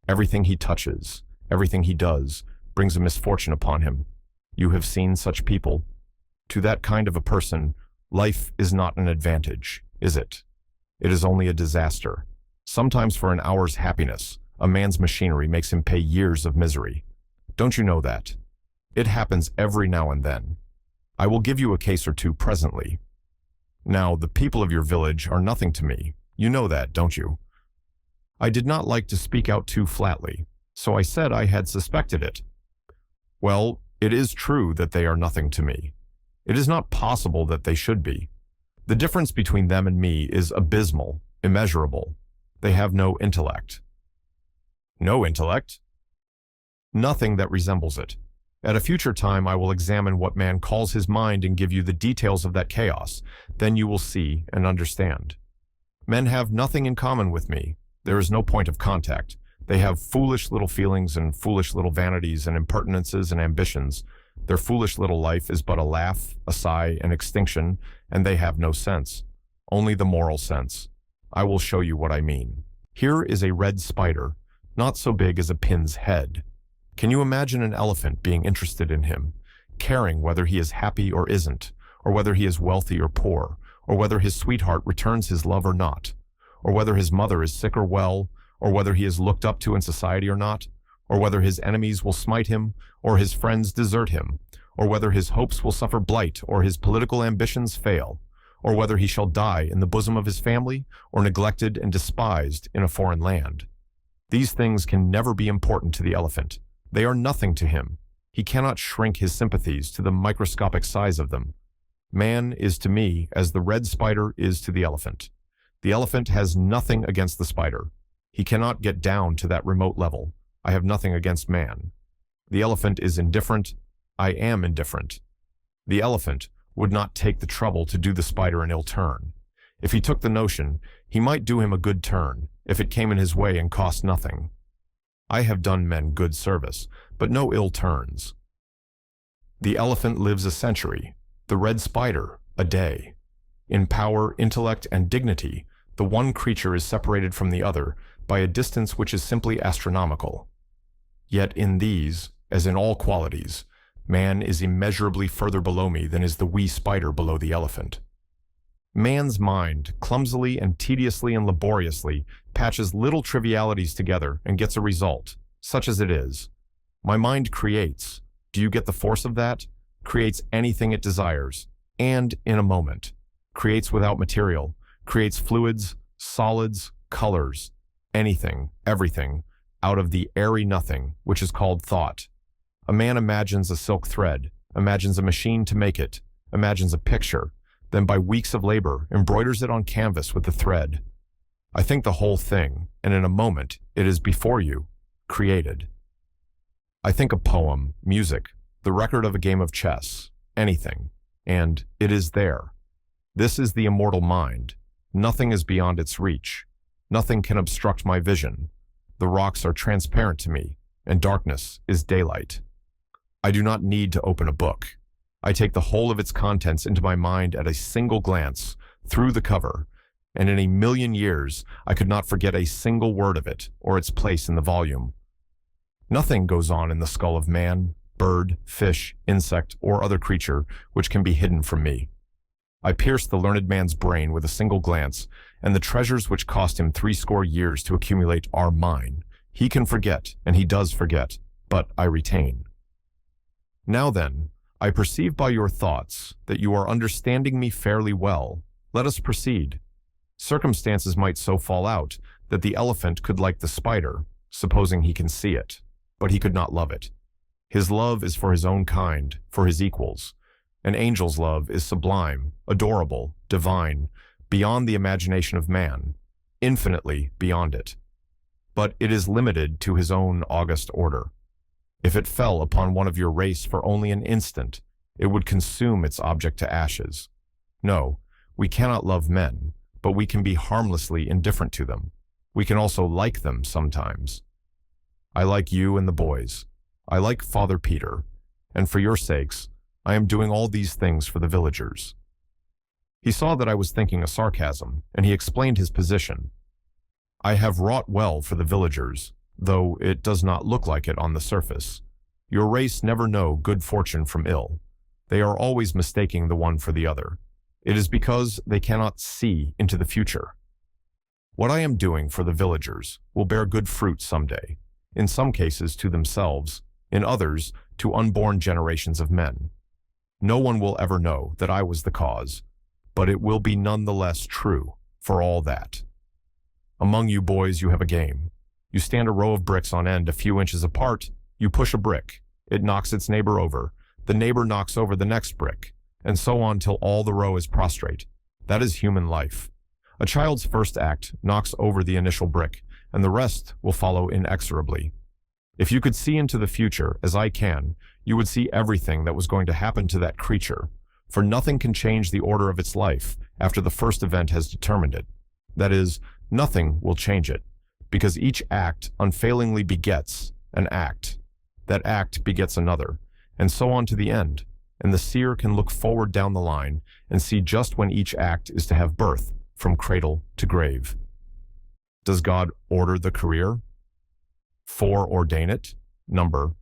Speaker 1: Everything he touches, Everything he does brings a misfortune upon him. You have seen such people. To that kind of a person, life is not an advantage, is it? It is only a disaster. Sometimes for an hour's happiness, a man's machinery makes him pay years of misery. Don't you know that? It happens every now and then. I will give you a case or two presently. Now, the people of your village are nothing to me. You know that, don't you? I did not like to speak out too flatly, so I said I had suspected it. Well, it is true that they are nothing to me. It is not possible that they should be. The difference between them and me is abysmal, immeasurable. They have no intellect. No intellect? Nothing that resembles it. At a future time, I will examine what man calls his mind and give you the details of that chaos. Then you will see and understand. Men have nothing in common with me. There is no point of contact. They have foolish little feelings and foolish little vanities and impertinences and ambitions. Their foolish little life is but a laugh, a sigh, an extinction, and they have no sense. Only the moral sense. I will show you what I mean. Here is a red spider, not so big as a pin's head. Can you imagine an elephant being interested in him, caring whether he is happy or isn't, or whether he is wealthy or poor, or whether his sweetheart returns his love or not, or whether his mother is sick or well, or whether he is looked up to in society or not, or whether his enemies will smite him, or his friends desert him, or whether his hopes will suffer blight, or his political ambitions fail, or whether he shall die in the bosom of his family, or neglected and despised in a foreign land? These things can never be important to the elephant. They are nothing to him. He cannot shrink his sympathies to the microscopic size of them. Man is to me as the red spider is to the elephant. The elephant has nothing against the spider. He cannot get down to that remote level. I have nothing against man. The elephant is indifferent. I am indifferent. The elephant would not take the trouble to do the spider an ill turn. If he took the notion, he might do him a good turn, if it came in his way and cost nothing. I have done men good service, but no ill turns. The elephant lives a century, the red spider a day. In power, intellect, and dignity, the one creature is separated from the other by a distance which is simply astronomical. Yet in these, as in all qualities, man is immeasurably further below me than is the wee spider below the elephant. Man's mind, clumsily and tediously and laboriously, patches little trivialities together and gets a result, such as it is. My mind creates. Do you get the force of that? Creates anything it desires, and in a moment. Creates without material, creates fluids, solids, colors, anything, everything, out of the airy nothing, which is called thought. A man imagines a silk thread, imagines a machine to make it, imagines a picture, then by weeks of labor embroiders it on canvas with the thread. I think the whole thing, and in a moment it is before you, created. I think a poem, music, the record of a game of chess, anything, and it is there. This is the immortal mind. Nothing is beyond its reach. Nothing can obstruct my vision. The rocks are transparent to me, and darkness is daylight. I do not need to open a book. I take the whole of its contents into my mind at a single glance, through the cover, and in a million years I could not forget a single word of it or its place in the volume. Nothing goes on in the skull of man, bird, fish, insect, or other creature which can be hidden from me. I pierce the learned man's brain with a single glance, and the treasures which cost him 80 years to accumulate are mine. He can forget, and he does forget, but I retain. Now then, I perceive by your thoughts that you are understanding me fairly well. Let us proceed. Circumstances might so fall out that the elephant could like the spider, supposing he can see it, but he could not love it. His love is for his own kind, for his equals. An angel's love is sublime, adorable, divine, beyond the imagination of man, infinitely beyond it. But it is limited to his own august order. If it fell upon one of your race for only an instant, it would consume its object to ashes. No, we cannot love men, but we can be harmlessly indifferent to them. We can also like them sometimes. I like you and the boys. I like Father Peter, and for your sakes, I am doing all these things for the villagers. He saw that I was thinking a sarcasm, and he explained his position. I have wrought well for the villagers, though it does not look like it on the surface. Your race never know good fortune from ill. They are always mistaking the one for the other. It is because they cannot see into the future. What I am doing for the villagers will bear good fruit someday, in some cases to themselves, in others to unborn generations of men. No one will ever know that I was the cause, but it will be none the less true for all that. Among you boys, you have a game. You stand a row of bricks on end a few inches apart, you push a brick, it knocks its neighbor over, the neighbor knocks over the next brick, and so on till all the row is prostrate. That is human life. A child's first act knocks over the initial brick, and the rest will follow inexorably. If you could see into the future, as I can, you would see everything that was going to happen to that creature, for nothing can change the order of its life after the first event has determined it. That is, nothing will change it, because each act unfailingly begets an act. That act begets another, and so on to the end, and the seer can look forward down the line and see just when each act is to have birth from cradle to grave. Does God order the career? Foreordain it? Number.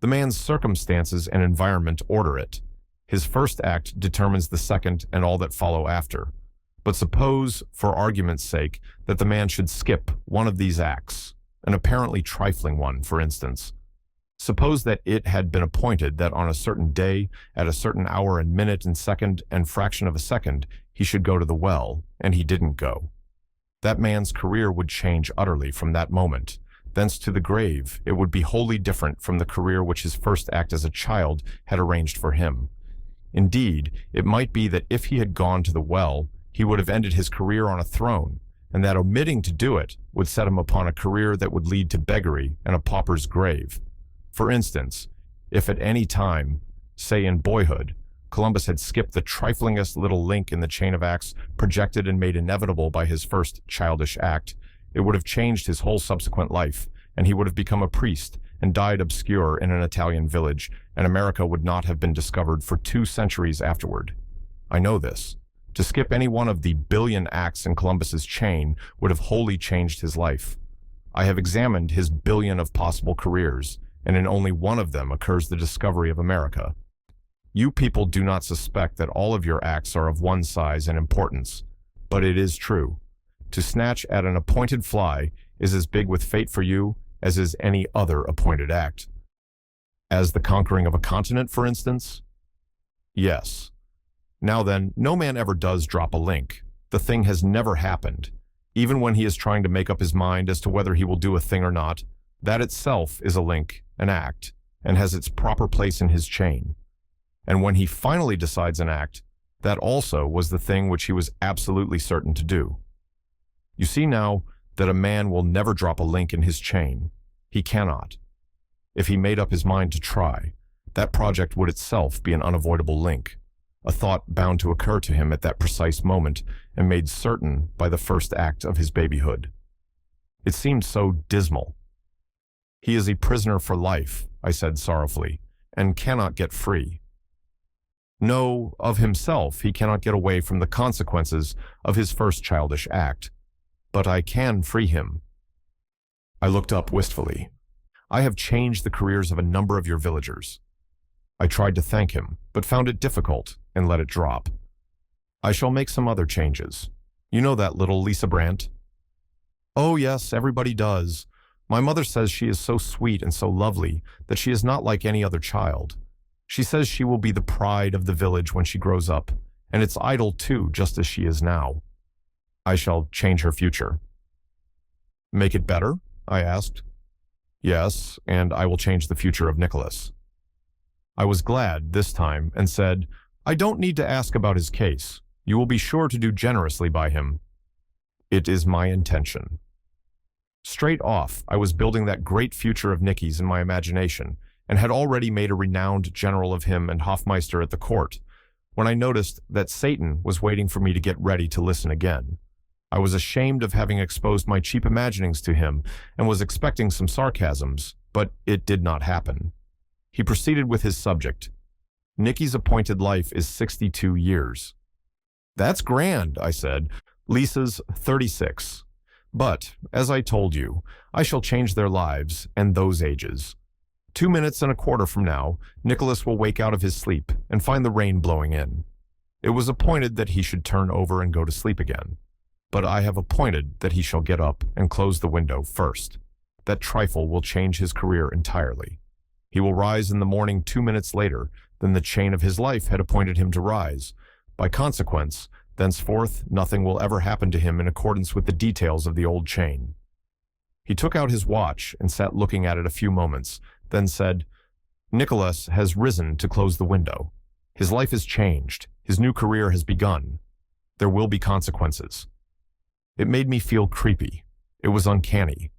Speaker 1: The man's circumstances and environment order it. His first act determines the second and all that follow after. But suppose, for argument's sake, that the man should skip one of these acts, an apparently trifling one, for instance. Suppose that it had been appointed that on a certain day, at a certain hour and minute and second and fraction of a second, he should go to the well, and he didn't go. That man's career would change utterly from that moment. Thence to the grave, it would be wholly different from the career which his first act as a child had arranged for him. Indeed, it might be that if he had gone to the well, he would have ended his career on a throne, and that omitting to do it would set him upon a career that would lead to beggary and a pauper's grave. For instance, if at any time, say in boyhood, Columbus had skipped the triflingest little link in the chain of acts projected and made inevitable by his first childish act, it would have changed his whole subsequent life, and he would have become a priest and died obscure in an Italian village, and America would not have been discovered for 2 centuries afterward. I know this. To skip any one of the billion acts in Columbus's chain would have wholly changed his life. I have examined his billion of possible careers, and in only one of them occurs the discovery of America. You people do not suspect that all of your acts are of one size and importance, but it is true. To snatch at an appointed fly is as big with fate for you as is any other appointed act. As the conquering of a continent, for instance? Yes. Now then, no man ever does drop a link. The thing has never happened. Even when he is trying to make up his mind as to whether he will do a thing or not, that itself is a link, an act, and has its proper place in his chain. And when he finally decides an act, that also was the thing which he was absolutely certain to do. You see now that a man will never drop a link in his chain. He cannot. If he made up his mind to try, that project would itself be an unavoidable link, a thought bound to occur to him at that precise moment and made certain by the first act of his babyhood. It seemed so dismal. He is a prisoner for life, I said sorrowfully, and cannot get free. No, of himself he cannot get away from the consequences of his first childish act. But I can free him. I looked up wistfully. I have changed the careers of a number of your villagers. I tried to thank him, but found it difficult and let it drop. I shall make some other changes. You know that little Lisa Brandt? Oh yes, everybody does. My mother says she is so sweet and so lovely that she is not like any other child. She says she will be the pride of the village when she grows up, and its idol too, just as she is now. I shall change her future. Make it better? I asked. Yes, and I will change the future of Nicholas. I was glad this time and said, I don't need to ask about his case. You will be sure to do generously by him. It is my intention. Straight off, I was building that great future of Nicky's in my imagination, and had already made a renowned general of him and Hofmeister at the court, when I noticed that Satan was waiting for me to get ready to listen again. I was ashamed of having exposed my cheap imaginings to him, and was expecting some sarcasms, but it did not happen. He proceeded with his subject. Nicky's appointed life is 62 years. That's grand, I said. Lisa's 36. But, as I told you, I shall change their lives and those ages. 2 minutes and a quarter from now, Nicholas will wake out of his sleep and find the rain blowing in. It was appointed that he should turn over and go to sleep again. But I have appointed that he shall get up and close the window first. That trifle will change his career entirely. He will rise in the morning 2 minutes later than the chain of his life had appointed him to rise. By consequence, thenceforth, nothing will ever happen to him in accordance with the details of the old chain. He took out his watch and sat looking at it a few moments, then said, Nicholas has risen to close the window. His life is changed. His new career has begun. There will be consequences. It made me feel creepy. It was uncanny.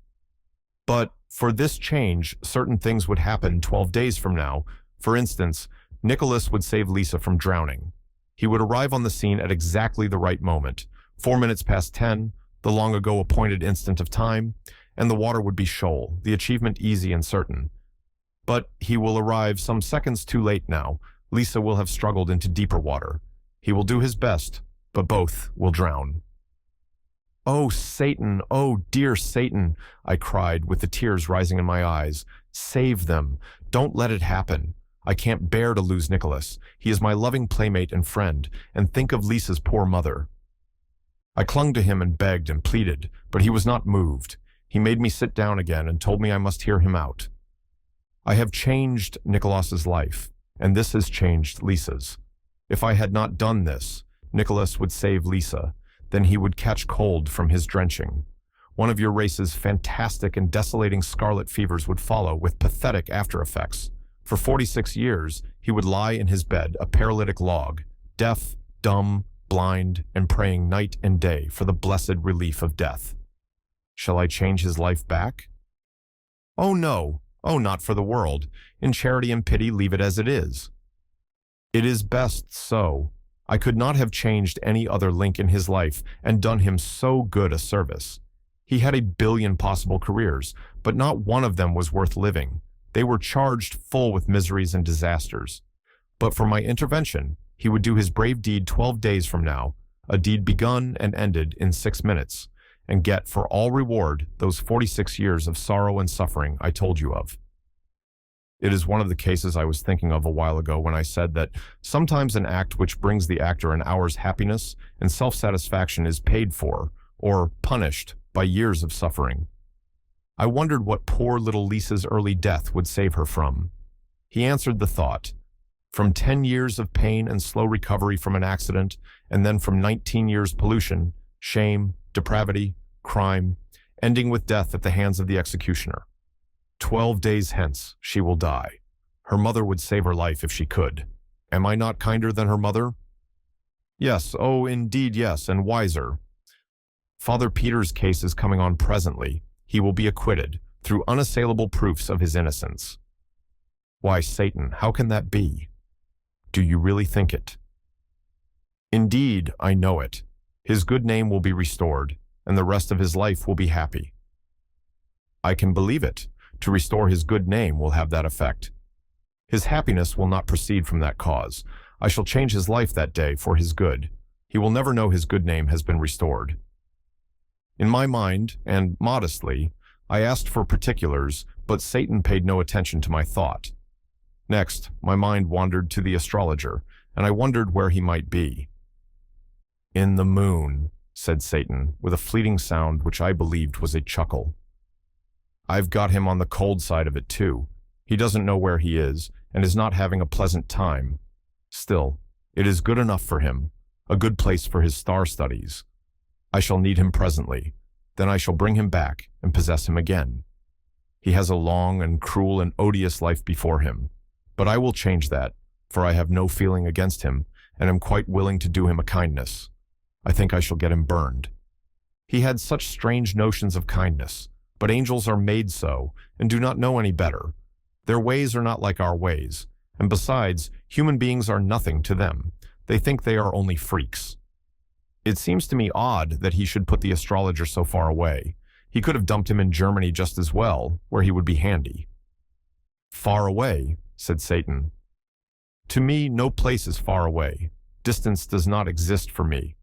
Speaker 1: But for this change, certain things would happen 12 days from now. For instance, Nicholas would save Lisa from drowning. He would arrive on the scene at exactly the right moment, 4 minutes past 10, the long ago appointed instant of time, and the water would be shoal, the achievement easy and certain. But he will arrive some seconds too late now. Lisa will have struggled into deeper water. He will do his best, but both will drown. Oh, Satan, oh, dear Satan, I cried with the tears rising in my eyes. Save them. Don't let it happen. I can't bear to lose Nicholas. He is my loving playmate and friend, and think of Lisa's poor mother. I clung to him and begged and pleaded, but he was not moved. He made me sit down again and told me I must hear him out. I have changed Nicholas's life, and this has changed Lisa's. If I had not done this, Nicholas would save Lisa. Then he would catch cold from his drenching. One of your race's fantastic and desolating scarlet fevers would follow with pathetic after-effects. For 46 years, he would lie in his bed, a paralytic log, deaf, dumb, blind, and praying night and day for the blessed relief of death. Shall I change his life back? Oh, no. Oh, not for the world. In charity and pity, leave it as it is. It is best so. I could not have changed any other link in his life and done him so good a service. He had 1 billion possible careers, but not one of them was worth living. They were charged full with miseries and disasters. But for my intervention, he would do his brave deed 12 days from now, a deed begun and ended in 6 minutes, and get for all reward those 46 years of sorrow and suffering I told you of. It is one of the cases I was thinking of a while ago when I said that sometimes an act which brings the actor an hour's happiness and self-satisfaction is paid for, or punished, by years of suffering. I wondered what poor little Lisa's early death would save her from. He answered the thought. From 10 years of pain and slow recovery from an accident, and then from 19 years pollution, shame, depravity, crime, ending with death at the hands of the executioner. 12 days hence, she will die. Her mother would save her life if she could. Am I not kinder than her mother? Yes, oh, indeed yes, and wiser. Father Peter's case is coming on presently. He will be acquitted, through unassailable proofs of his innocence. Why, Satan, how can that be? Do you really think it? Indeed, I know it. His good name will be restored, and the rest of his life will be happy. I can believe it. To restore his good name will have that effect. His happiness will not proceed from that cause. I shall change his life that day for his good. He will never know his good name has been restored. In my mind, and modestly, I asked for particulars, but Satan paid no attention to my thought. Next, my mind wandered to the astrologer, and I wondered where he might be. In the moon, said Satan, with a fleeting sound which I believed was a chuckle. I've got him on the cold side of it too. He doesn't know where he is, and is not having a pleasant time. Still, it is good enough for him, a good place for his star studies. I shall need him presently. Then I shall bring him back and possess him again. He has a long and cruel and odious life before him. But I will change that, for I have no feeling against him, and am quite willing to do him a kindness. I think I shall get him burned. He had such strange notions of kindness, but angels are made so, and do not know any better. Their ways are not like our ways, and besides, human beings are nothing to them. They think they are only freaks. It seems to me odd that he should put the astrologer so far away. He could have dumped him in Germany just as well, where he would be handy. Far away, said Satan. To me, no place is far away. Distance does not exist for me.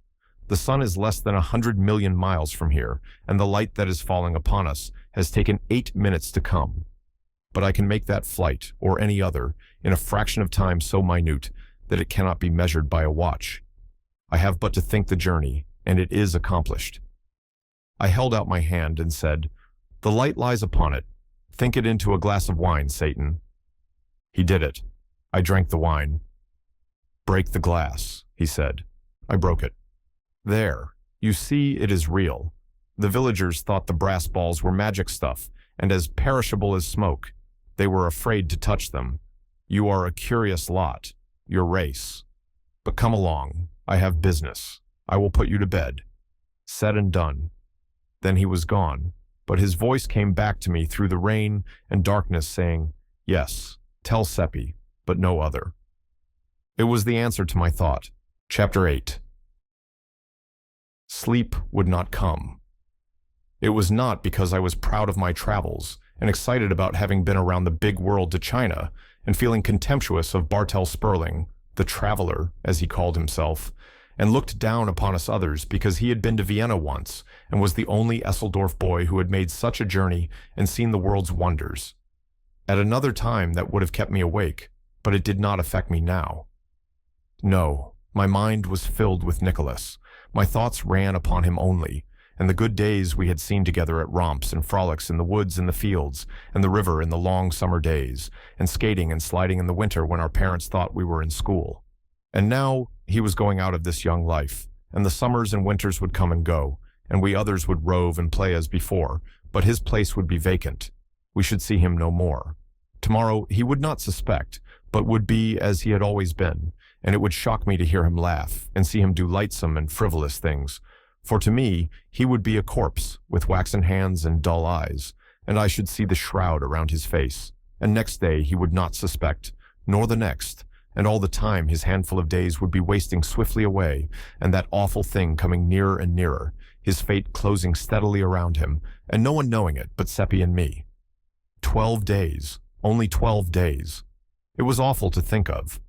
Speaker 1: The sun is less than 100 million miles from here, and the light that is falling upon us has taken 8 minutes to come. But I can make that flight, or any other, in a fraction of time so minute that it cannot be measured by a watch. I have but to think the journey, and it is accomplished. I held out my hand and said, "The light lies upon it. Think it into a glass of wine, Satan." He did it. I drank the wine. "Break the glass," he said. I broke it. "There, you see it is real. The villagers thought the brass balls were magic stuff, and as perishable as smoke. They were afraid to touch them. You are a curious lot, your race. But come along, I have business. I will put you to bed." Said and done. Then he was gone, but his voice came back to me through the rain and darkness saying, "Yes, tell Seppi, but no other." It was the answer to my thought. Chapter 8. Sleep would not come. It was not because I was proud of my travels and excited about having been around the big world to China and feeling contemptuous of Bartel Sperling, the traveler, as he called himself, and looked down upon us others because he had been to Vienna once and was the only Esseldorf boy who had made such a journey and seen the world's wonders. At another time that would have kept me awake, but it did not affect me now. No, my mind was filled with Nicholas. My thoughts ran upon him only, and the good days we had seen together at romps and frolics in the woods and the fields, and the river in the long summer days, and skating and sliding in the winter when our parents thought we were in school. And now he was going out of this young life, and the summers and winters would come and go, and we others would rove and play as before, but his place would be vacant. We should see him no more. Tomorrow he would not suspect, but would be as he had always been, and it would shock me to hear him laugh and see him do lightsome and frivolous things. For to me, he would be a corpse with waxen hands and dull eyes, and I should see the shroud around his face. And next day he would not suspect, nor the next, and all the time his handful of days would be wasting swiftly away, and that awful thing coming nearer and nearer, his fate closing steadily around him, and no one knowing it but Seppi and me. 12 days, only 12 days. It was awful to think of.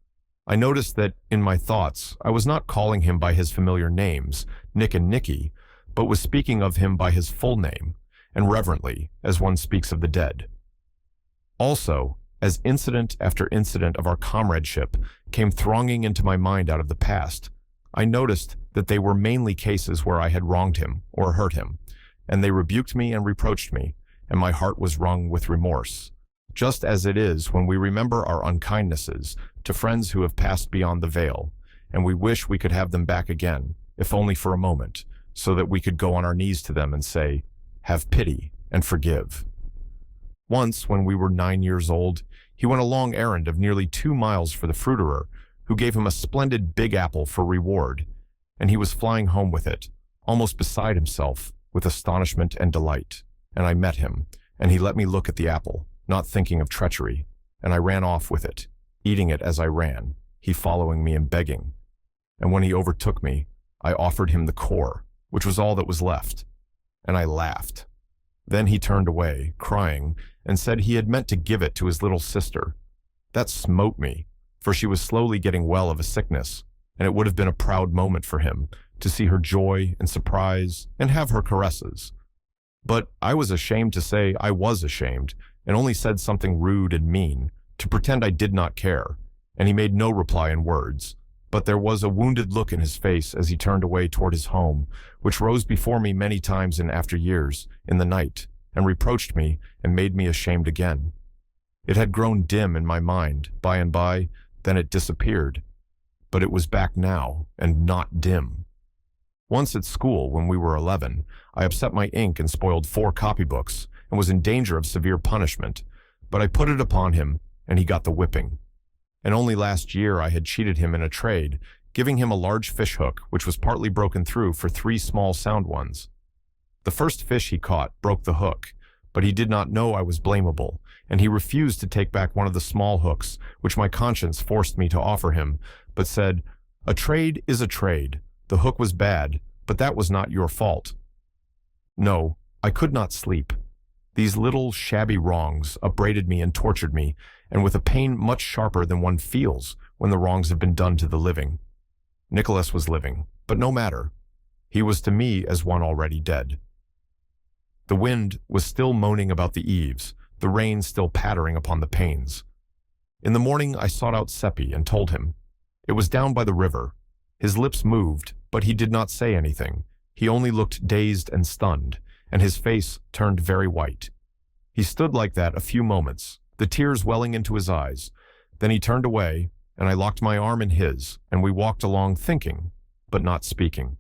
Speaker 1: I noticed that, in my thoughts, I was not calling him by his familiar names, Nick and Nicky, but was speaking of him by his full name, and reverently, as one speaks of the dead. Also, as incident after incident of our comradeship came thronging into my mind out of the past, I noticed that they were mainly cases where I had wronged him or hurt him, and they rebuked me and reproached me, and my heart was wrung with remorse, just as it is when we remember our unkindnesses to friends who have passed beyond the veil, and we wish we could have them back again, if only for a moment, so that we could go on our knees to them and say, "Have pity and forgive." Once, when we were 9 years old, he went a long errand of nearly 2 miles for the fruiterer, who gave him a splendid big apple for reward, and he was flying home with it, almost beside himself, with astonishment and delight. And I met him, and he let me look at the apple, not thinking of treachery, and I ran off with it, eating it as I ran, he following me and begging. And when he overtook me, I offered him the core, which was all that was left, and I laughed. Then he turned away, crying, and said he had meant to give it to his little sister. That smote me, for she was slowly getting well of a sickness, and it would have been a proud moment for him to see her joy and surprise and have her caresses. But I was ashamed to say I was ashamed, and only said something rude and mean, to pretend I did not care, and he made no reply in words, but there was a wounded look in his face as he turned away toward his home, which rose before me many times in after years, in the night, and reproached me and made me ashamed again. It had grown dim in my mind, by and by, then it disappeared, but it was back now, and not dim. Once at school, when we were 11, I upset my ink and spoiled 4 copybooks, and was in danger of severe punishment, but I put it upon him, and he got the whipping. And only last year I had cheated him in a trade, giving him a large fish hook which was partly broken through for 3 small sound ones. The first fish he caught broke the hook, but he did not know I was blamable, and he refused to take back one of the small hooks which my conscience forced me to offer him, but said, "A trade is a trade. The hook was bad, but that was not your fault." No, I could not sleep. These little shabby wrongs upbraided me and tortured me, and with a pain much sharper than one feels when the wrongs have been done to the living. Nicholas was living, but no matter. He was to me as one already dead. The wind was still moaning about the eaves, the rain still pattering upon the panes. In the morning I sought out Seppi and told him. It was down by the river. His lips moved, but he did not say anything. He only looked dazed and stunned, and his face turned very white. He stood like that a few moments, the tears welling into his eyes. Then he turned away, and I locked my arm in his, and we walked along thinking, but not speaking.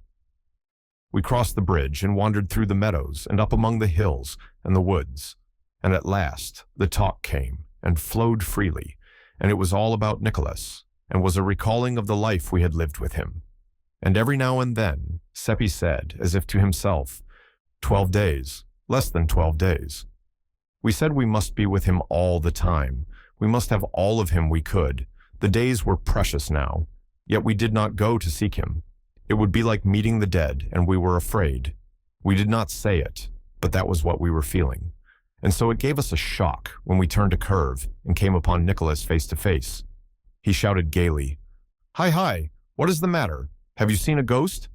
Speaker 1: We crossed the bridge and wandered through the meadows and up among the hills and the woods. And at last the talk came and flowed freely, and it was all about Nicholas, and was a recalling of the life we had lived with him. And every now and then Seppi said, as if to himself, 12 days, less than 12 days. We said we must be with him all the time. We must have all of him we could. The days were precious now, yet we did not go to seek him. It would be like meeting the dead, and we were afraid. We did not say it, but that was what we were feeling. And so it gave us a shock when we turned a curve and came upon Nicholas face to face. He shouted gaily, "Hi, hi, what is the matter? Have you seen a ghost?"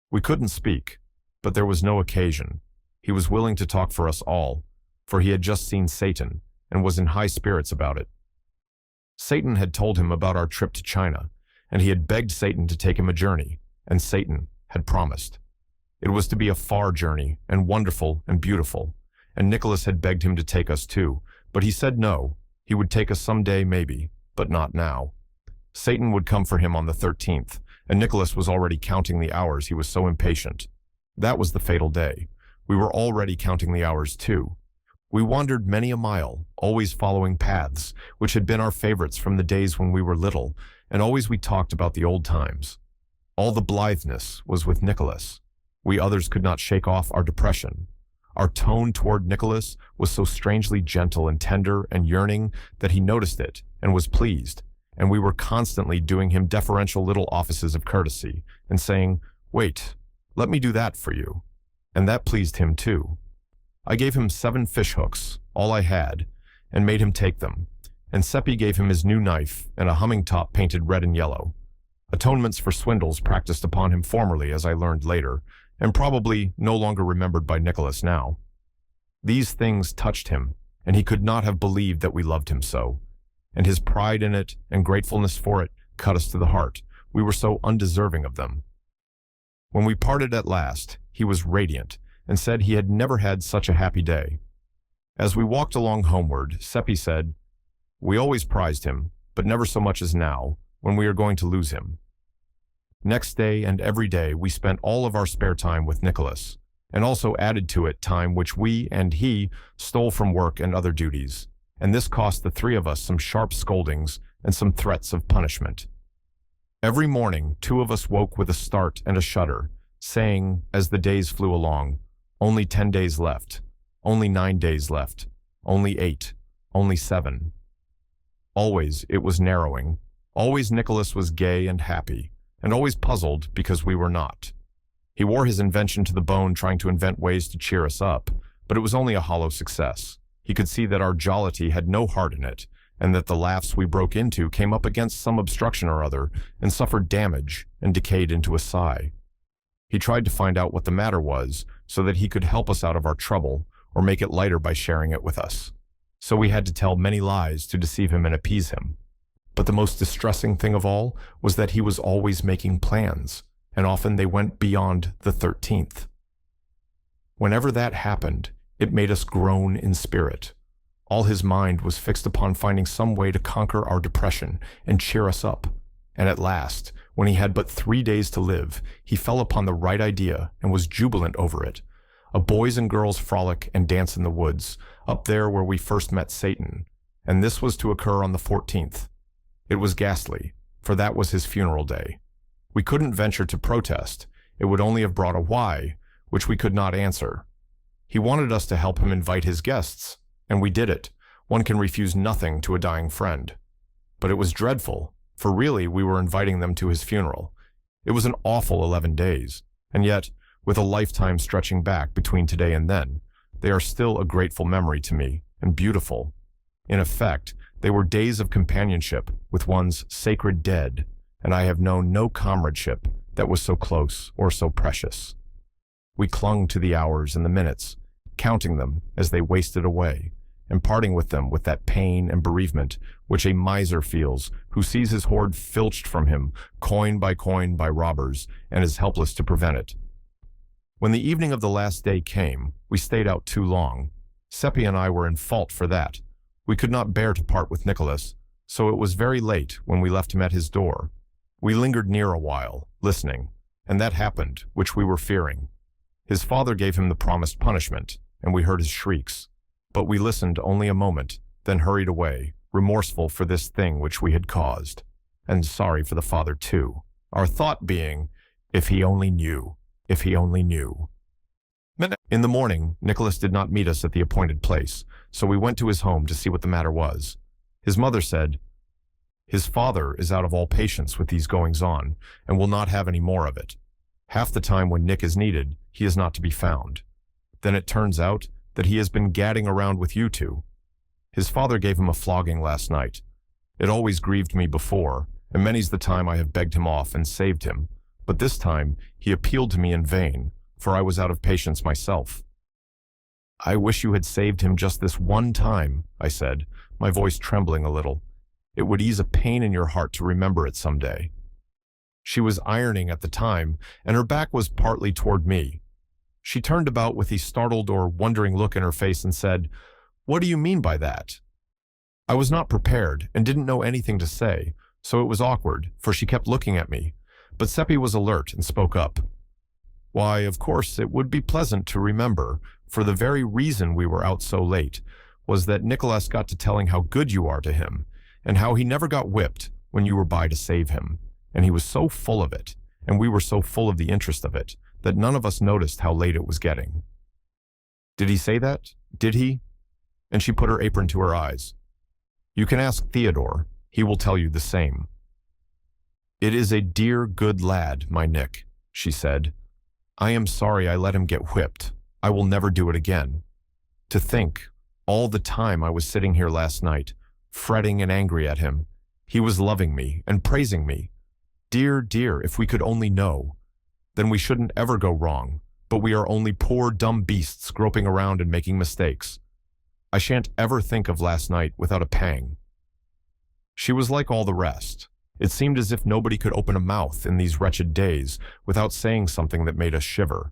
Speaker 1: We couldn't speak, but there was no occasion. He was willing to talk for us all, for he had just seen Satan and was in high spirits about it. Satan had told him about our trip to China, and he had begged Satan to take him a journey, and Satan had promised. It was to be a far journey, and wonderful and beautiful, and Nicholas had begged him to take us too, but he said no, he would take us someday maybe, but not now. Satan would come for him on the 13th, and Nicholas was already counting the hours, he was so impatient. That was the fatal day. We were already counting the hours too. We wandered many a mile, always following paths, which had been our favorites from the days when we were little, and always we talked about the old times. All the blitheness was with Nicholas. We others could not shake off our depression. Our tone toward Nicholas was so strangely gentle and tender and yearning that he noticed it and was pleased, and we were constantly doing him deferential little offices of courtesy and saying, "Wait, let me do that for you." And that pleased him too. I gave him 7 fish hooks, all I had, and made him take them, and Seppi gave him his new knife and a humming top painted red and yellow. Atonements for swindles practiced upon him formerly, as I learned later, and probably no longer remembered by Nicholas now. These things touched him, and he could not have believed that we loved him so, and his pride in it and gratefulness for it cut us to the heart. We were so undeserving of them. When we parted at last, he was radiant, and said he had never had such a happy day. As we walked along homeward, Seppi said, "We always prized him, but never so much as now, when we are going to lose him." Next day and every day we spent all of our spare time with Nicholas, and also added to it time which we and he stole from work and other duties, and this cost the 3 of us some sharp scoldings and some threats of punishment. Every morning 2 of us woke with a start and a shudder, saying, as the days flew along, "Only 10 days left, only 9 days left, only 8, only 7. Always it was narrowing. Always Nicholas was gay and happy, and always puzzled because we were not. He wore his invention to the bone, trying to invent ways to cheer us up, but it was only a hollow success. He could see that our jollity had no heart in it, and that the laughs we broke into came up against some obstruction or other and suffered damage and decayed into a sigh. He tried to find out what the matter was so that he could help us out of our trouble or make it lighter by sharing it with us. So we had to tell many lies to deceive him and appease him. But the most distressing thing of all was that he was always making plans, and often they went beyond the 13th. Whenever that happened, it made us groan in spirit. All his mind was fixed upon finding some way to conquer our depression and cheer us up. And at last, when he had but 3 days to live, he fell upon the right idea and was jubilant over it. A boys and girls frolic and dance in the woods, up there where we first met Satan, and this was to occur on the 14th. It was ghastly, for that was his funeral day. We couldn't venture to protest. It would only have brought a why, which we could not answer. He wanted us to help him invite his guests, and we did it. One can refuse nothing to a dying friend. But it was dreadful, for really we were inviting them to his funeral. It was an awful 11 days, and yet, with a lifetime stretching back between today and then, they are still a grateful memory to me, and beautiful. In effect, they were days of companionship with one's sacred dead, and I have known no comradeship that was so close or so precious. We clung to the hours and the minutes, counting them as they wasted away, and parting with them with that pain and bereavement which a miser feels who sees his hoard filched from him, coin by robbers, and is helpless to prevent it. When the evening of the last day came, we stayed out too long. Seppi and I were in fault for that. We could not bear to part with Nicholas, so it was very late when we left him at his door. We lingered near a while, listening, and that happened, which we were fearing. His father gave him the promised punishment, and we heard his shrieks. But we listened only a moment, then hurried away, remorseful for this thing which we had caused, and sorry for the father too, our thought being, if he only knew, if he only knew. In the morning, Nicholas did not meet us at the appointed place, so we went to his home to see what the matter was. His mother said, "His father is out of all patience with these goings-on, and will not have any more of it. Half the time when Nick is needed, he is not to be found. Then it turns out that he has been gadding around with you two. His father gave him a flogging last night. It always grieved me before, and many's the time I have begged him off and saved him, but this time he appealed to me in vain, for I was out of patience myself." "I wish you had saved him just this one time," I said, my voice trembling a little. "It would ease a pain in your heart to remember it some day." She was ironing at the time, and her back was partly toward me. She turned about with a startled or wondering look in her face and said, "What do you mean by that?" I was not prepared and didn't know anything to say, so it was awkward, for she kept looking at me, but Seppi was alert and spoke up. "Why, of course, it would be pleasant to remember, for the very reason we were out so late was that Nicholas got to telling how good you are to him, and how he never got whipped when you were by to save him, and he was so full of it, and we were so full of the interest of it, that none of us noticed how late it was getting." "Did he say that? Did he?" And she put her apron to her eyes. "You can ask Theodor. He will tell you the same." "It is a dear, good lad, my Nick," she said. "I am sorry I let him get whipped. I will never do it again. To think, all the time I was sitting here last night, fretting and angry at him, he was loving me and praising me. Dear, dear, if we could only know. Then we shouldn't ever go wrong, but we are only poor dumb beasts groping around and making mistakes. I shan't ever think of last night without a pang." She was like all the rest. It seemed as if nobody could open a mouth in these wretched days without saying something that made us shiver.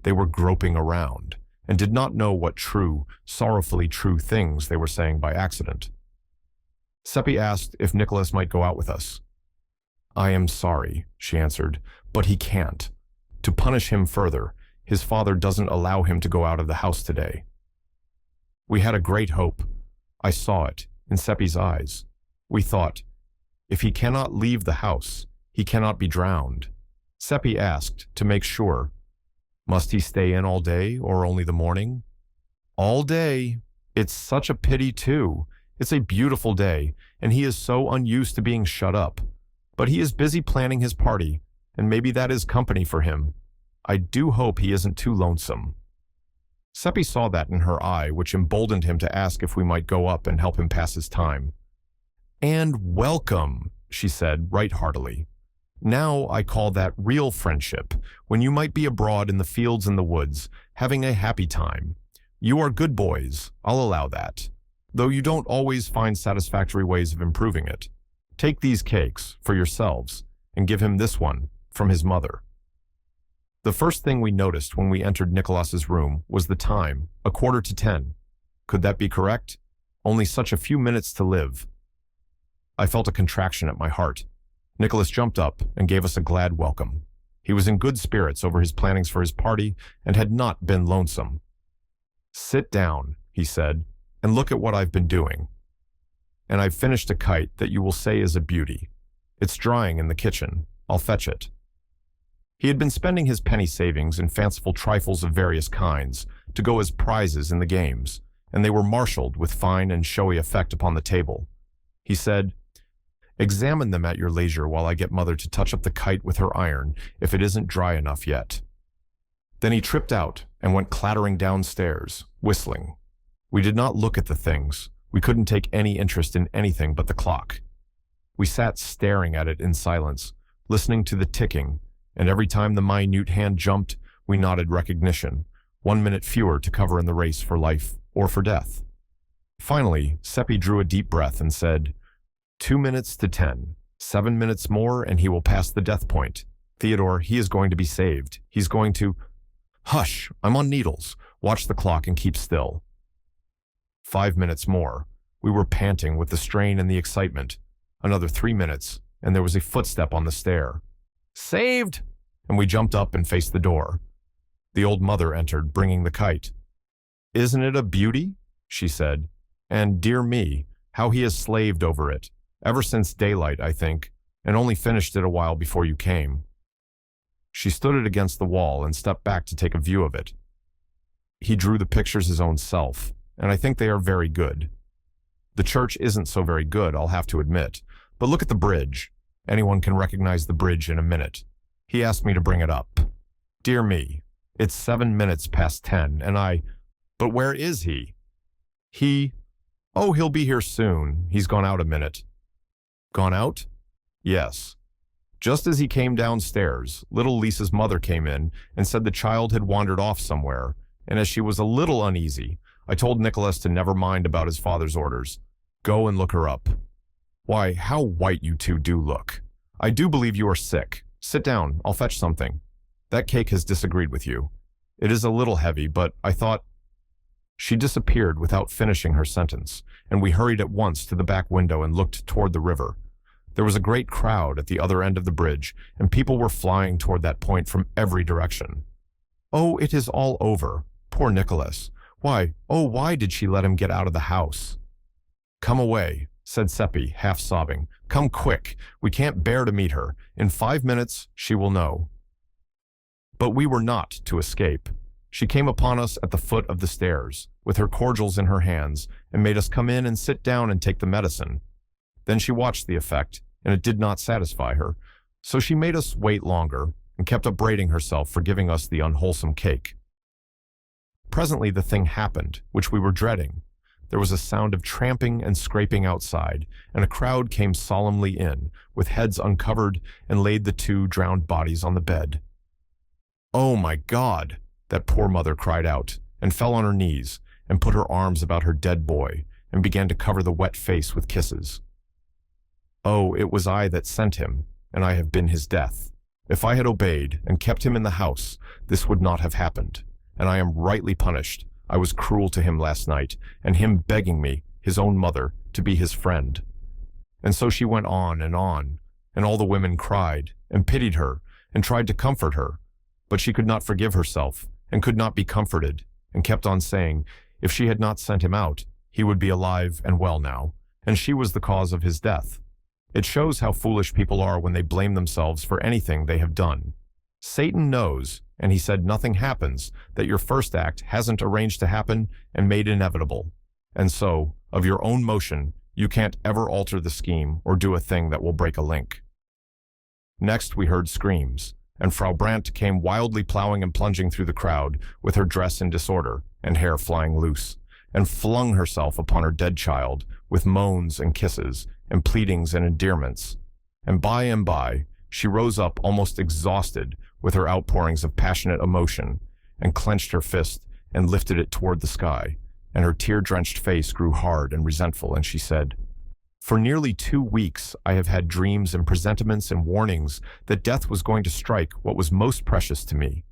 Speaker 1: They were groping around, and did not know what true, sorrowfully true things they were saying by accident. Seppi asked if Nicholas might go out with us. "I am sorry," she answered, "but he can't. To punish him further, his father doesn't allow him to go out of the house today." We had a great hope. I saw it in Seppi's eyes. We thought, if he cannot leave the house, he cannot be drowned. Seppi asked, to make sure, "Must he stay in all day or only the morning?" "All day. It's such a pity too. It's a beautiful day, and he is so unused to being shut up. But he is busy planning his party, and maybe that is company for him. I do hope he isn't too lonesome." Seppi saw that in her eye, which emboldened him to ask if we might go up and help him pass his time. "And welcome," she said right heartily. "Now I call that real friendship, when you might be abroad in the fields and the woods, having a happy time. You are good boys, I'll allow that, though you don't always find satisfactory ways of improving it. Take these cakes for yourselves, and give him this one from his mother." The first thing we noticed when we entered Nicholas's room was the time, 9:45. Could that be correct? Only such a few minutes to live. I felt a contraction at my heart. Nicholas jumped up and gave us a glad welcome. He was in good spirits over his plannings for his party and had not been lonesome. "Sit down," he said, "and look at what I've been doing. And I've finished a kite that you will say is a beauty. It's drying in the kitchen. I'll fetch it." He had been spending his penny savings in fanciful trifles of various kinds to go as prizes in the games, and they were marshaled with fine and showy effect upon the table. He said, "Examine them at your leisure while I get Mother to touch up the kite with her iron if it isn't dry enough yet." Then he tripped out and went clattering downstairs, whistling. We did not look at the things. We couldn't take any interest in anything but the clock. We sat staring at it in silence, listening to the ticking, and every time the minute hand jumped, we nodded recognition, 1 minute fewer to cover in the race for life or for death. Finally, Seppi drew a deep breath and said, 2 minutes to 10, 7 minutes more and he will pass the death point. Theodor, he is going to be saved. He's going to... Hush, I'm on needles. Watch the clock and keep still. 5 minutes more. We were panting with the strain and the excitement. Another 3 minutes, and there was a footstep on the stair. Saved! And we jumped up and faced the door. The old mother entered, bringing the kite. Isn't it a beauty? She said. And dear me, how he has slaved over it. Ever since daylight, I think, and only finished it a while before you came. She stood it against the wall and stepped back to take a view of it. He drew the pictures his own self, and I think they are very good. The church isn't so very good, I'll have to admit, but look at the bridge. Anyone can recognize the bridge in a minute. He asked me to bring it up. Dear me, it's 7 minutes past 10, and but where is he? Oh, he'll be here soon. He's gone out a minute. Gone out? Yes. Just as he came downstairs, little Lisa's mother came in and said the child had wandered off somewhere, and as she was a little uneasy, I told Nicholas to never mind about his father's orders. Go and look her up. Why, how white you two do look. I do believe you are sick. Sit down, I'll fetch something. That cake has disagreed with you. It is a little heavy, but I thought... She disappeared without finishing her sentence, and we hurried at once to the back window and looked toward the river. There was a great crowd at the other end of the bridge, and people were flying toward that point from every direction. Oh, it is all over. Poor Nicholas. Why did she let him get out of the house? Come away, said Seppi, half sobbing. Come quick. We can't bear to meet her. In 5 minutes, she will know. But we were not to escape. She came upon us at the foot of the stairs, with her cordials in her hands, and made us come in and sit down and take the medicine. Then she watched the effect, and it did not satisfy her, so she made us wait longer, and kept upbraiding herself for giving us the unwholesome cake. Presently the thing happened, which we were dreading. There was a sound of tramping and scraping outside, and a crowd came solemnly in, with heads uncovered, and laid the 2 drowned bodies on the bed. Oh my God! That poor mother cried out, and fell on her knees, and put her arms about her dead boy, and began to cover the wet face with kisses. Oh, it was I that sent him, and I have been his death. If I had obeyed, and kept him in the house, this would not have happened, and I am rightly punished. I was cruel to him last night, and him begging me, his own mother, to be his friend. And so she went on, and all the women cried, and pitied her, and tried to comfort her, but she could not forgive herself, and could not be comforted, and kept on saying, if she had not sent him out, he would be alive and well now, and she was the cause of his death. It shows how foolish people are when they blame themselves for anything they have done. Satan knows, and he said nothing happens, that your first act hasn't arranged to happen and made inevitable. And so, of your own motion, you can't ever alter the scheme or do a thing that will break a link. Next we heard screams, and Frau Brandt came wildly plowing and plunging through the crowd, with her dress in disorder and hair flying loose, and flung herself upon her dead child, with moans and kisses, and pleadings and endearments. And by, she rose up almost exhausted with her outpourings of passionate emotion, and clenched her fist and lifted it toward the sky, and her tear-drenched face grew hard and resentful, and she said, For nearly 2 weeks I have had dreams and presentiments and warnings that death was going to strike what was most precious to me.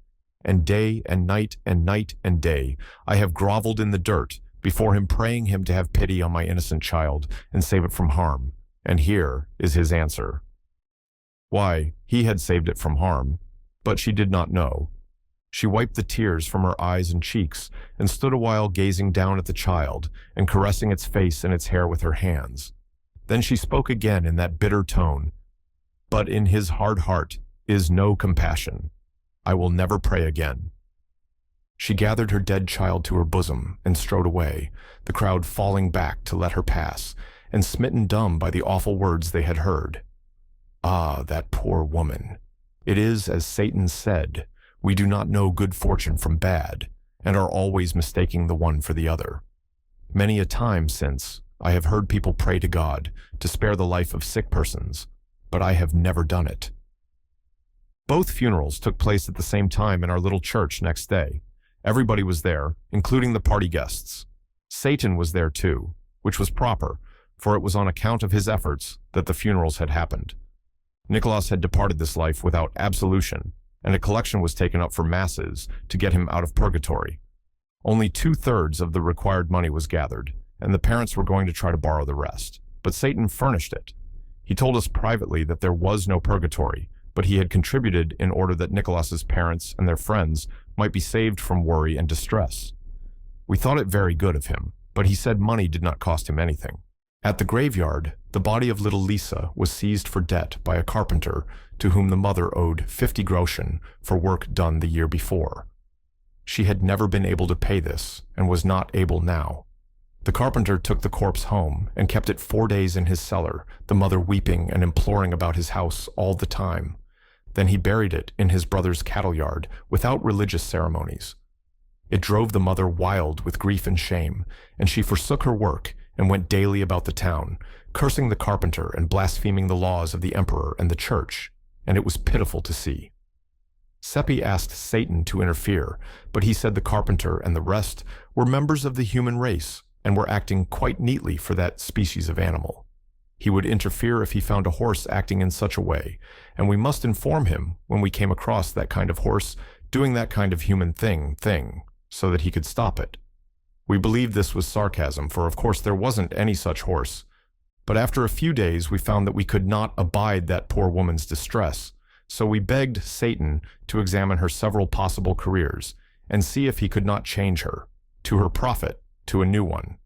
Speaker 1: And day and night and night and day I have groveled in the dirt before him, praying him to have pity on my innocent child and save it from harm. And here is his answer. Why, he had saved it from harm, but she did not know. She wiped the tears from her eyes and cheeks and stood a while gazing down at the child and caressing its face and its hair with her hands. Then she spoke again in that bitter tone, But in his hard heart is no compassion. I will never pray again. She gathered her dead child to her bosom and strode away, the crowd falling back to let her pass, and smitten dumb by the awful words they had heard. Ah, that poor woman! It is as Satan said, we do not know good fortune from bad, and are always mistaking the one for the other. Many a time since, I have heard people pray to God to spare the life of sick persons, but I have never done it. Both funerals took place at the same time in our little church next day. Everybody was there, including the party guests. Satan was there too, which was proper, for it was on account of his efforts that the funerals had happened. Nicholas had departed this life without absolution, and a collection was taken up for masses to get him out of purgatory. Only 2/3 of the required money was gathered, and the parents were going to try to borrow the rest. But Satan furnished it. He told us privately that there was no purgatory, but he had contributed in order that Nicholas's parents and their friends might be saved from worry and distress. We thought it very good of him, but he said money did not cost him anything. At the graveyard, the body of little Lisa was seized for debt by a carpenter to whom the mother owed 50 groschen for work done the year before. She had never been able to pay this and was not able now. The carpenter took the corpse home and kept it 4 days in his cellar, the mother weeping and imploring about his house all the time. Then he buried it in his brother's cattle yard without religious ceremonies. It drove the mother wild with grief and shame, and she forsook her work and went daily about the town, cursing the carpenter and blaspheming the laws of the emperor and the church, and it was pitiful to see. Seppi asked Satan to interfere, but he said the carpenter and the rest were members of the human race and were acting quite neatly for that species of animal. He would interfere if he found a horse acting in such a way, and we must inform him when we came across that kind of horse doing that kind of human thing, so that he could stop it. We believed this was sarcasm, for of course there wasn't any such horse. But after a few days we found that we could not abide that poor woman's distress, so we begged Satan to examine her several possible careers and see if he could not change her, to her profit, to a new one.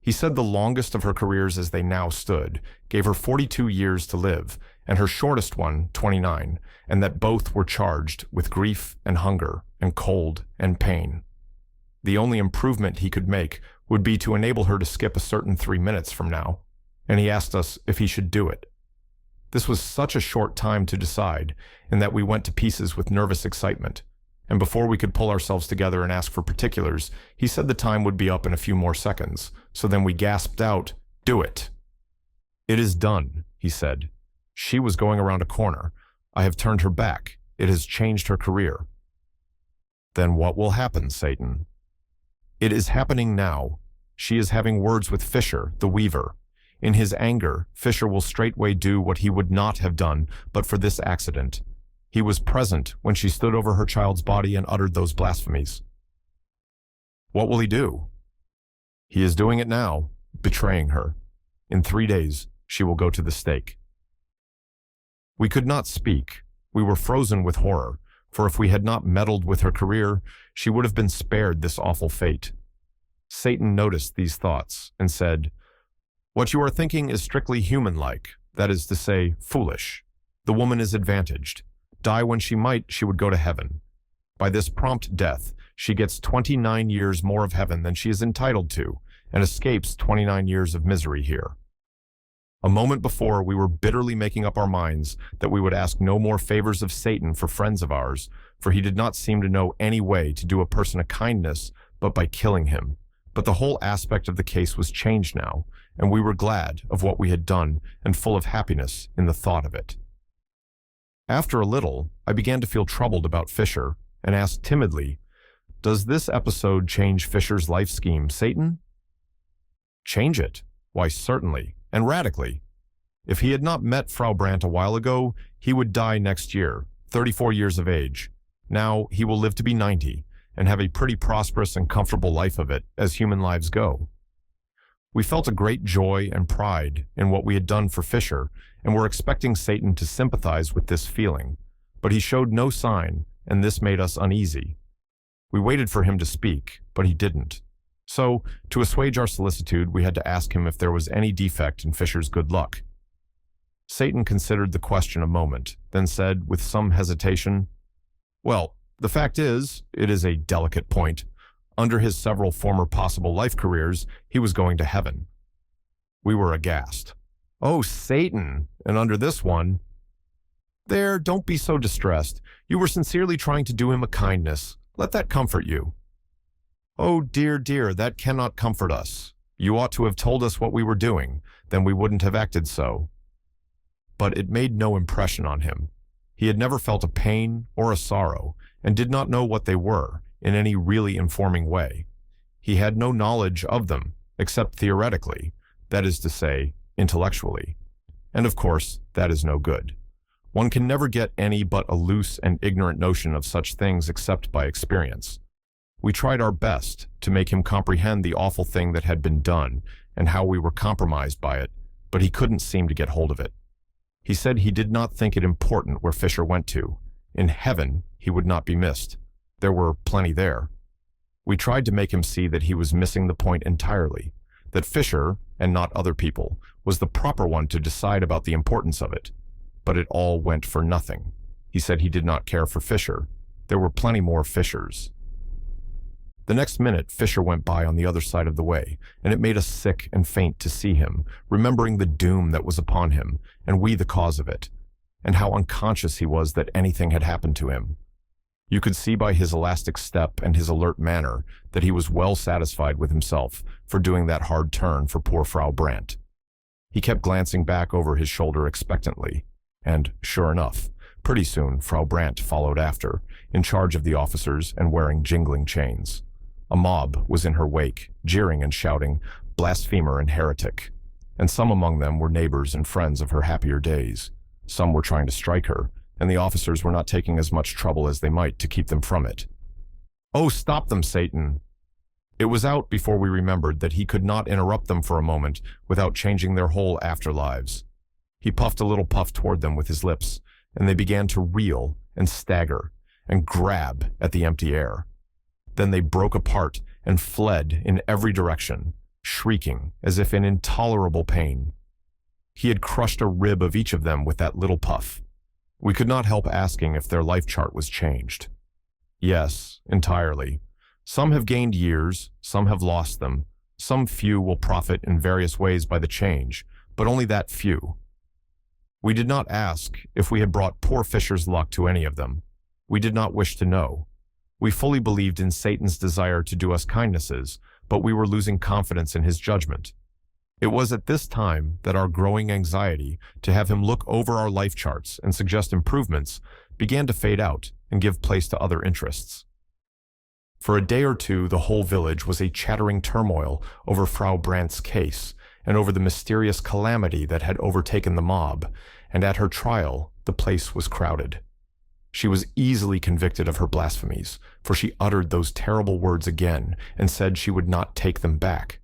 Speaker 1: He said the longest of her careers as they now stood gave her 42 years to live, and her shortest one 29, and that both were charged with grief and hunger and cold and pain. The only improvement he could make would be to enable her to skip a certain 3 minutes from now, and he asked us if he should do it. This was such a short time to decide, in that we went to pieces with nervous excitement, and before we could pull ourselves together and ask for particulars, he said the time would be up in a few more seconds, so then we gasped out, "Do it!" "It is done," he said. "She was going around a corner. I have turned her back. It has changed her career." "Then what will happen, Satan?" "It is happening now. She is having words with Fischer, the weaver. In his anger, Fischer will straightway do what he would not have done but for this accident. He was present when she stood over her child's body and uttered those blasphemies." "What will he do?" "He is doing it now, betraying her. In 3 days, she will go to the stake." We could not speak. We were frozen with horror, for if we had not meddled with her career, she would have been spared this awful fate. Satan noticed these thoughts and said, "What you are thinking is strictly human-like, that is to say, foolish. The woman is advantaged. Die when she might, she would go to heaven. By this prompt death, she gets 29 years more of heaven than she is entitled to, and escapes 29 years of misery here." A moment before, we were bitterly making up our minds that we would ask no more favors of Satan for friends of ours, for he did not seem to know any way to do a person a kindness but by killing him. But the whole aspect of the case was changed now, and we were glad of what we had done and full of happiness in the thought of it. After a little, I began to feel troubled about Fischer and asked timidly, "Does this episode change Fischer's life scheme, Satan?" "Change it? Why, certainly, and radically. If he had not met Frau Brandt a while ago, he would die next year, 34 years of age. Now he will live to be 90, and have a pretty prosperous and comfortable life of it, as human lives go." We felt a great joy and pride in what we had done for Fischer, and were expecting Satan to sympathize with this feeling, but he showed no sign, and this made us uneasy. We waited for him to speak, but he didn't. So, to assuage our solicitude, we had to ask him if there was any defect in Fischer's good luck. Satan considered the question a moment, then said, with some hesitation, "Well, the fact is, it is a delicate point. Under his several former possible life careers, he was going to heaven." We were aghast. "Oh, Satan! And under this one—" "There, don't be so distressed. You were sincerely trying to do him a kindness. Let that comfort you." "Oh, dear, dear, that cannot comfort us. You ought to have told us what we were doing, then we wouldn't have acted so." But it made no impression on him. He had never felt a pain or a sorrow, and did not know what they were in any really informing way. He had no knowledge of them, except theoretically, that is to say, intellectually. And of course, that is no good. One can never get any but a loose and ignorant notion of such things except by experience. We tried our best to make him comprehend the awful thing that had been done and how we were compromised by it, but he couldn't seem to get hold of it. He said he did not think it important where Fischer went to. In heaven, he would not be missed. There were plenty there. We tried to make him see that he was missing the point entirely, that Fischer, and not other people, was the proper one to decide about the importance of it. But it all went for nothing. He said he did not care for Fischer. There were plenty more Fischers. The next minute, Fischer went by on the other side of the way, and it made us sick and faint to see him, remembering the doom that was upon him, and we the cause of it, and how unconscious he was that anything had happened to him. You could see by his elastic step and his alert manner that he was well satisfied with himself for doing that hard turn for poor Frau Brandt. He kept glancing back over his shoulder expectantly, and, sure enough, pretty soon Frau Brandt followed after, in charge of the officers and wearing jingling chains. A mob was in her wake, jeering and shouting, "Blasphemer and heretic," and some among them were neighbors and friends of her happier days. Some were trying to strike her, and the officers were not taking as much trouble as they might to keep them from it. "Oh, stop them, Satan!" It was out before we remembered that he could not interrupt them for a moment without changing their whole afterlives. He puffed a little puff toward them with his lips, and they began to reel and stagger and grab at the empty air. Then they broke apart and fled in every direction, shrieking as if in intolerable pain. He had crushed a rib of each of them with that little puff. We could not help asking if their life chart was changed. Yes, entirely. Some have gained years, some have lost them. Some few will profit in various ways by the change, but only that few. We did not ask if we had brought poor Fischer's luck to any of them. We did not wish to know. We fully believed in Satan's desire to do us kindnesses, but we were losing confidence in his judgment. It was at this time that our growing anxiety to have him look over our life charts and suggest improvements began to fade out and give place to other interests. For a day or two, the whole village was a chattering turmoil over Frau Brandt's case and over the mysterious calamity that had overtaken the mob, and at her trial, the place was crowded. She was easily convicted of her blasphemies, for she uttered those terrible words again and said she would not take them back.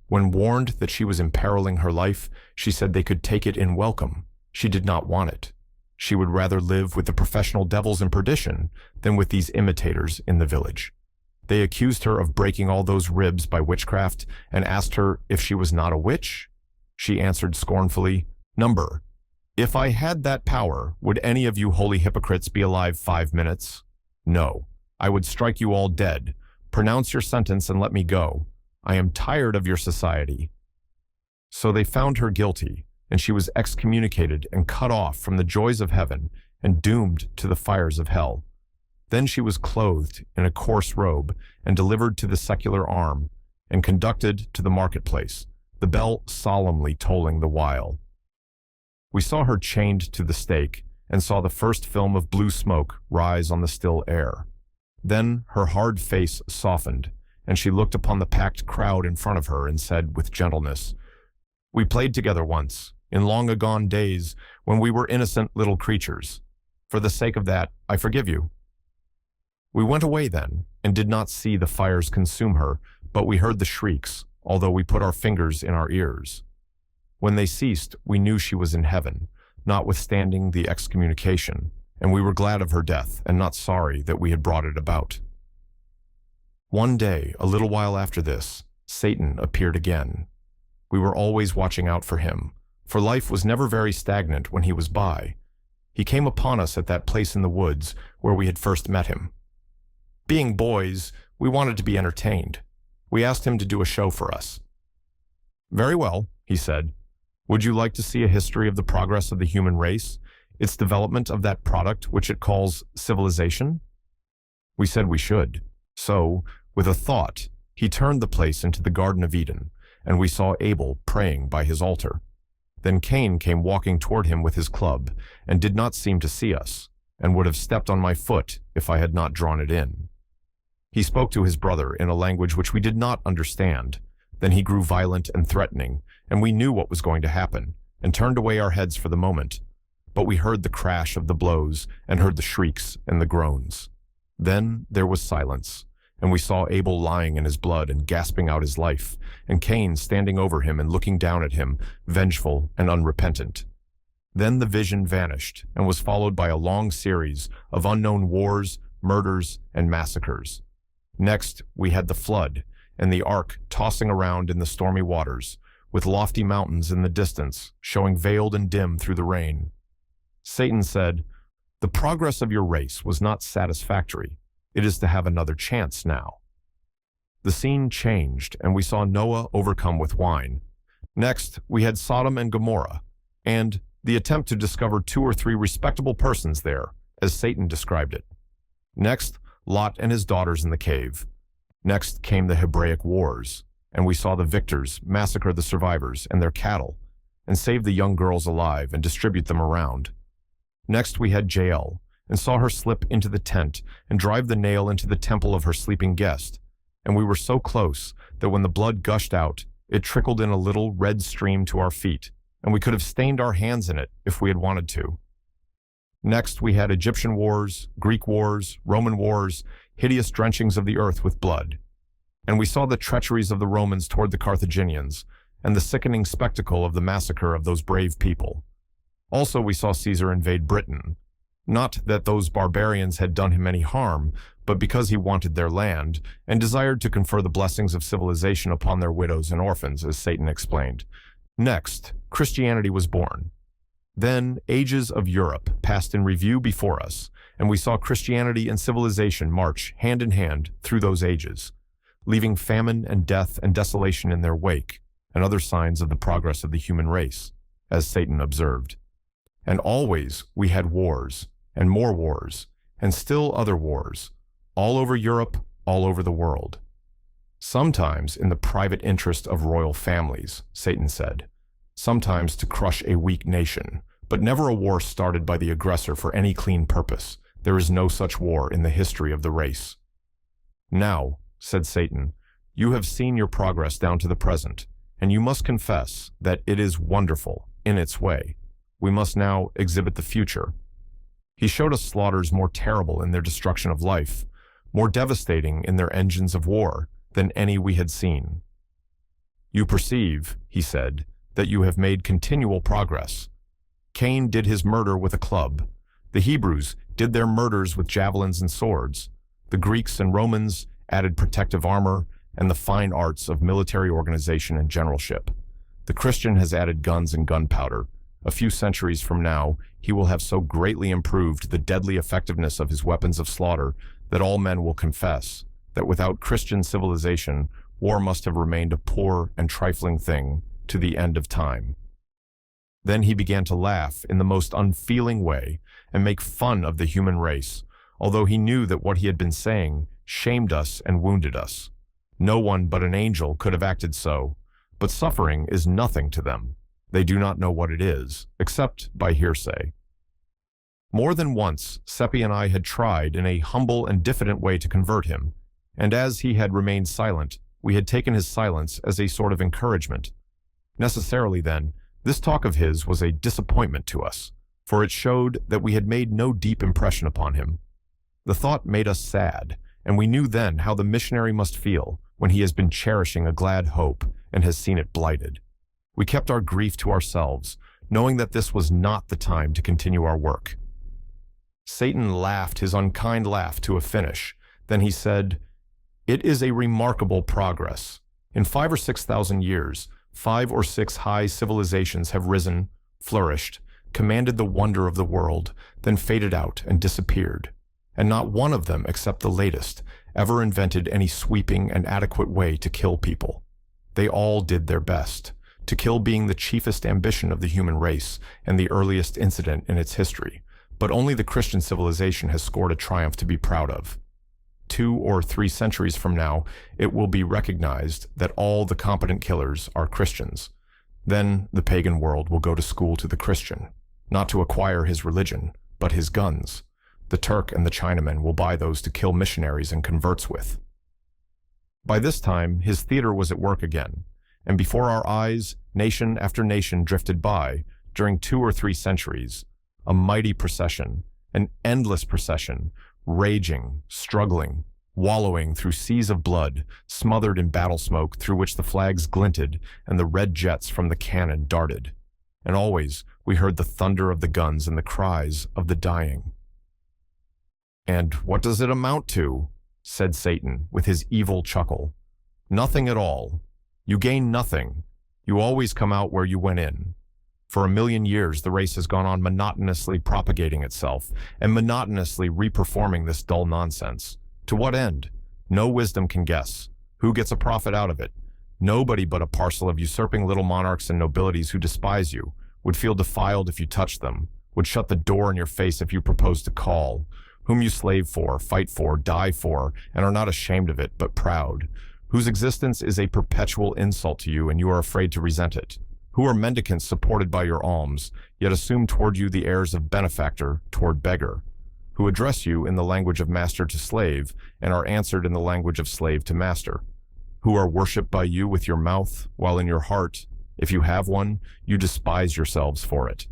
Speaker 1: When warned that she was imperiling her life, she said they could take it in welcome. She did not want it. She would rather live with the professional devils in perdition than with these imitators in the village. They accused her of breaking all those ribs by witchcraft and asked her if she was not a witch. She answered scornfully, "Number, if I had that power, would any of you holy hypocrites be alive 5 minutes? No, I would strike you all dead. Pronounce your sentence and let me go. I am tired of your society." So they found her guilty, and she was excommunicated and cut off from the joys of heaven and doomed to the fires of hell. Then she was clothed in a coarse robe and delivered to the secular arm and conducted to the marketplace, the bell solemnly tolling the while. We saw her chained to the stake and saw the first film of blue smoke rise on the still air. Then her hard face softened, and she looked upon the packed crowd in front of her and said with gentleness, "We played together once, in long agone days when we were innocent little creatures. For the sake of that, I forgive you." We went away then, and did not see the fires consume her, but we heard the shrieks, although we put our fingers in our ears. When they ceased, we knew she was in heaven, notwithstanding the excommunication, and we were glad of her death and not sorry that we had brought it about. One day, a little while after this, Satan appeared again. We were always watching out for him, for life was never very stagnant when he was by. He came upon us at that place in the woods where we had first met him. Being boys, we wanted to be entertained. We asked him to do a show for us. "Very well," he said. "Would you like to see a history of the progress of the human race, its development of that product which it calls civilization?" We said we should. So, with a thought, he turned the place into the Garden of Eden, and we saw Abel praying by his altar. Then Cain came walking toward him with his club, and did not seem to see us, and would have stepped on my foot if I had not drawn it in. He spoke to his brother in a language which we did not understand. Then he grew violent and threatening, and we knew what was going to happen, and turned away our heads for the moment. But we heard the crash of the blows, and heard the shrieks and the groans. Then there was silence, and we saw Abel lying in his blood and gasping out his life, and Cain standing over him and looking down at him, vengeful and unrepentant. Then the vision vanished, and was followed by a long series of unknown wars, murders, and massacres. Next, we had the flood, and the ark tossing around in the stormy waters, with lofty mountains in the distance, showing veiled and dim through the rain. Satan said, "The progress of your race was not satisfactory. It is to have another chance now." The scene changed, and we saw Noah overcome with wine. Next, we had Sodom and Gomorrah, and the attempt to discover 2 or 3 respectable persons there, as Satan described it. Next, Lot and his daughters in the cave. Next came the Hebraic Wars, and we saw the victors massacre the survivors and their cattle, and save the young girls alive and distribute them around. Next we had Jael, and saw her slip into the tent and drive the nail into the temple of her sleeping guest, and we were so close that when the blood gushed out, it trickled in a little red stream to our feet, and we could have stained our hands in it if we had wanted to. Next we had Egyptian wars, Greek wars, Roman wars, hideous drenchings of the earth with blood. And we saw the treacheries of the Romans toward the Carthaginians, and the sickening spectacle of the massacre of those brave people. Also we saw Caesar invade Britain. Not that those barbarians had done him any harm, but because he wanted their land, and desired to confer the blessings of civilization upon their widows and orphans, as Satan explained. Next, Christianity was born. Then ages of Europe passed in review before us, and we saw Christianity and civilization march hand in hand through those ages, leaving famine and death and desolation in their wake, and other signs of the progress of the human race, as Satan observed. And always we had wars, and more wars, and still other wars, all over Europe, all over the world. Sometimes in the private interest of royal families, Satan said. Sometimes to crush a weak nation, but never a war started by the aggressor for any clean purpose. There is no such war in the history of the race. Now, said Satan, you have seen your progress down to the present, and you must confess that it is wonderful in its way. We must now exhibit the future. He showed us slaughters more terrible in their destruction of life, more devastating in their engines of war than any we had seen. You perceive, he said, that you have made continual progress. Cain did his murder with a club. The Hebrews did their murders with javelins and swords. The Greeks and Romans added protective armor and the fine arts of military organization and generalship. The Christian has added guns and gunpowder. A few centuries from now, he will have so greatly improved the deadly effectiveness of his weapons of slaughter that all men will confess that without Christian civilization, war must have remained a poor and trifling thing to the end of time. Then he began to laugh in the most unfeeling way and make fun of the human race, although he knew that what he had been saying shamed us and wounded us. No one but an angel could have acted so, but suffering is nothing to them. They do not know what it is, except by hearsay. More than once, Seppi and I had tried in a humble and diffident way to convert him, and as he had remained silent, we had taken his silence as a sort of encouragement. Necessarily then, this talk of his was a disappointment to us, for it showed that we had made no deep impression upon him. The thought made us sad, and we knew then how the missionary must feel when he has been cherishing a glad hope and has seen it blighted. We kept our grief to ourselves, knowing that this was not the time to continue our work. Satan laughed his unkind laugh to a finish. Then he said, "It is a remarkable progress. In 5,000 or 6,000 years, 5 or 6 high civilizations have risen, flourished, commanded the wonder of the world, then faded out and disappeared. And not one of them, except the latest, ever invented any sweeping and adequate way to kill people. They all did their best, to kill being the chiefest ambition of the human race and the earliest incident in its history. But only the Christian civilization has scored a triumph to be proud of. 2 or 3 centuries from now, it will be recognized that all the competent killers are Christians. Then the pagan world will go to school to the Christian, not to acquire his religion, but his guns. The Turk and the Chinaman will buy those to kill missionaries and converts with. By this time, his theater was at work again, and before our eyes, nation after nation drifted by, during 2 or 3 centuries, a mighty procession, an endless procession, raging, struggling, wallowing through seas of blood, smothered in battle smoke through which the flags glinted and the red jets from the cannon darted. And always we heard the thunder of the guns and the cries of the dying. "And what does it amount to?" said Satan with his evil chuckle. "Nothing at all. You gain nothing. You always come out where you went in. For 1,000,000 years, the race has gone on monotonously propagating itself and monotonously reperforming this dull nonsense. To what end? No wisdom can guess. Who gets a profit out of it? Nobody but a parcel of usurping little monarchs and nobilities who despise you, would feel defiled if you touched them, would shut the door in your face if you proposed to call, whom you slave for, fight for, die for, and are not ashamed of it, but proud, whose existence is a perpetual insult to you and you are afraid to resent it, who are mendicants supported by your alms, yet assume toward you the airs of benefactor toward beggar, who address you in the language of master to slave and are answered in the language of slave to master, who are worshipped by you with your mouth, while in your heart, if you have one, you despise yourselves for it.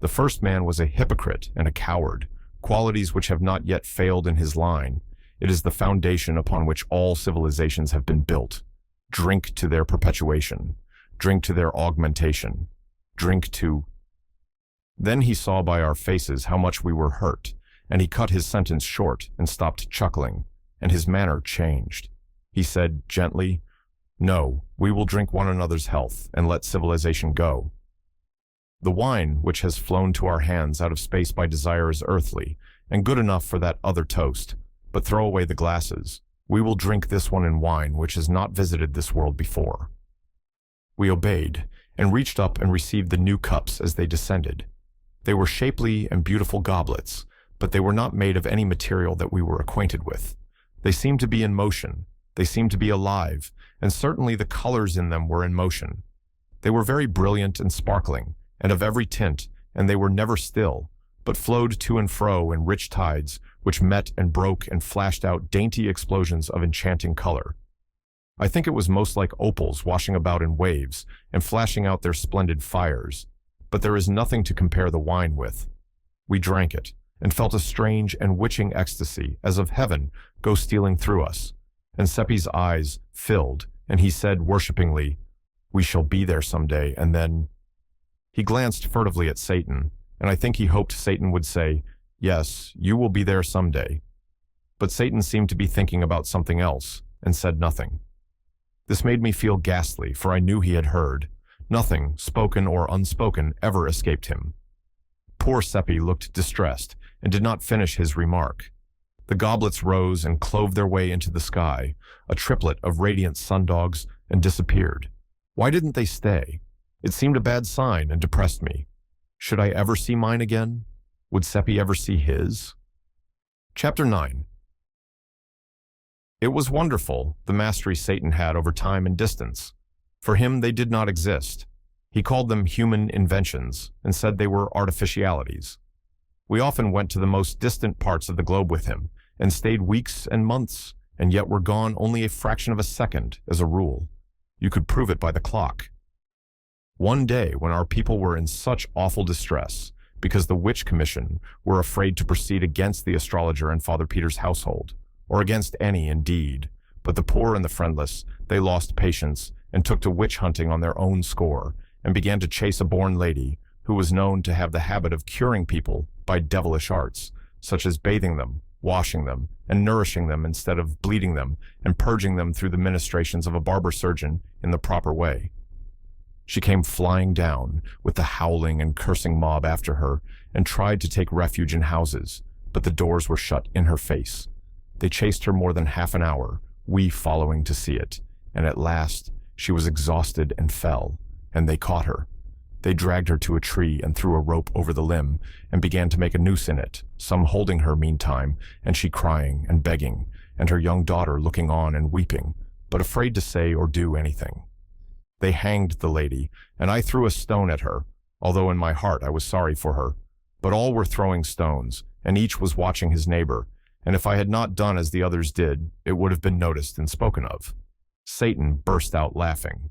Speaker 1: The first man was a hypocrite and a coward, qualities which have not yet failed in his line. It is the foundation upon which all civilizations have been built. Drink to their perpetuation. Drink to their augmentation. Drink to... Then he saw by our faces how much we were hurt, and he cut his sentence short and stopped chuckling, and his manner changed. He said gently, "No, we will drink one another's health and let civilization go. The wine which has flown to our hands out of space by desire is earthly, and good enough for that other toast, but throw away the glasses. We will drink this one in wine which has not visited this world before." We obeyed, and reached up and received the new cups as they descended. They were shapely and beautiful goblets, but they were not made of any material that we were acquainted with. They seemed to be in motion, they seemed to be alive, and certainly the colors in them were in motion. They were very brilliant and sparkling, and of every tint, and they were never still, but flowed to and fro in rich tides, which met and broke and flashed out dainty explosions of enchanting color. I think it was most like opals washing about in waves and flashing out their splendid fires, but there is nothing to compare the wine with. We drank it, and felt a strange and witching ecstasy, as of heaven, go stealing through us, and Seppi's eyes filled, and he said worshipingly, "We shall be there someday," and then... He glanced furtively at Satan, and I think he hoped Satan would say, "Yes, you will be there someday." But Satan seemed to be thinking about something else, and said nothing. This made me feel ghastly, for I knew he had heard. Nothing, spoken or unspoken, ever escaped him. Poor Seppi looked distressed, and did not finish his remark. The goblets rose and clove their way into the sky, a triplet of radiant sundogs, and disappeared. Why didn't they stay? It seemed a bad sign and depressed me. Should I ever see mine again? Would Seppi ever see his? Chapter 9. It was wonderful, the mastery Satan had over time and distance. For him they did not exist. He called them human inventions, and said they were artificialities. We often went to the most distant parts of the globe with him, and stayed weeks and months, and yet were gone only a fraction of a second, as a rule. You could prove it by the clock. One day, when our people were in such awful distress, because the witch commission were afraid to proceed against the astrologer and Father Peter's household, or against any indeed, but the poor and the friendless, they lost patience, and took to witch hunting on their own score, and began to chase a born lady, who was known to have the habit of curing people by devilish arts, such as bathing them, washing them, and nourishing them instead of bleeding them, and purging them through the ministrations of a barber surgeon in the proper way. She came flying down, with the howling and cursing mob after her, and tried to take refuge in houses, but the doors were shut in her face. They chased her more than half an hour, we following to see it, and at last she was exhausted and fell, and they caught her. They dragged her to a tree and threw a rope over the limb, and began to make a noose in it, some holding her meantime, and she crying and begging, and her young daughter looking on and weeping, but afraid to say or do anything. They hanged the lady, and I threw a stone at her, although in my heart I was sorry for her. But all were throwing stones, and each was watching his neighbor, and if I had not done as the others did, it would have been noticed and spoken of. Satan burst out laughing.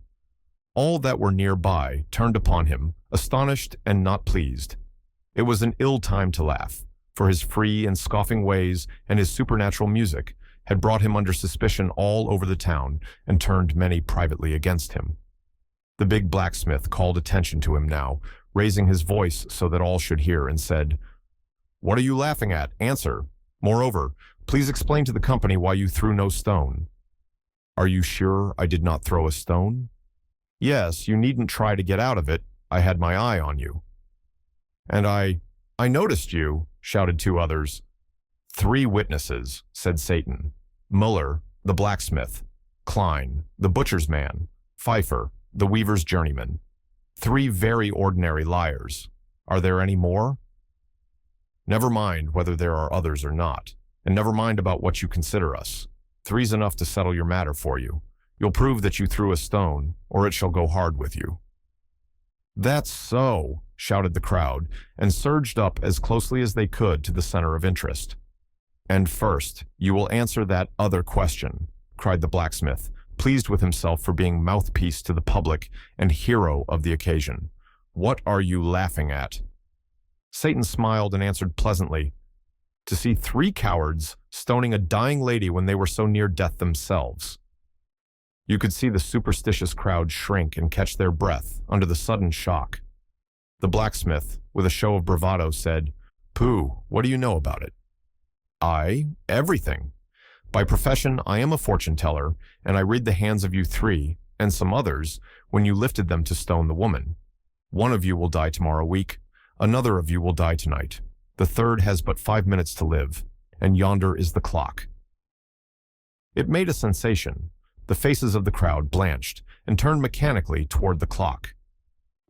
Speaker 1: All that were nearby turned upon him, astonished and not pleased. It was an ill time to laugh, for his free and scoffing ways and his supernatural music had brought him under suspicion all over the town and turned many privately against him. The big blacksmith called attention to him now, raising his voice so that all should hear, and said, "What are you laughing at? Answer. Moreover, please explain to the company why you threw no stone." "Are you sure I did not throw a stone?" "Yes, you needn't try to get out of it. I had my eye on you." "And I noticed you," shouted two others. "Three witnesses," said Satan. "Muller, the blacksmith; Klein, the butcher's man; Pfeiffer, the weaver's journeyman. Three very ordinary liars. Are there any more?" "Never mind whether there are others or not, and never mind about what you consider us. Three's enough to settle your matter for you. You'll prove that you threw a stone, or it shall go hard with you." "That's so," shouted the crowd, and surged up as closely as they could to the center of interest. "And first, you will answer that other question," cried the blacksmith, pleased with himself for being mouthpiece to the public and hero of the occasion. "What are you laughing at?" Satan smiled and answered pleasantly, "To see three cowards stoning a dying lady when they were so near death themselves." You could see the superstitious crowd shrink and catch their breath under the sudden shock. The blacksmith, with a show of bravado, said, "Pooh, what do you know about it?" "I? Everything. By profession, I am a fortune-teller, and I read the hands of you three, and some others, when you lifted them to stone the woman. One of you will die tomorrow week, another of you will die tonight. The third has but 5 minutes to live, and yonder is the clock." It made a sensation. The faces of the crowd blanched and turned mechanically toward the clock.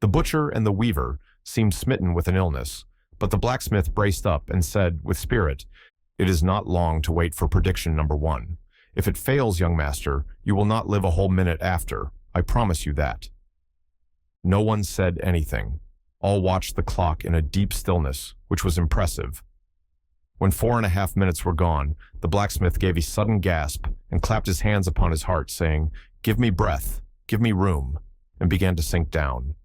Speaker 1: The butcher and the weaver seemed smitten with an illness, but the blacksmith braced up and said with spirit, "It is not long to wait for prediction number 1. If it fails, young master, you will not live a whole minute after. I promise you that." No one said anything. All watched the clock in a deep stillness, which was impressive. When 4.5 minutes were gone, the blacksmith gave a sudden gasp and clapped his hands upon his heart, saying, "Give me breath, give me room," and began to sink down.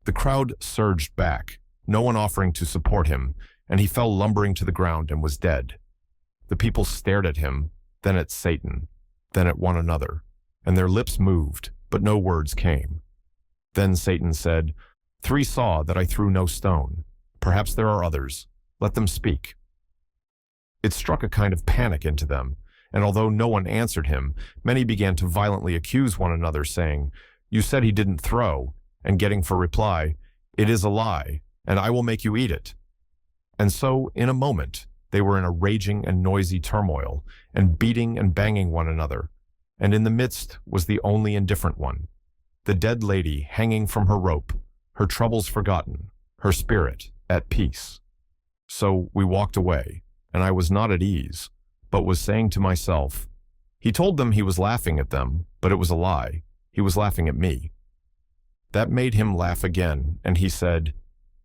Speaker 1: The crowd surged back, no one offering to support him, and he fell lumbering to the ground and was dead. The people stared at him, then at Satan, then at one another, and their lips moved, but no words came. Then Satan said, "Three saw that I threw no stone. Perhaps there are others. Let them speak." It struck a kind of panic into them, and although no one answered him, many began to violently accuse one another, saying, "You said he didn't throw," and getting for reply, "It is a lie, and I will make you eat it." And so, in a moment, they were in a raging and noisy turmoil, and beating and banging one another, and in the midst was the only indifferent one, the dead lady hanging from her rope, her troubles forgotten, her spirit at peace. So we walked away, and I was not at ease, but was saying to myself, "He told them he was laughing at them, but it was a lie. He was laughing at me." That made him laugh again, and he said,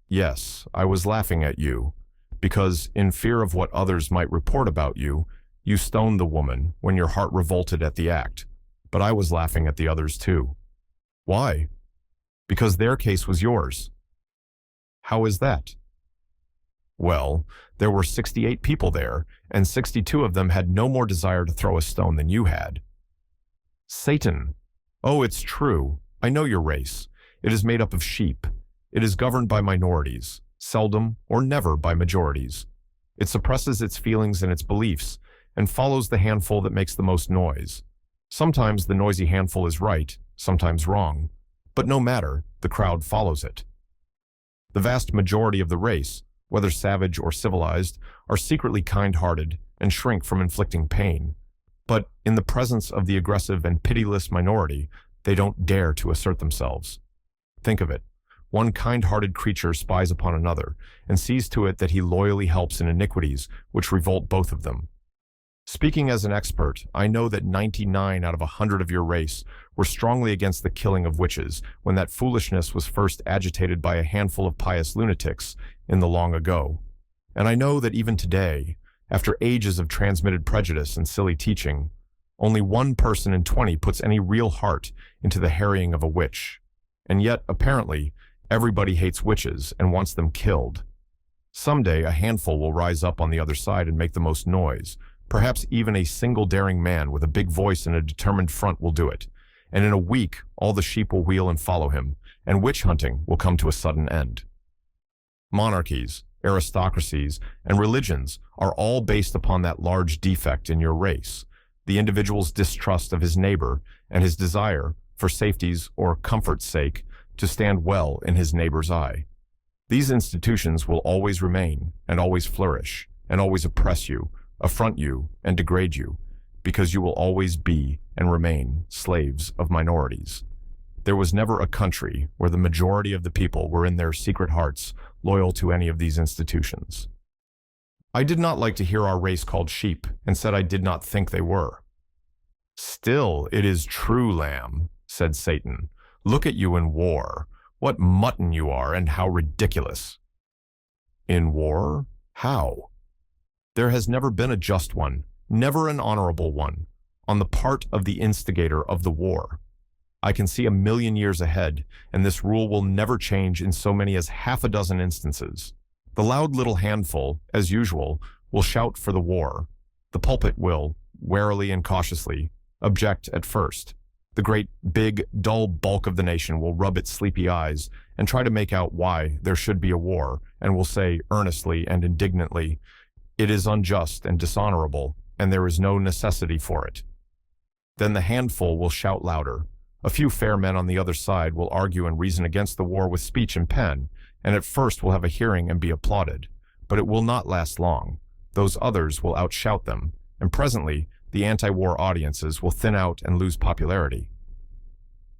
Speaker 1: "Yes, I was laughing at you, because, in fear of what others might report about you, you stoned the woman when your heart revolted at the act, but I was laughing at the others too." "Why?" "Because their case was yours." "How is that?" "Well, there were 68 people there, and 62 of them had no more desire to throw a stone than you had." "Satan! Oh, it's true. I know your race. It is made up of sheep. It is governed by minorities, seldom or never by majorities. It suppresses its feelings and its beliefs, and follows the handful that makes the most noise. Sometimes the noisy handful is right, sometimes wrong, but no matter, the crowd follows it. The vast majority of the race, whether savage or civilized, are secretly kind-hearted and shrink from inflicting pain. But in the presence of the aggressive and pitiless minority, they don't dare to assert themselves. Think of it. One kind-hearted creature spies upon another, and sees to it that he loyally helps in iniquities which revolt both of them. Speaking as an expert, I know that 99 out of 100 of your race were strongly against the killing of witches when that foolishness was first agitated by a handful of pious lunatics in the long ago. And I know that even today, after ages of transmitted prejudice and silly teaching, only 1 person in 20 puts any real heart into the harrying of a witch. And yet, apparently, everybody hates witches and wants them killed. Someday, a handful will rise up on the other side and make the most noise. Perhaps even a single daring man with a big voice and a determined front will do it. And in a week, all the sheep will wheel and follow him, and witch hunting will come to a sudden end. Monarchies, aristocracies, and religions are all based upon that large defect in your race, the individual's distrust of his neighbor and his desire, for safety's or comfort's sake, to stand well in his neighbor's eye. These institutions will always remain, and always flourish, and always oppress you, affront you, and degrade you, because you will always be and remain slaves of minorities. There was never a country where the majority of the people were in their secret hearts loyal to any of these institutions. I did not like to hear our race called sheep, and said I did not think they were. "Still, it is true, lamb," said Satan. "Look at you in war. What mutton you are, and how ridiculous." "In war? How?" "There has never been a just one, never an honorable one, on the part of the instigator of the war. I can see 1,000,000 years ahead, and this rule will never change in so many as half a dozen instances. The loud little handful, as usual, will shout for the war. The pulpit will, warily and cautiously, object at first. The great, big, dull bulk of the nation will rub its sleepy eyes and try to make out why there should be a war, and will say earnestly and indignantly, 'It is unjust and dishonorable, and there is no necessity for it.' Then the handful will shout louder. A few fair men on the other side will argue and reason against the war with speech and pen, and at first will have a hearing and be applauded. But it will not last long. Those others will outshout them, and presently the anti-war audiences will thin out and lose popularity.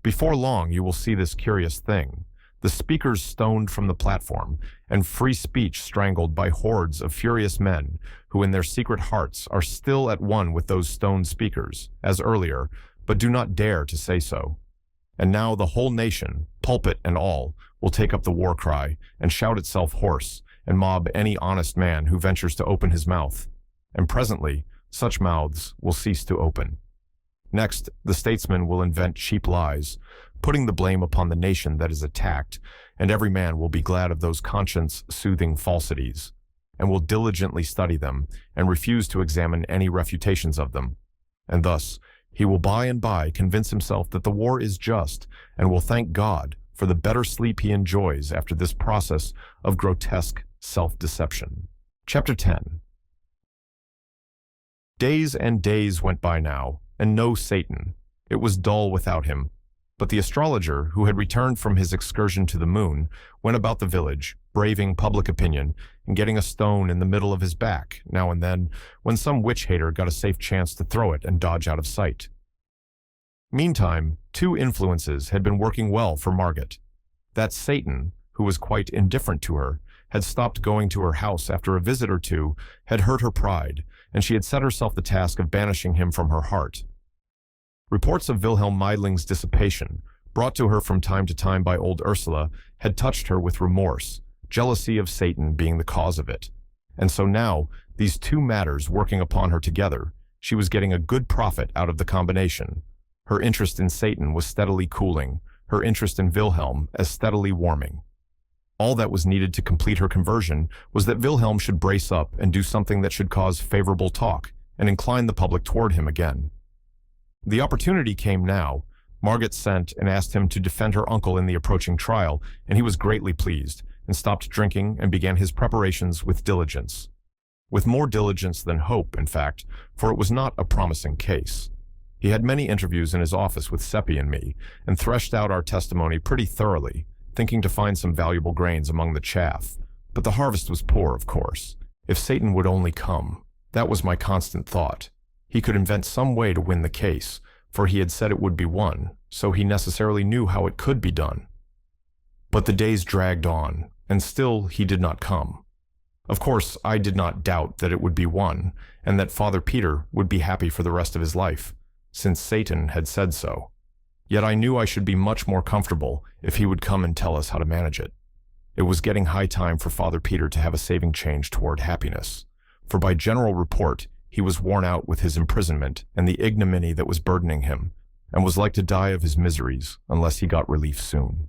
Speaker 1: Before long you will see this curious thing: the speakers stoned from the platform, and free speech strangled by hordes of furious men who in their secret hearts are still at one with those stoned speakers, as earlier, but do not dare to say so. And now the whole nation, pulpit and all, will take up the war cry and shout itself hoarse and mob any honest man who ventures to open his mouth. And presently, such mouths will cease to open. Next, the statesman will invent cheap lies, putting the blame upon the nation that is attacked, and every man will be glad of those conscience-soothing falsities, and will diligently study them and refuse to examine any refutations of them. And thus, he will by and by convince himself that the war is just, and will thank God for the better sleep he enjoys after this process of grotesque self-deception. Chapter 10. Days and days went by now, and no Satan. It was dull without him. But the astrologer, who had returned from his excursion to the moon, went about the village, braving public opinion, and getting a stone in the middle of his back, now and then, when some witch-hater got a safe chance to throw it and dodge out of sight. Meantime, 2 influences had been working well for Margot. That Satan, who was quite indifferent to her, had stopped going to her house after a visit or two had hurt her pride, and she had set herself the task of banishing him from her heart. Reports of Wilhelm Meidling's dissipation, brought to her from time to time by old Ursula, had touched her with remorse, jealousy of Satan being the cause of it. And so now, these 2 matters working upon her together, she was getting a good profit out of the combination. Her interest in Satan was steadily cooling, her interest in Wilhelm as steadily warming. All that was needed to complete her conversion was that Wilhelm should brace up and do something that should cause favorable talk and incline the public toward him again. The opportunity came now. Margot sent and asked him to defend her uncle in the approaching trial, and he was greatly pleased, and stopped drinking and began his preparations with diligence. With more diligence than hope, in fact, for it was not a promising case. He had many interviews in his office with Seppi and me, and threshed out our testimony pretty thoroughly, thinking to find some valuable grains among the chaff. But the harvest was poor, of course. If Satan would only come, that was my constant thought. He could invent some way to win the case, for he had said it would be won, so he necessarily knew how it could be done. But the days dragged on, and still he did not come. Of course, I did not doubt that it would be one, and that Father Peter would be happy for the rest of his life, since Satan had said so. Yet I knew I should be much more comfortable if he would come and tell us how to manage it. It was getting high time for Father Peter to have a saving change toward happiness, for by general report, he was worn out with his imprisonment and the ignominy that was burdening him, and was like to die of his miseries unless he got relief soon.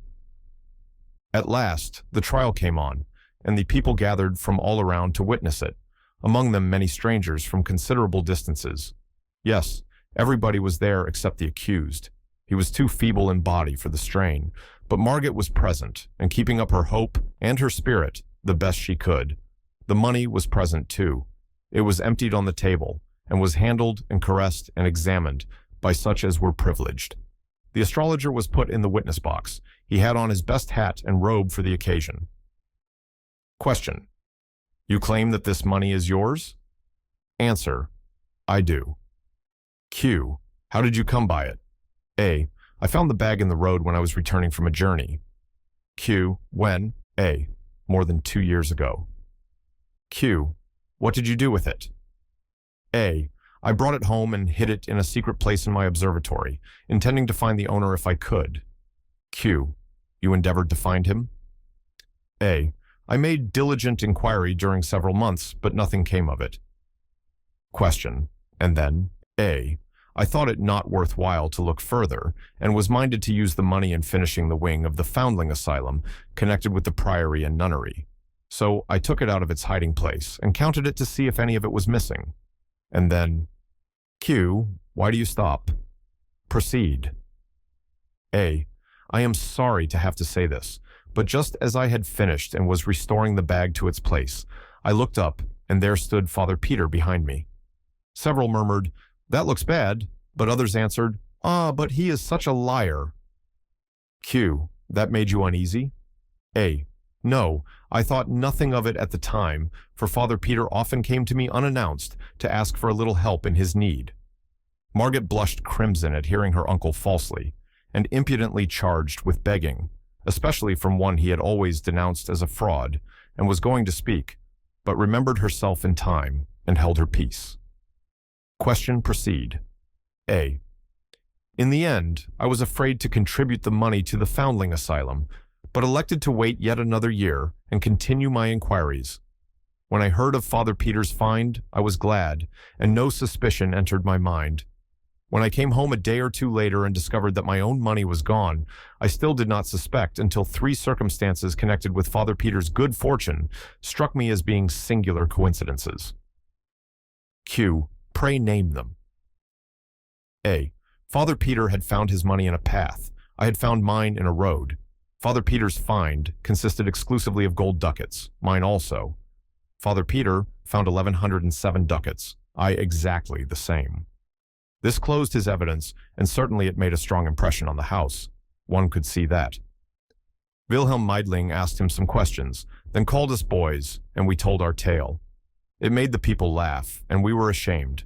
Speaker 1: At last, the trial came on, and the people gathered from all around to witness it, among them many strangers from considerable distances. Yes, everybody was there except the accused. He was too feeble in body for the strain, but Margaret was present, and keeping up her hope and her spirit the best she could. The money was present too. It was emptied on the table, and was handled and caressed and examined by such as were privileged. The astrologer was put in the witness box. He had on his best hat and robe for the occasion. Question: You claim that this money is yours? Answer: I do. Q: How did you come by it? A: I found the bag in the road when I was returning from a journey. Q: When? A: More than 2 years ago. Q: What did you do with it? A: I brought it home and hid it in a secret place in my observatory, intending to find the owner if I could. Q: You endeavored to find him? A: I made diligent inquiry during several months, but nothing came of it. Question: And then? A: I thought it not worthwhile to look further, and was minded to use the money in finishing the wing of the foundling asylum connected with the priory and nunnery. So I took it out of its hiding place and counted it to see if any of it was missing. And then... Q: Why do you stop? Proceed. A: I am sorry to have to say this, but just as I had finished and was restoring the bag to its place, I looked up, and there stood Father Peter behind me. Several murmured, "That looks bad," but others answered, "Ah, but he is such a liar." Q: That made you uneasy? A: No, I thought nothing of it at the time, for Father Peter often came to me unannounced to ask for a little help in his need. Margaret blushed crimson at hearing her uncle falsely, and impudently charged with begging, especially from one he had always denounced as a fraud, and was going to speak, but remembered herself in time and held her peace. Question: Proceed. A: In the end, I was afraid to contribute the money to the foundling asylum, but elected to wait yet another year and continue my inquiries. When I heard of Father Peter's find, I was glad, and no suspicion entered my mind. When I came home a day or two later and discovered that my own money was gone, I still did not suspect until 3 circumstances connected with Father Peter's good fortune struck me as being singular coincidences. Q: Pray name them. A: Father Peter had found his money in a path. I had found mine in a road. Father Peter's find consisted exclusively of gold ducats, mine also. Father Peter found 1,107 ducats, I exactly the same. This closed his evidence, and certainly it made a strong impression on the house. One could see that. Wilhelm Meidling asked him some questions, then called us boys, and we told our tale. It made the people laugh, and we were ashamed.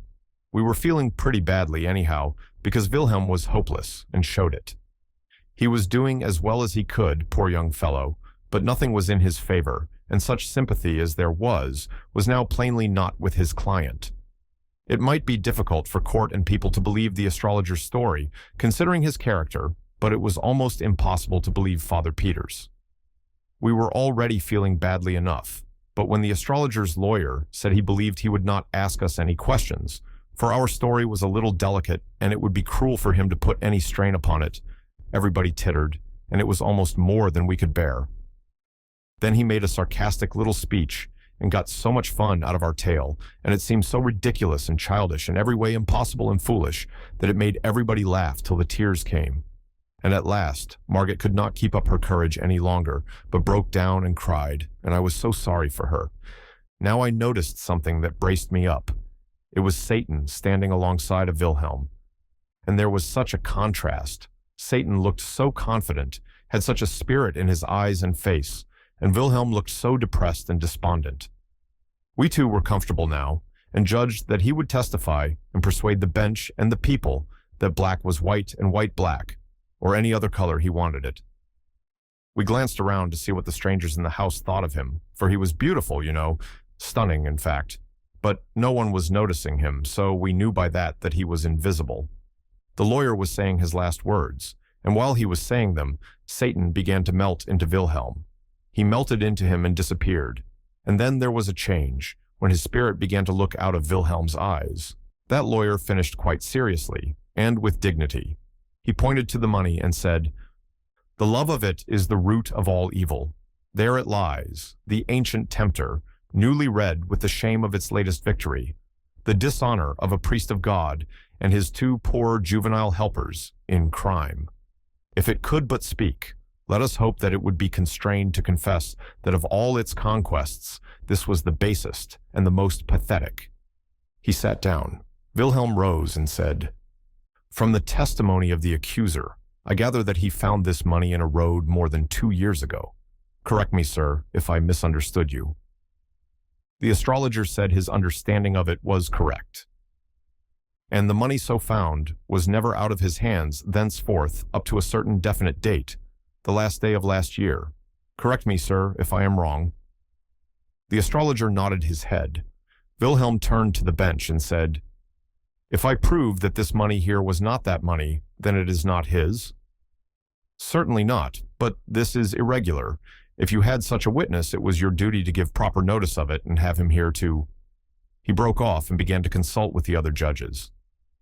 Speaker 1: We were feeling pretty badly anyhow, because Wilhelm was hopeless, and showed it. He was doing as well as he could, poor young fellow, but nothing was in his favor, and such sympathy as there was now plainly not with his client. It might be difficult for court and people to believe the astrologer's story, considering his character, but it was almost impossible to believe Father Peter's. We were already feeling badly enough, but when the astrologer's lawyer said he believed he would not ask us any questions, for our story was a little delicate and it would be cruel for him to put any strain upon it, everybody tittered, and it was almost more than we could bear. Then he made a sarcastic little speech and got so much fun out of our tale, and it seemed so ridiculous and childish and every way impossible and foolish that it made everybody laugh till the tears came. And at last, Margaret could not keep up her courage any longer, but broke down and cried, and I was so sorry for her. Now I noticed something that braced me up. It was Satan standing alongside of Wilhelm. And there was such a contrast. Satan looked so confident, had such a spirit in his eyes and face, and Wilhelm looked so depressed and despondent. We two were comfortable now, and judged that he would testify and persuade the bench and the people that black was white and white black, or any other color he wanted it. We glanced around to see what the strangers in the house thought of him, for he was beautiful, you know, stunning in fact. But no one was noticing him, so we knew by that he was invisible. The lawyer was saying his last words, and while he was saying them, Satan began to melt into Wilhelm. He melted into him and disappeared. And then there was a change, when his spirit began to look out of Wilhelm's eyes. That lawyer finished quite seriously, and with dignity. He pointed to the money and said, "The love of it is the root of all evil. There it lies, the ancient tempter, newly red with the shame of its latest victory, the dishonor of a priest of God and his two poor juvenile helpers in crime. If it could but speak, let us hope that it would be constrained to confess that of all its conquests, this was the basest and the most pathetic." He sat down. Wilhelm rose and said, "From the testimony of the accuser, I gather that he found this money in a road more than 2 years ago. Correct me, sir, if I misunderstood you." The astrologer said his understanding of it was correct. "And the money so found was never out of his hands thenceforth up to a certain definite date, the last day of last year. Correct me, sir, if I am wrong." The astrologer nodded his head. Wilhelm turned to the bench and said, "If I prove that this money here was not that money, then it is not his?" "Certainly not, but this is irregular. If you had such a witness, it was your duty to give proper notice of it and have him here to—" He broke off and began to consult with the other judges.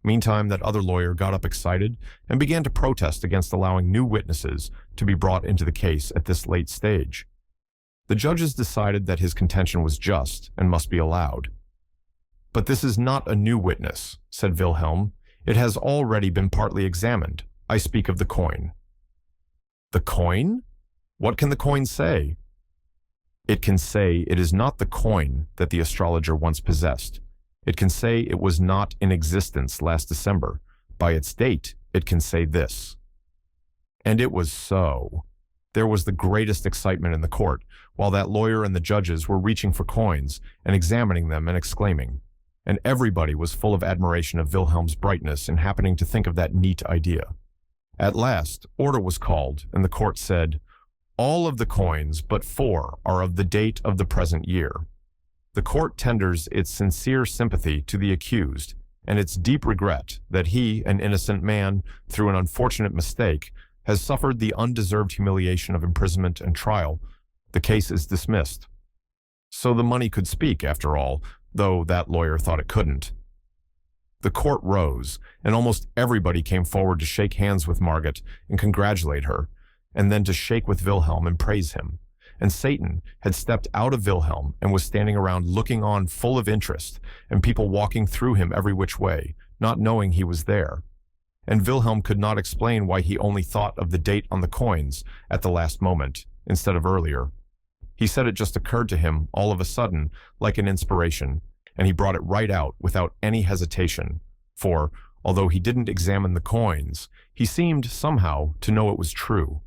Speaker 1: Meantime, that other lawyer got up excited and began to protest against allowing new witnesses to be brought into the case at this late stage. The judges decided that his contention was just and must be allowed. "But this is not a new witness," said Wilhelm. "It has already been partly examined. I speak of the coin." "The coin? What can the coin say?" "It can say it is not the coin that the astrologer once possessed. It can say it was not in existence last December. By its date, it can say this." And it was so. There was the greatest excitement in the court, while that lawyer and the judges were reaching for coins and examining them and exclaiming. And everybody was full of admiration of Wilhelm's brightness in happening to think of that neat idea. At last, order was called, and the court said, "All of the coins but 4 are of the date of the present year." The court tenders its sincere sympathy to the accused, and its deep regret that he, an innocent man, through an unfortunate mistake, has suffered the undeserved humiliation of imprisonment and trial. The case is dismissed. So the money could speak, after all, though that lawyer thought it couldn't. The court rose, and almost everybody came forward to shake hands with Margit and congratulate her, and then to shake with Wilhelm and praise him. And Satan had stepped out of Wilhelm and was standing around looking on full of interest, and people walking through him every which way, not knowing he was there. And Wilhelm could not explain why he only thought of the date on the coins at the last moment, instead of earlier. He said it just occurred to him all of a sudden, like an inspiration, and he brought it right out without any hesitation, for, although he didn't examine the coins, he seemed, somehow, to know it was true.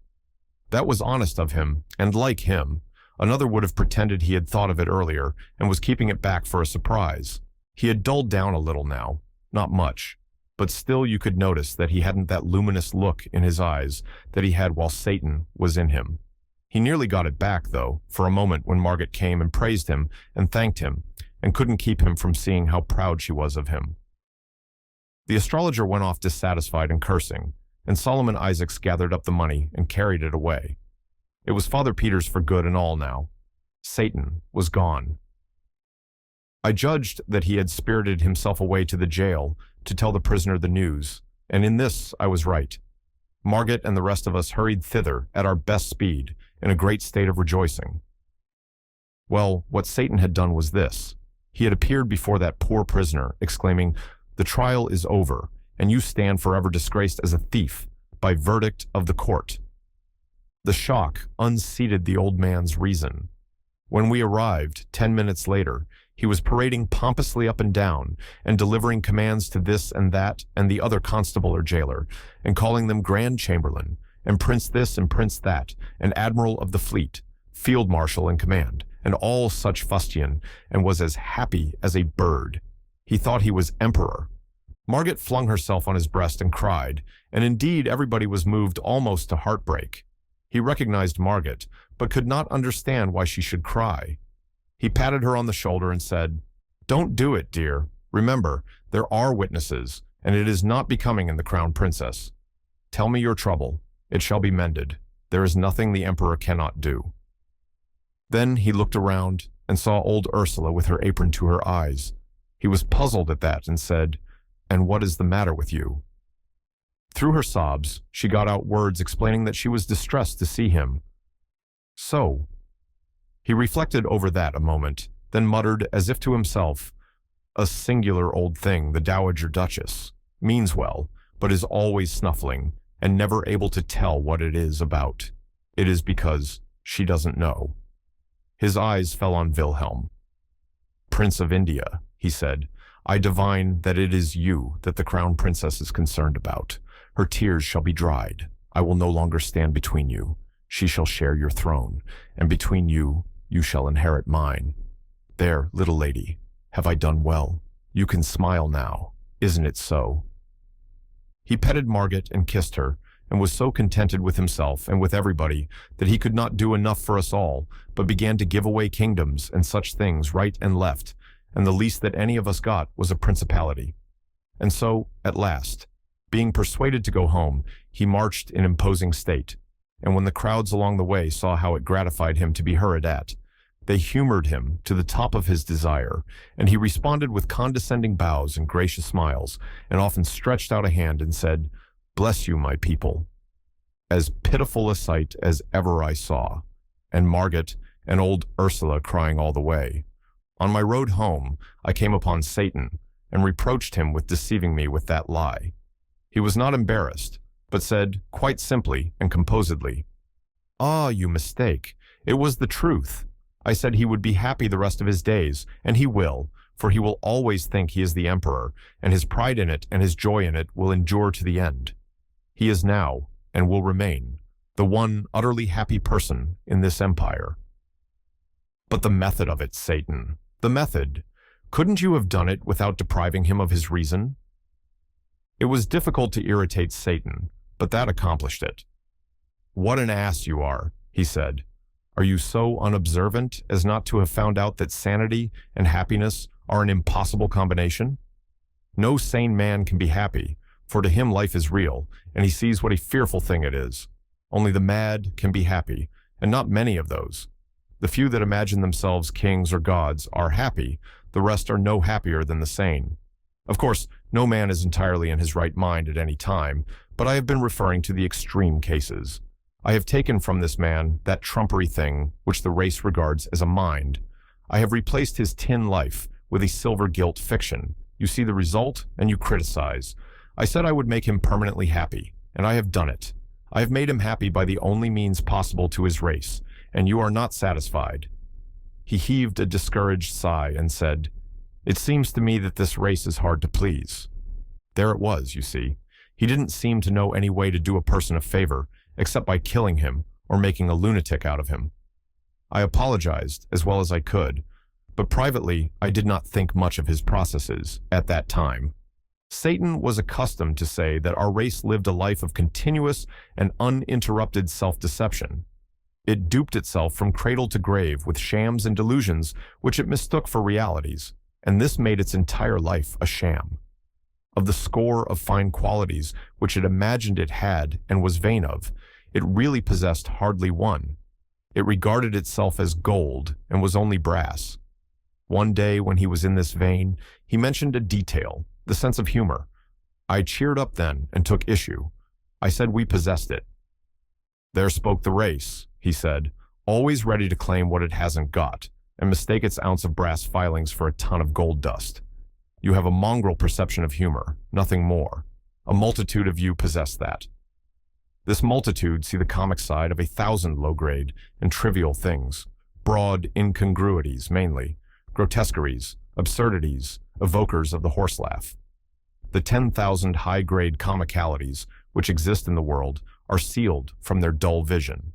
Speaker 1: That was honest of him, and like him. Another would have pretended he had thought of it earlier and was keeping it back for a surprise. He had dulled down a little now, not much, but still you could notice that he hadn't that luminous look in his eyes that he had while Satan was in him. He nearly got it back, though, for a moment when Margit came and praised him and thanked him, and couldn't keep him from seeing how proud she was of him. The astrologer went off dissatisfied and cursing, and Solomon Isaacs gathered up the money and carried it away. It was Father Peter's for good and all now. Satan was gone. I judged that he had spirited himself away to the jail to tell the prisoner the news, and in this I was right. Margit and the rest of us hurried thither at our best speed, in a great state of rejoicing. Well, what Satan had done was this. He had appeared before that poor prisoner, exclaiming, "The trial is over, and you stand forever disgraced as a thief, by verdict of the court." The shock unseated the old man's reason. When we arrived, 10 minutes later, he was parading pompously up and down, and delivering commands to this and that and the other constable or jailer, and calling them Grand Chamberlain, and Prince this and Prince that, and Admiral of the Fleet, Field Marshal in command, and all such fustian, and was as happy as a bird. He thought he was emperor. Margit flung herself on his breast and cried, and indeed everybody was moved almost to heartbreak. He recognized Margit, but could not understand why she should cry. He patted her on the shoulder and said, "Don't do it, dear. Remember, there are witnesses, and it is not becoming in the crown princess. Tell me your trouble. It shall be mended. There is nothing the emperor cannot do." Then he looked around and saw old Ursula with her apron to her eyes. He was puzzled at that and said, "And what is the matter with you?" Through her sobs, she got out words explaining that she was distressed to see him. "So." He reflected over that a moment, then muttered as if to himself, "A singular old thing, the Dowager Duchess. Means well, but is always snuffling, and never able to tell what it is about. It is because she doesn't know." His eyes fell on Wilhelm. "Prince of India," he said, "I divine that it is you that the crown princess is concerned about. Her tears shall be dried. I will no longer stand between you. She shall share your throne, and between you, you shall inherit mine. There, little lady, have I done well? You can smile now, isn't it so?" He petted Margit and kissed her, and was so contented with himself and with everybody that he could not do enough for us all, but began to give away kingdoms and such things right and left, and the least that any of us got was a principality. And so, at last, being persuaded to go home, he marched in imposing state, and when the crowds along the way saw how it gratified him to be hurried at, they humored him to the top of his desire, and he responded with condescending bows and gracious smiles, and often stretched out a hand and said, "Bless you, my people." As pitiful a sight as ever I saw, and Margit and old Ursula crying all the way. On my road home, I came upon Satan, and reproached him with deceiving me with that lie. He was not embarrassed, but said, quite simply and composedly, "Ah, you mistake. It was the truth. I said he would be happy the rest of his days, and he will, for he will always think he is the emperor, and his pride in it and his joy in it will endure to the end. He is now, and will remain, the one utterly happy person in this empire." But the method of it, Satan, the method. Couldn't you have done it without depriving him of his reason? It was difficult to irritate Satan, but that accomplished it. "What an ass you are," he said. "Are you so unobservant as not to have found out that sanity and happiness are an impossible combination? No sane man can be happy, for to him life is real, and he sees what a fearful thing it is. Only the mad can be happy, and not many of those. The few that imagine themselves kings or gods are happy, the rest are no happier than the sane. Of course, no man is entirely in his right mind at any time, but I have been referring to the extreme cases. I have taken from this man that trumpery thing which the race regards as a mind. I have replaced his tin life with a silver gilt fiction. You see the result, and you criticize. I said I would make him permanently happy, and I have done it. I have made him happy by the only means possible to his race, and you are not satisfied." He heaved a discouraged sigh and said, "It seems to me that this race is hard to please." There it was, you see. He didn't seem to know any way to do a person a favor, except by killing him or making a lunatic out of him. I apologized as well as I could, but privately I did not think much of his processes at that time. Satan was accustomed to say that our race lived a life of continuous and uninterrupted self-deception. It duped itself from cradle to grave with shams and delusions which it mistook for realities, and this made its entire life a sham. Of the score of fine qualities which it imagined it had and was vain of, it really possessed hardly one. It regarded itself as gold and was only brass. One day when he was in this vein, he mentioned a detail, the sense of humor. I cheered up then and took issue. I said we possessed it. "There spoke the race," he said, "always ready to claim what it hasn't got, and mistake its ounce of brass filings for a ton of gold dust. You have a mongrel perception of humor, nothing more. A multitude of you possess that. This multitude see the comic side of 1,000 low-grade and trivial things, broad incongruities mainly, grotesqueries, absurdities, evokers of the horse laugh. The 10,000 high-grade comicalities which exist in the world are sealed from their dull vision.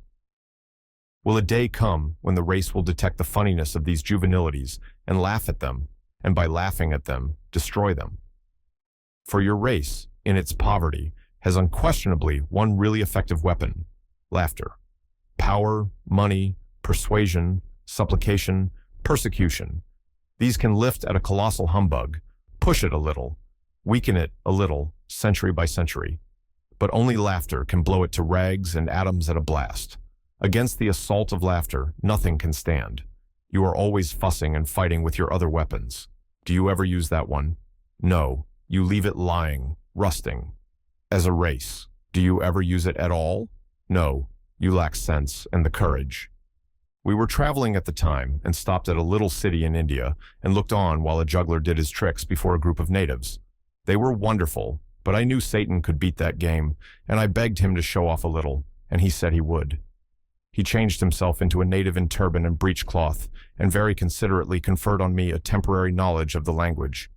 Speaker 1: Will a day come when the race will detect the funniness of these juvenilities and laugh at them, and by laughing at them, destroy them? For your race, in its poverty, has unquestionably one really effective weapon: laughter. Power, money, persuasion, supplication, Persecution. These can lift at a colossal humbug, push it a little, weaken it a little, century by century. But only laughter can blow it to rags and atoms at a blast. Against the assault of laughter, nothing can stand. You are always fussing and fighting with your other weapons. Do you ever use that one? No, you leave it lying, rusting. As a race, do you ever use it at all? No, you lack sense and the courage. We were traveling at the time and stopped at a little city in India and looked on while a juggler did his tricks before a group of natives. They were wonderful, but I knew Satan could beat that game, and I begged him to show off a little, and he said he would. He changed himself into a native in turban and breechcloth, and very considerately conferred on me a temporary knowledge of the language.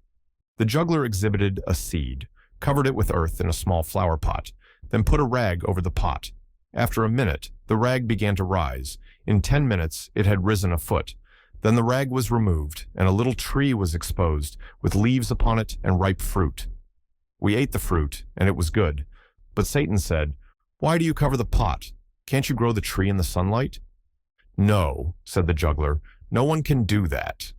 Speaker 1: The juggler exhibited a seed, covered it with earth in a small flower pot, then put a rag over the pot. After a minute, the rag began to rise. In 10 minutes, it had risen a foot. Then the rag was removed, and a little tree was exposed, with leaves upon it and ripe fruit. We ate the fruit, and it was good. But Satan said, "Why do you cover the pot? Can't you grow the tree in the sunlight?" "No," said the juggler, "no one can do that.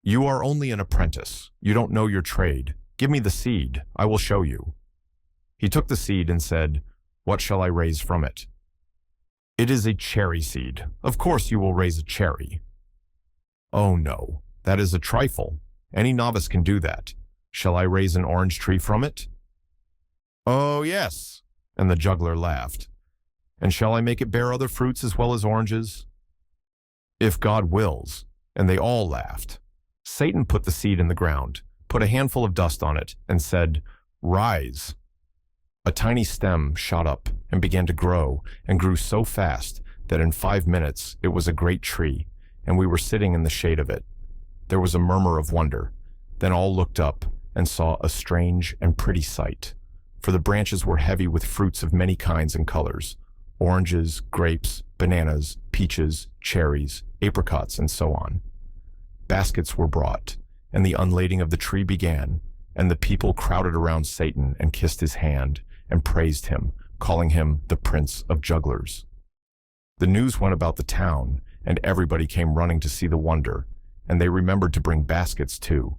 Speaker 1: You are only an apprentice. You don't know your trade. Give me the seed. I will show you." He took the seed and said, "What shall I raise from it?" "It is a cherry seed. Of course you will raise a cherry." "Oh no, that is a trifle. Any novice can do that. Shall I raise an orange tree from it?" "Oh yes," and the juggler laughed. "And shall I make it bear other fruits as well as oranges?" "If God wills," and they all laughed. Satan put the seed in the ground, put a handful of dust on it, and said, "Rise." A tiny stem shot up and began to grow, and grew so fast that in 5 minutes it was a great tree, and we were sitting in the shade of it. There was a murmur of wonder. Then all looked up and saw a strange and pretty sight, for the branches were heavy with fruits of many kinds and colors: oranges, grapes, bananas, peaches, cherries, apricots, and so on. Baskets were brought, and the unlading of the tree began, and the people crowded around Satan and kissed his hand and praised him, calling him the Prince of Jugglers. The news went about the town, and everybody came running to see the wonder, and they remembered to bring baskets too.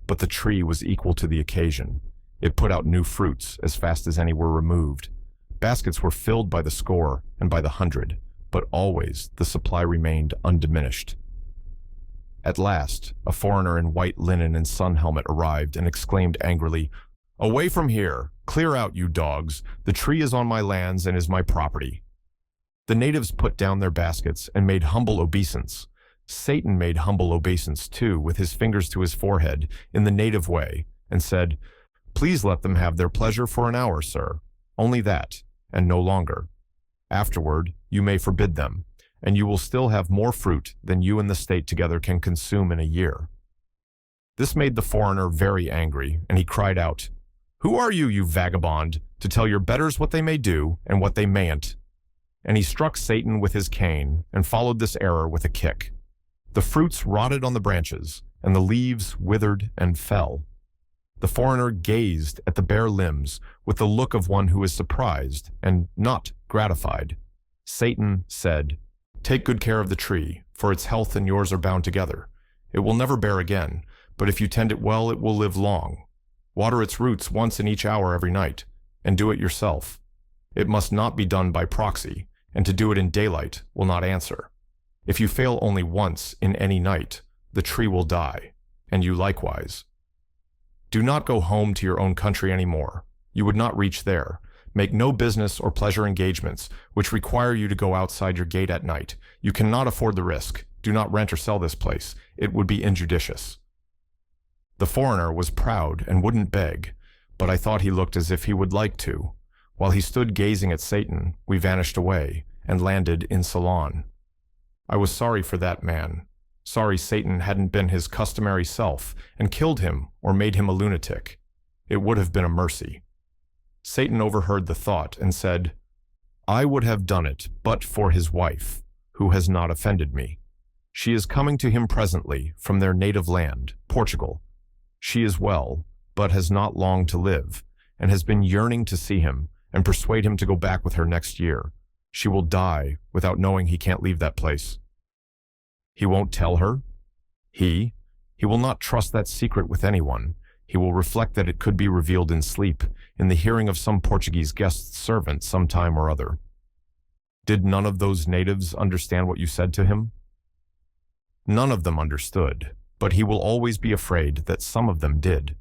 Speaker 1: But the tree was equal to the occasion. It put out new fruits as fast as any were removed. Baskets were filled by the score and by the 100, but always the supply remained undiminished. At last, a foreigner in white linen and sun helmet arrived and exclaimed angrily, "Away from here! Clear out, you dogs! The tree is on my lands and is my property." The natives put down their baskets and made humble obeisance. Satan made humble obeisance too, with his fingers to his forehead, in the native way, and said, "Please let them have their pleasure for an hour, sir. Only that, and no longer. Afterward, you may forbid them, and you will still have more fruit than you and the state together can consume in a year." This made the foreigner very angry, and he cried out, "Who are you, you vagabond, to tell your betters what they may do and what they mayn't?" And he struck Satan with his cane and followed this error with a kick. The fruits rotted on the branches, and the leaves withered and fell. The foreigner gazed at the bare limbs with the look of one who is surprised and not gratified. Satan said, "Take good care of the tree, for its health and yours are bound together. It will never bear again, but if you tend it well, it will live long. Water its roots once in each hour every night, and do it yourself. It must not be done by proxy, and to do it in daylight will not answer. If you fail only once in any night, the tree will die, and you likewise. Do not go home to your own country any more. You would not reach there. Make no business or pleasure engagements which require you to go outside your gate at night. You cannot afford the risk. Do not rent or sell this place. It would be injudicious." The foreigner was proud and wouldn't beg, but I thought he looked as if he would like to. While he stood gazing at Satan, we vanished away and landed in Ceylon. I was sorry for that man. Sorry Satan hadn't been his customary self and killed him or made him a lunatic. It would have been a mercy. Satan overheard the thought and said, "I would have done it but for his wife, who has not offended me. She is coming to him presently from their native land, Portugal. She is well, but has not long to live, and has been yearning to see him and persuade him to go back with her next year. She will die without knowing he can't leave that place." "He won't tell her?" He will not trust that secret with anyone. He will reflect that it could be revealed in sleep, in the hearing of some Portuguese guest servant some time or other. Did none of those natives understand what you said to him? None of them understood, but he will always be afraid that some of them did.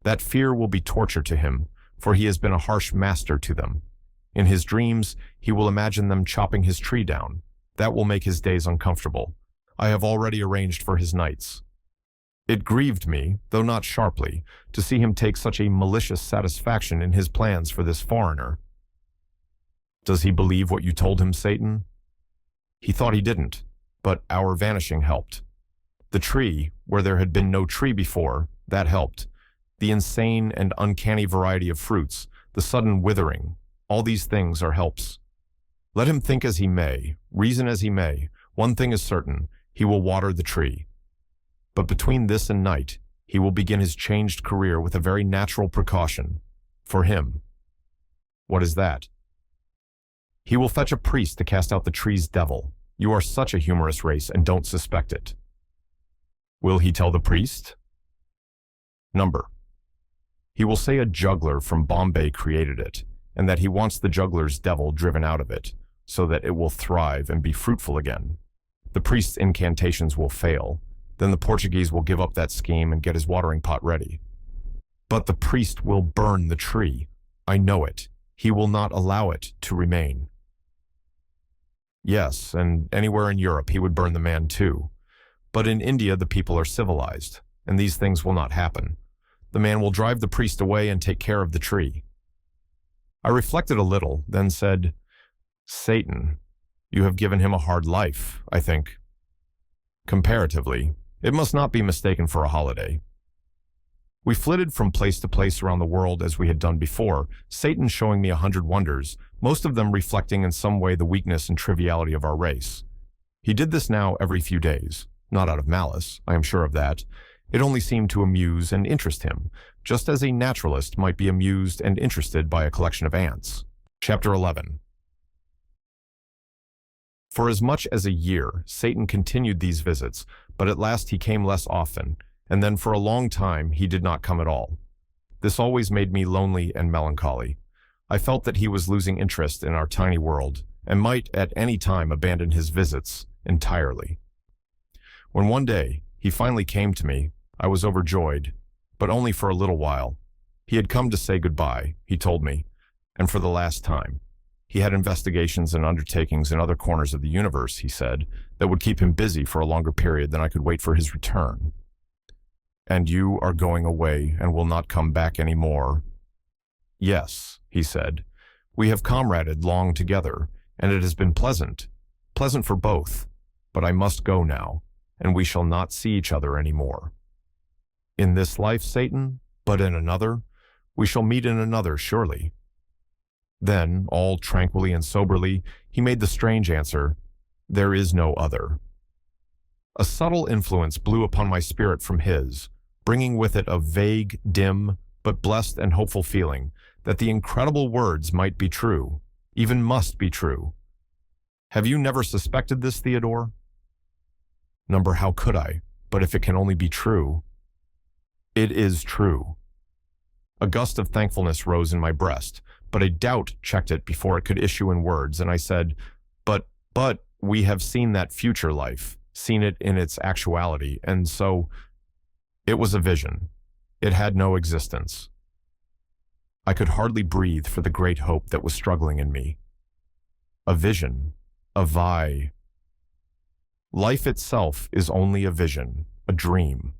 Speaker 1: That fear will be torture to him, for he has been a harsh master to them. In his dreams, he will imagine them chopping his tree down. That will make his days uncomfortable. I have already arranged for his nights. It grieved me, though not sharply, to see him take such a malicious satisfaction in his plans for this foreigner. Does he believe what you told him, Satan? He thought he didn't, but our vanishing helped. The tree, where there had been no tree before, that helped. The insane and uncanny variety of fruits, the sudden withering, all these things are helps. Let him think as he may, reason as he may, one thing is certain, he will water the tree. But between this and night, he will begin his changed career with a very natural precaution. For him. What is that? He will fetch a priest to cast out the tree's devil. You are such a humorous race and don't suspect it. Will he tell the priest? Number. He will say a juggler from Bombay created it, and that he wants the juggler's devil driven out of it, so that it will thrive and be fruitful again. The priest's incantations will fail. Then the Portuguese will give up that scheme and get his watering pot ready. But the priest will burn the tree. I know it. He will not allow it to remain. Yes, and anywhere in Europe he would burn the man too. But in India the people are civilized, and these things will not happen. The man will drive the priest away and take care of the tree. I reflected a little, then said, Satan, you have given him a hard life, I think. Comparatively, it must not be mistaken for a holiday. We flitted from place to place around the world as we had done before, Satan showing me 100 wonders, most of them reflecting in some way the weakness and triviality of our race. He did this now every few days, not out of malice, I am sure of that. It only seemed to amuse and interest him, just as a naturalist might be amused and interested by a collection of ants. Chapter 11. For as much as a year, Satan continued these visits, but at last he came less often, and then for a long time he did not come at all. This always made me lonely and melancholy. I felt that he was losing interest in our tiny world, and might at any time abandon his visits entirely. When one day he finally came to me, I was overjoyed, but only for a little while. He had come to say goodbye, he told me, and for the last time. He had investigations and undertakings in other corners of the universe, he said, that would keep him busy for a longer period than I could wait for his return. And you are going away and will not come back any more? Yes, he said. We have comraded long together, and it has been pleasant for both, but I must go now, and we shall not see each other any more. In this life, Satan, but in another? We shall meet in another, surely. Then, all tranquilly and soberly, he made the strange answer, there is no other. A subtle influence blew upon my spirit from his, bringing with it a vague, dim, but blessed and hopeful feeling that the incredible words might be true, even must be true. Have you never suspected this, Theodore? Number, how could I? But if it can only be true. It is true. A gust of thankfulness rose in my breast, but a doubt checked it before it could issue in words, and I said, but we have seen that future life, seen it in its actuality, and so it was a vision. It had no existence. I could hardly breathe for the great hope that was struggling in me. A vision, Life itself is only a vision, a dream.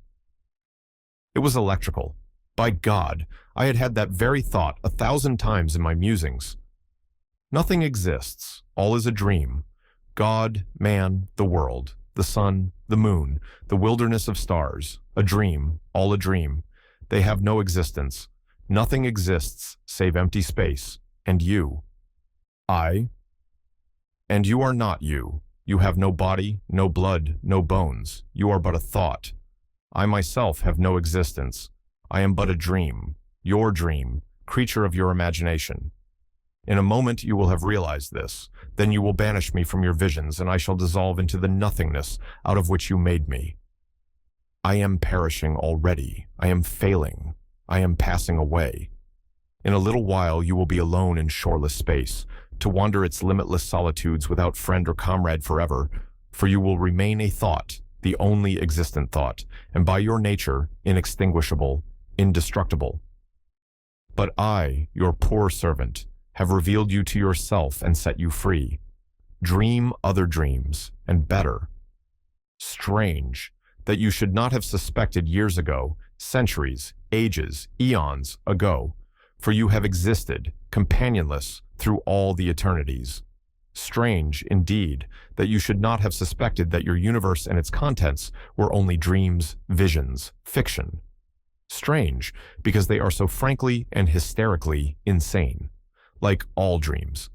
Speaker 1: It was electrical. By God, I had had that very thought 1,000 times in my musings. Nothing exists. All is a dream. God, man, the world, the sun, the moon, the wilderness of stars. A dream, all a dream. They have no existence. Nothing exists save empty space. And you. I. And you are not you. You have no body, no blood, no bones. You are but a thought. I myself have no existence. I am but a dream, your dream, creature of your imagination. In a moment you will have realized this. Then you will banish me from your visions, and I shall dissolve into the nothingness out of which you made me. I am perishing already. I am failing. I am passing away. In a little while you will be alone in shoreless space, to wander its limitless solitudes without friend or comrade forever, for you will remain a thought, the only existent thought, and by your nature, inextinguishable, indestructible. But I, your poor servant, have revealed you to yourself and set you free. Dream other dreams, and better. Strange that you should not have suspected years ago, centuries, ages, eons ago, for you have existed, companionless, through all the eternities. Strange, indeed, that you should not have suspected that your universe and its contents were only dreams, visions, fiction. Strange, because they are so frankly and hysterically insane, like all dreams.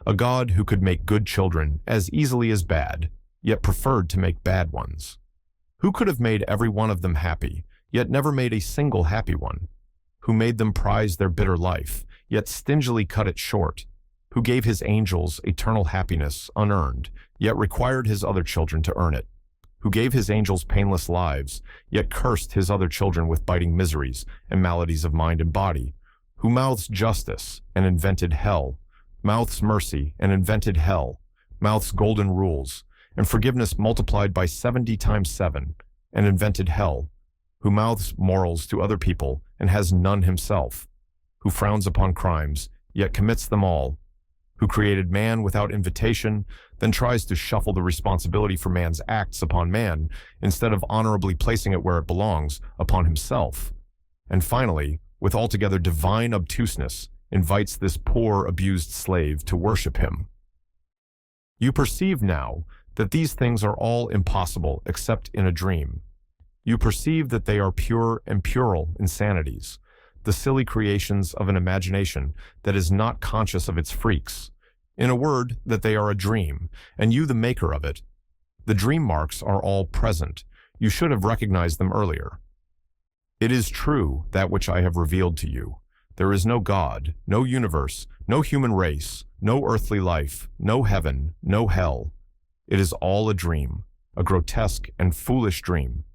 Speaker 1: A God who could make good children as easily as bad, yet preferred to make bad ones. Who could have made every one of them happy, yet never made a single happy one? Who made them prize their bitter life, yet stingily cut it short? Who gave his angels eternal happiness unearned, yet required his other children to earn it? Who gave his angels painless lives, yet cursed his other children with biting miseries and maladies of mind and body? Who mouths justice and invented hell, mouths mercy and invented hell, mouths golden rules, and forgiveness multiplied by 70 times 7, and invented hell? Who mouths morals to other people and has none himself? Who frowns upon crimes, yet commits them all? Who created man without invitation, then tries to shuffle the responsibility for man's acts upon man, instead of honorably placing it where it belongs, upon himself? And finally, with altogether divine obtuseness, invites this poor, abused slave to worship him. You perceive now that these things are all impossible except in a dream. You perceive that they are pure and puerile insanities, the silly creations of an imagination that is not conscious of its freaks. In a word, that they are a dream, and you the maker of it. The dream marks are all present. You should have recognized them earlier. It is true, that which I have revealed to you. There is no God, no universe, no human race, no earthly life, no heaven, no hell. It is all a dream, a grotesque and foolish dream.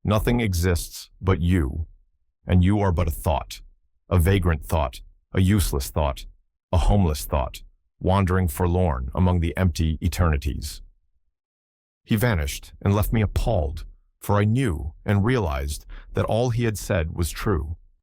Speaker 1: Nothing exists but you, and you are but a thought, a vagrant thought, a useless thought, a homeless thought, wandering forlorn among the empty eternities. He vanished and left me appalled, for I knew and realized that all he had said was true.